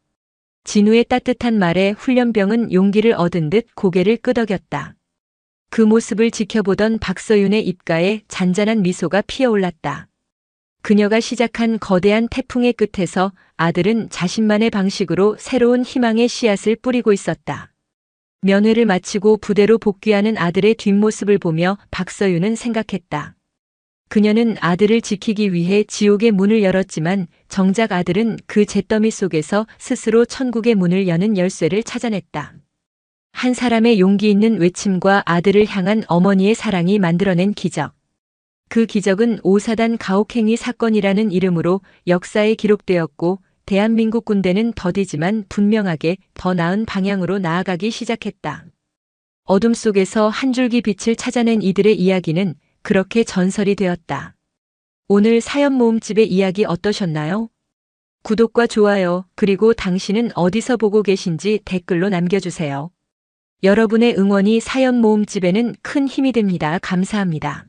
진우의 따뜻한 말에 훈련병은 용기를 얻은 듯 고개를 끄덕였다. 그 모습을 지켜보던 박서윤의 입가에 잔잔한 미소가 피어올랐다. 그녀가 시작한 거대한 태풍의 끝에서 아들은 자신만의 방식으로 새로운 희망의 씨앗을 뿌리고 있었다. 면회를 마치고 부대로 복귀하는 아들의 뒷모습을 보며 박서윤은 생각했다. 그녀는 아들을 지키기 위해 지옥의 문을 열었지만 정작 아들은 그 잿더미 속에서 스스로 천국의 문을 여는 열쇠를 찾아냈다. 한 사람의 용기 있는 외침과 아들을 향한 어머니의 사랑이 만들어낸 기적. 그 기적은 5사단 가혹행위 사건이라는 이름으로 역사에 기록되었고 대한민국 군대는 더디지만 분명하게 더 나은 방향으로 나아가기 시작했다. 어둠 속에서 한 줄기 빛을 찾아낸 이들의 이야기는 그렇게 전설이 되었다. 오늘 사연 모음집의 이야기 어떠셨나요? 구독과 좋아요, 그리고 당신은 어디서 보고 계신지 댓글로 남겨주세요. 여러분의 응원이 사연 모음집에는 큰 힘이 됩니다. 감사합니다.